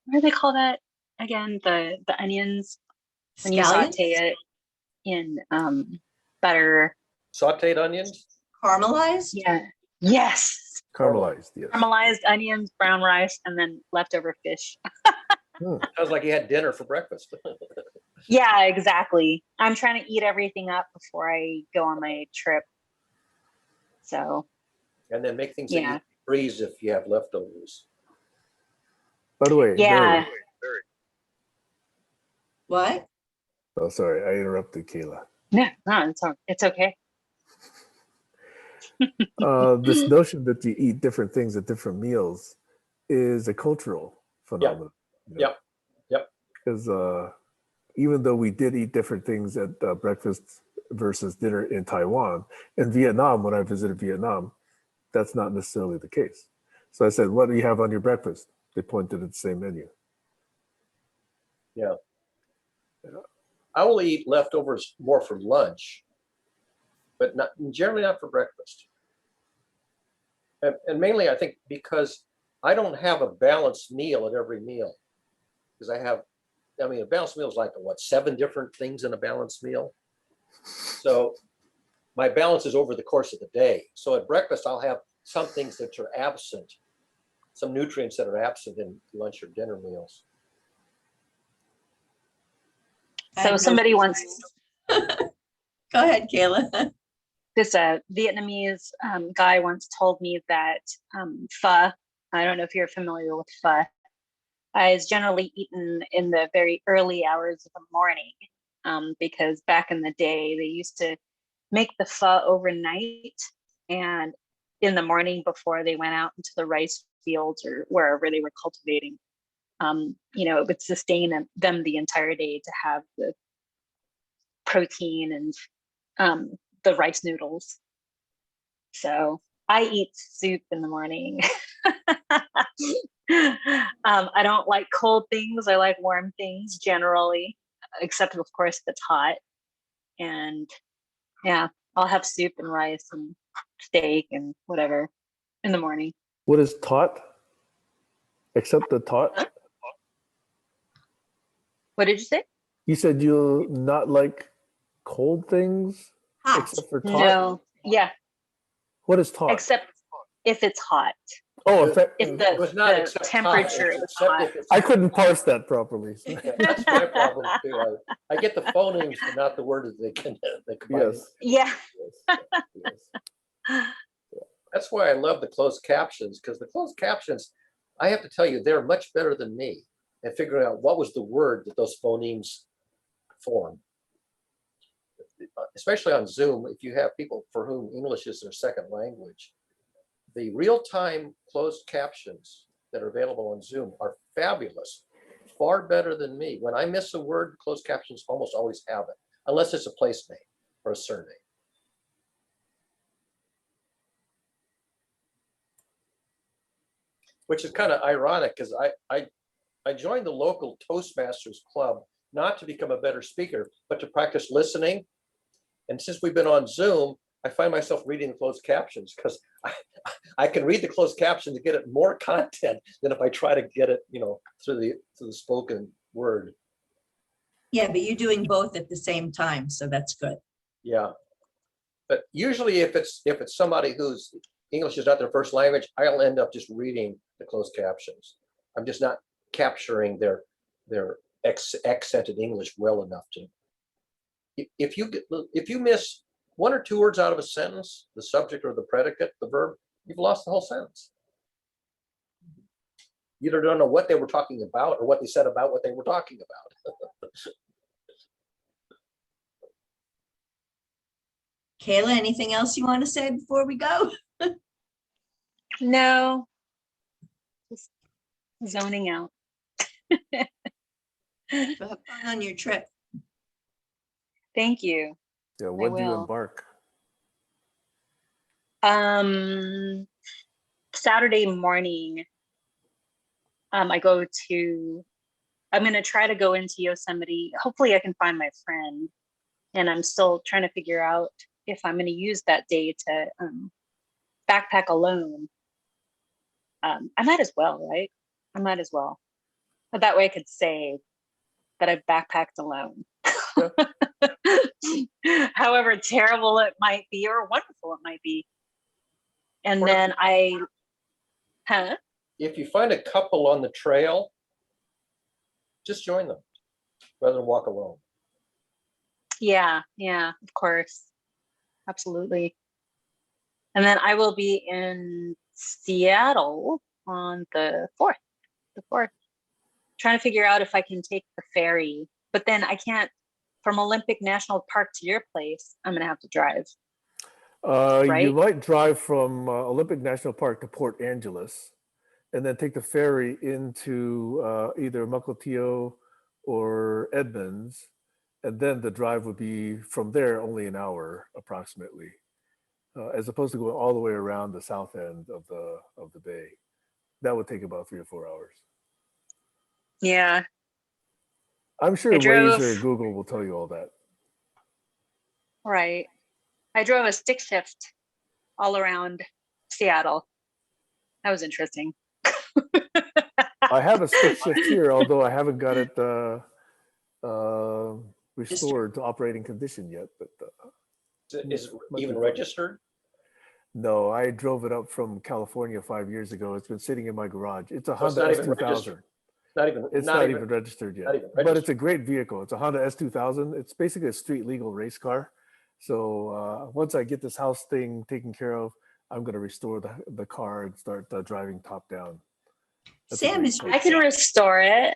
Speaker 4: What do they call that again? The onions when you
Speaker 3: Scallions?
Speaker 4: saute it in butter.
Speaker 2: Sauteed onions?
Speaker 3: Caramelized?
Speaker 4: Yeah. Yes.
Speaker 1: Caramelized, yes.
Speaker 4: Caramelized onions, brown rice, and then leftover fish.
Speaker 2: Sounds like you had dinner for breakfast.
Speaker 4: Yeah, exactly. I'm trying to eat everything up before I go on my trip. So
Speaker 2: And then make things that
Speaker 4: yeah.
Speaker 2: you freeze if you have leftovers.
Speaker 1: By the way,
Speaker 4: Yeah.
Speaker 1: Barry.
Speaker 3: What?
Speaker 1: Oh, sorry, I interrupted Kayla.
Speaker 4: No, it's okay.
Speaker 1: This notion that you eat different things at different meals is a cultural phenomenon.
Speaker 2: Yep. Yep.
Speaker 1: Because even though we did eat different things at breakfast versus dinner in Taiwan, in Vietnam, when I visited Vietnam, that's not necessarily the case. So I said, what do you have on your breakfast? They pointed at the same menu.
Speaker 2: Yeah. I will eat leftovers more for lunch, but generally not for breakfast. And mainly, I think, because I don't have a balanced meal at every meal. Because a balanced meal is like, 7 different things in a balanced meal? So my balance is over the course of the day. So at breakfast, I'll have some things that are absent, some nutrients that are absent in lunch or dinner meals.
Speaker 4: So somebody once,
Speaker 3: Go ahead, Kayla.
Speaker 4: this Vietnamese guy once told me that pho, I don't know if you're familiar with pho, is generally eaten in the very early hours of the morning. because back in the day they used to make the pho overnight, and in the morning before they went out into the rice fields or wherever they were cultivating, it would sustain them the entire day to have the protein and the rice noodles. So I eat soup in the morning. I don't like cold things. I like warm things generally, except of course if it's hot. And yeah, I'll have soup and rice and steak and whatever in the morning.
Speaker 1: What is tot? Except the tot?
Speaker 4: Huh? What did you say?
Speaker 1: You said you not like cold things
Speaker 3: Hot.
Speaker 1: except for tot?
Speaker 4: No. Yeah.
Speaker 1: What is tot?
Speaker 4: Except if it's hot.
Speaker 1: Oh,
Speaker 4: If
Speaker 2: It was not
Speaker 4: the
Speaker 2: except
Speaker 4: temperature
Speaker 2: hot,
Speaker 4: is
Speaker 2: except
Speaker 4: hot.
Speaker 2: if it's
Speaker 1: I couldn't parse that properly.
Speaker 2: Yeah, that's my problem too. I get the phonemes, but not the word that they combine.
Speaker 1: Yes.
Speaker 4: Yeah.
Speaker 1: Yes.
Speaker 2: That's why I love the closed captions, because the closed captions, I have to tell you, they're much better than me at figuring out what was the word that those phonemes form. Especially on Zoom, if you have people for whom English is their second language, the real-time closed captions that are available on Zoom are fabulous, far better than me. When I miss a word, closed captions almost always have it, unless it's a place name or a surname. Which is kind of ironic, because I joined the local Toastmasters club not to become a better speaker, but to practice listening. And since we've been on Zoom, I find myself reading the closed captions because I can read the closed caption to get at more content than if I try to get it, through the spoken word.
Speaker 3: Yeah, but you're doing both at the same time, so that's good.
Speaker 2: Yeah, but usually if it's somebody whose English is not their first language, I'll end up just reading the closed captions. I'm just not capturing their accented English well enough to. If you miss one or two words out of a sentence, the subject or the predicate, the verb, you've lost the whole sentence. You either don't know what they were talking about or what they said about what they were talking about.
Speaker 3: Kayla, anything else you want to say before we go?
Speaker 4: No. Just zoning out.
Speaker 3: Have fun on your trip.
Speaker 4: Thank you.
Speaker 1: Yeah, when do you
Speaker 4: will.
Speaker 1: embark?
Speaker 4: Saturday morning, I'm going to try to go into Yosemite. Hopefully I can find my friend, and I'm still trying to figure out if I'm going to use that day to backpack alone. I might as well, right? I might as well. But that way I could say that I backpacked alone. However terrible it might be or wonderful it might be. And
Speaker 2: Or
Speaker 4: then
Speaker 2: if you find a couple on the trail, just join them rather than walk alone.
Speaker 4: Yeah, of course. Absolutely. And then I will be in Seattle on the 4th. Trying to figure out if I can take the ferry, but then I can't. From Olympic National Park to your place, I'm gonna have to drive. Right?
Speaker 1: You might drive from Olympic National Park to Port Angeles and then take the ferry into either Mukilteo or Edmonds. And then the drive would be from there only an hour approximately, as opposed to going all the way around the south end of the bay. That would take about 3 or 4 hours.
Speaker 4: Yeah.
Speaker 1: I'm sure
Speaker 4: I drove-
Speaker 1: Waze or Google will tell you all that.
Speaker 4: Right. I drove a stick shift all around Seattle. That was interesting.
Speaker 1: I have a stick shift here, although I haven't got it restored to operating condition yet. But
Speaker 2: Is it
Speaker 1: might be
Speaker 2: even
Speaker 1: fun.
Speaker 2: registered?
Speaker 1: No, I drove it up from California 5 years ago. It's been sitting in my garage. It's a
Speaker 2: So it's
Speaker 1: Honda
Speaker 2: not even
Speaker 1: S2000.
Speaker 2: registered.
Speaker 1: It's not even registered yet,
Speaker 2: not even
Speaker 1: but it's
Speaker 2: registered.
Speaker 1: a great vehicle. It's a Honda S2000. It's basically a street legal race car. So once I get this house thing taken care of, I'm going to restore the car and start driving top down. That's a
Speaker 3: Sam
Speaker 1: great
Speaker 3: is
Speaker 1: car.
Speaker 4: I can restore it.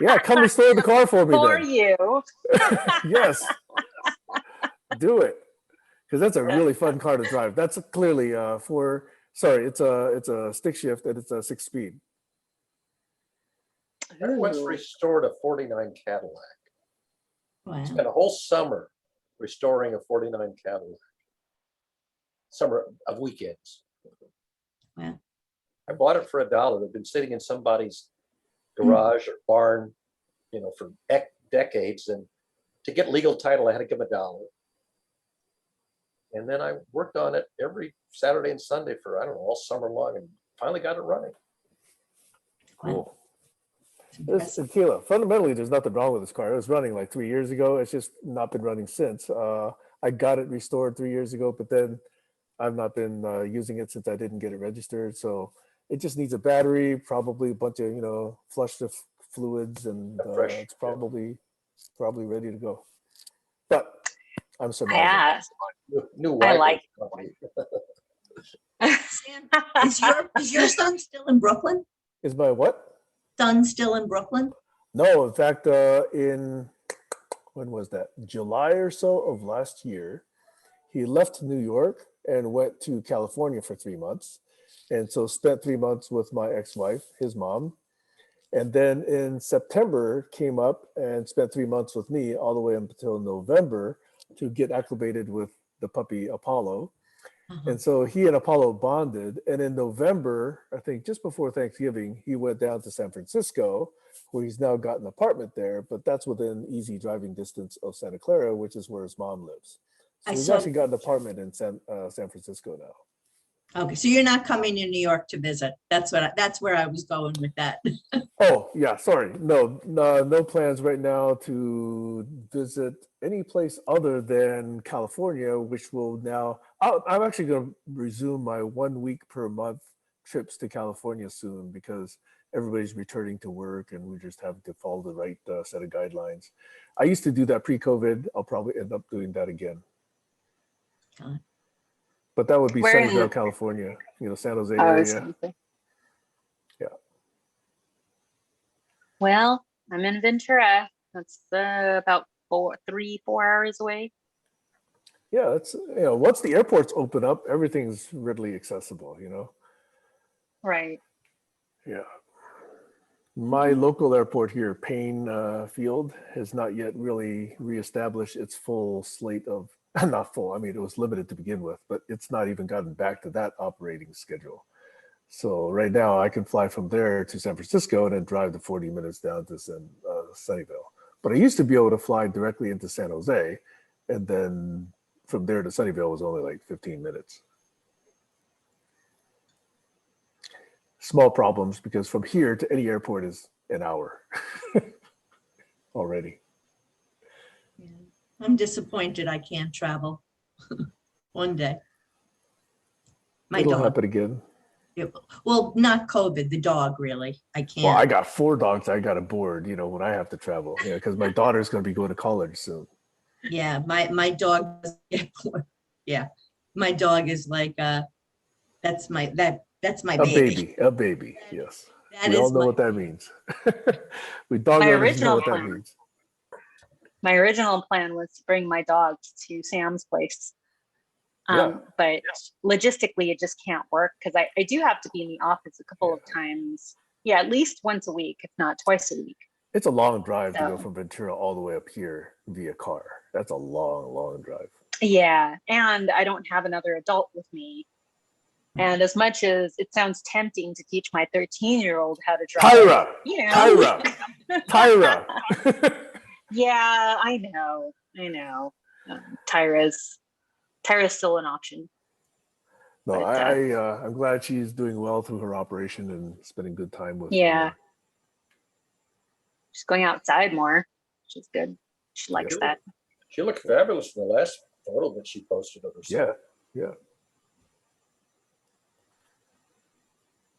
Speaker 1: Yeah, come restore the car for me
Speaker 4: For
Speaker 1: then.
Speaker 4: you.
Speaker 1: Yes, do it, because that's a really fun car to drive. That's clearly it's a stick shift and it's a 6-speed.
Speaker 2: I once
Speaker 4: Ooh.
Speaker 2: restored a 49 Cadillac.
Speaker 3: Wow.
Speaker 2: Spent a whole summer restoring a 49 Cadillac. Summer of weekends.
Speaker 3: Wow.
Speaker 2: I bought it for $1. It had been sitting in somebody's garage or barn, for decades. And to get legal title, I had to give them $1. And then I worked on it every Saturday and Sunday for, I don't know, all summer long, and finally got it running.
Speaker 1: Cool.
Speaker 3: It's impressive.
Speaker 1: Keila, fundamentally, there's nothing wrong with this car. It was running like 3 years ago. It's just not been running since. I got it restored 3 years ago, but then I've not been using it since I didn't get it registered. So it just needs a battery, probably a bunch of, flush the fluids, and it's probably ready to go. But I'm surmising.
Speaker 4: Yeah.
Speaker 2: New
Speaker 4: I
Speaker 2: wiper
Speaker 4: like
Speaker 2: company.
Speaker 3: Sam, is your son still in Brooklyn?
Speaker 1: Is my what?
Speaker 3: Son still in Brooklyn?
Speaker 1: No, in fact, when was that? July or so of last year, he left New York and went to California for 3 months. And so spent 3 months with my ex-wife, his mom. And then in September came up and spent 3 months with me all the way until November to get acclimated with the puppy Apollo.
Speaker 3: Uh-huh.
Speaker 1: And so he and Apollo bonded. And in November, I think just before Thanksgiving, he went down to San Francisco, where he's now got an apartment there, but that's within easy driving distance of Santa Clara, which is where his mom lives. So
Speaker 3: I
Speaker 1: he's
Speaker 3: saw-
Speaker 1: actually got an apartment in San Francisco now.
Speaker 3: Okay, so you're not coming to New York to visit. That's where I was going with that.
Speaker 1: Oh, yeah, sorry. No plans right now to visit any place other than California, which will now, I'm actually going to resume my 1 week per month trips to California soon, because everybody's returning to work and we just have to follow the right set of guidelines. I used to do that pre-COVID. I'll probably end up doing that again.
Speaker 3: Got it.
Speaker 1: But that would be
Speaker 4: Where in-
Speaker 1: Sunnyvale, California, San Jose
Speaker 4: I was
Speaker 1: area.
Speaker 4: gonna say.
Speaker 1: Yeah.
Speaker 4: Well, I'm in Ventura. That's about 3-4 hours away.
Speaker 1: Yeah, that's, once the airports open up, everything's readily accessible,
Speaker 4: Right.
Speaker 1: Yeah. My local airport here, Payne Field, has not yet really reestablished its full slate of, not full, I mean, it was limited to begin with, but it's not even gotten back to that operating schedule. So right now I can fly from there to San Francisco and then drive the 40 minutes down to Sunnyvale. But I used to be able to fly directly into San Jose, and then from there to Sunnyvale was only like 15 minutes. Small problems, because from here to any airport is an hour already.
Speaker 3: Yeah. I'm disappointed I can't travel one day. My
Speaker 1: It'll
Speaker 3: dog.
Speaker 1: happen again.
Speaker 3: Well, not COVID, the dog, really. I can't.
Speaker 1: Well, I got 4 dogs I got to board, when I have to travel, because my daughter's going to be going to college soon.
Speaker 3: Yeah, my dog doesn't get bored. Yeah, my dog is like that's my baby.
Speaker 1: A baby, yes.
Speaker 3: That
Speaker 1: We all
Speaker 3: is
Speaker 1: know
Speaker 3: my
Speaker 1: what that means. We dog
Speaker 4: My
Speaker 1: owners know
Speaker 4: original
Speaker 1: what that
Speaker 4: plan.
Speaker 1: means.
Speaker 4: My original plan was to bring my dogs to Sam's place.
Speaker 1: Yeah.
Speaker 4: But logistically, it just can't work, because I do have to be in the office a couple of times. Yeah, at least once a week, if not twice a week.
Speaker 1: It's a long drive to go
Speaker 4: So-
Speaker 1: from Ventura all the way up here via car. That's a long, long drive.
Speaker 4: Yeah, and I don't have another adult with me. And as much as it sounds tempting to teach my 13-year-old how to drive,
Speaker 1: Tyra! Tyra!
Speaker 4: Yeah, I know. Tyra's still an option.
Speaker 1: No,
Speaker 4: But,
Speaker 1: I'm glad she's doing well through her operation and spending good time with
Speaker 4: Yeah.
Speaker 1: her.
Speaker 4: She's going outside more, which is good. She likes that.
Speaker 2: She looked fabulous in the last photo that she posted of herself.
Speaker 1: Yeah.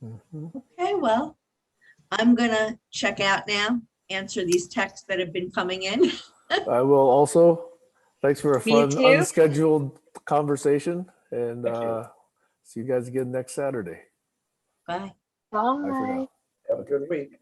Speaker 1: Mhm.
Speaker 3: Okay, well, I'm gonna check out now, answer these texts that have been coming in.
Speaker 1: I will also. Thanks for a
Speaker 4: Me
Speaker 1: fun,
Speaker 4: too.
Speaker 1: unscheduled conversation, and
Speaker 2: Thank you.
Speaker 1: see you guys again next Saturday.
Speaker 3: Bye.
Speaker 1: Bye for now.
Speaker 2: Have a good week.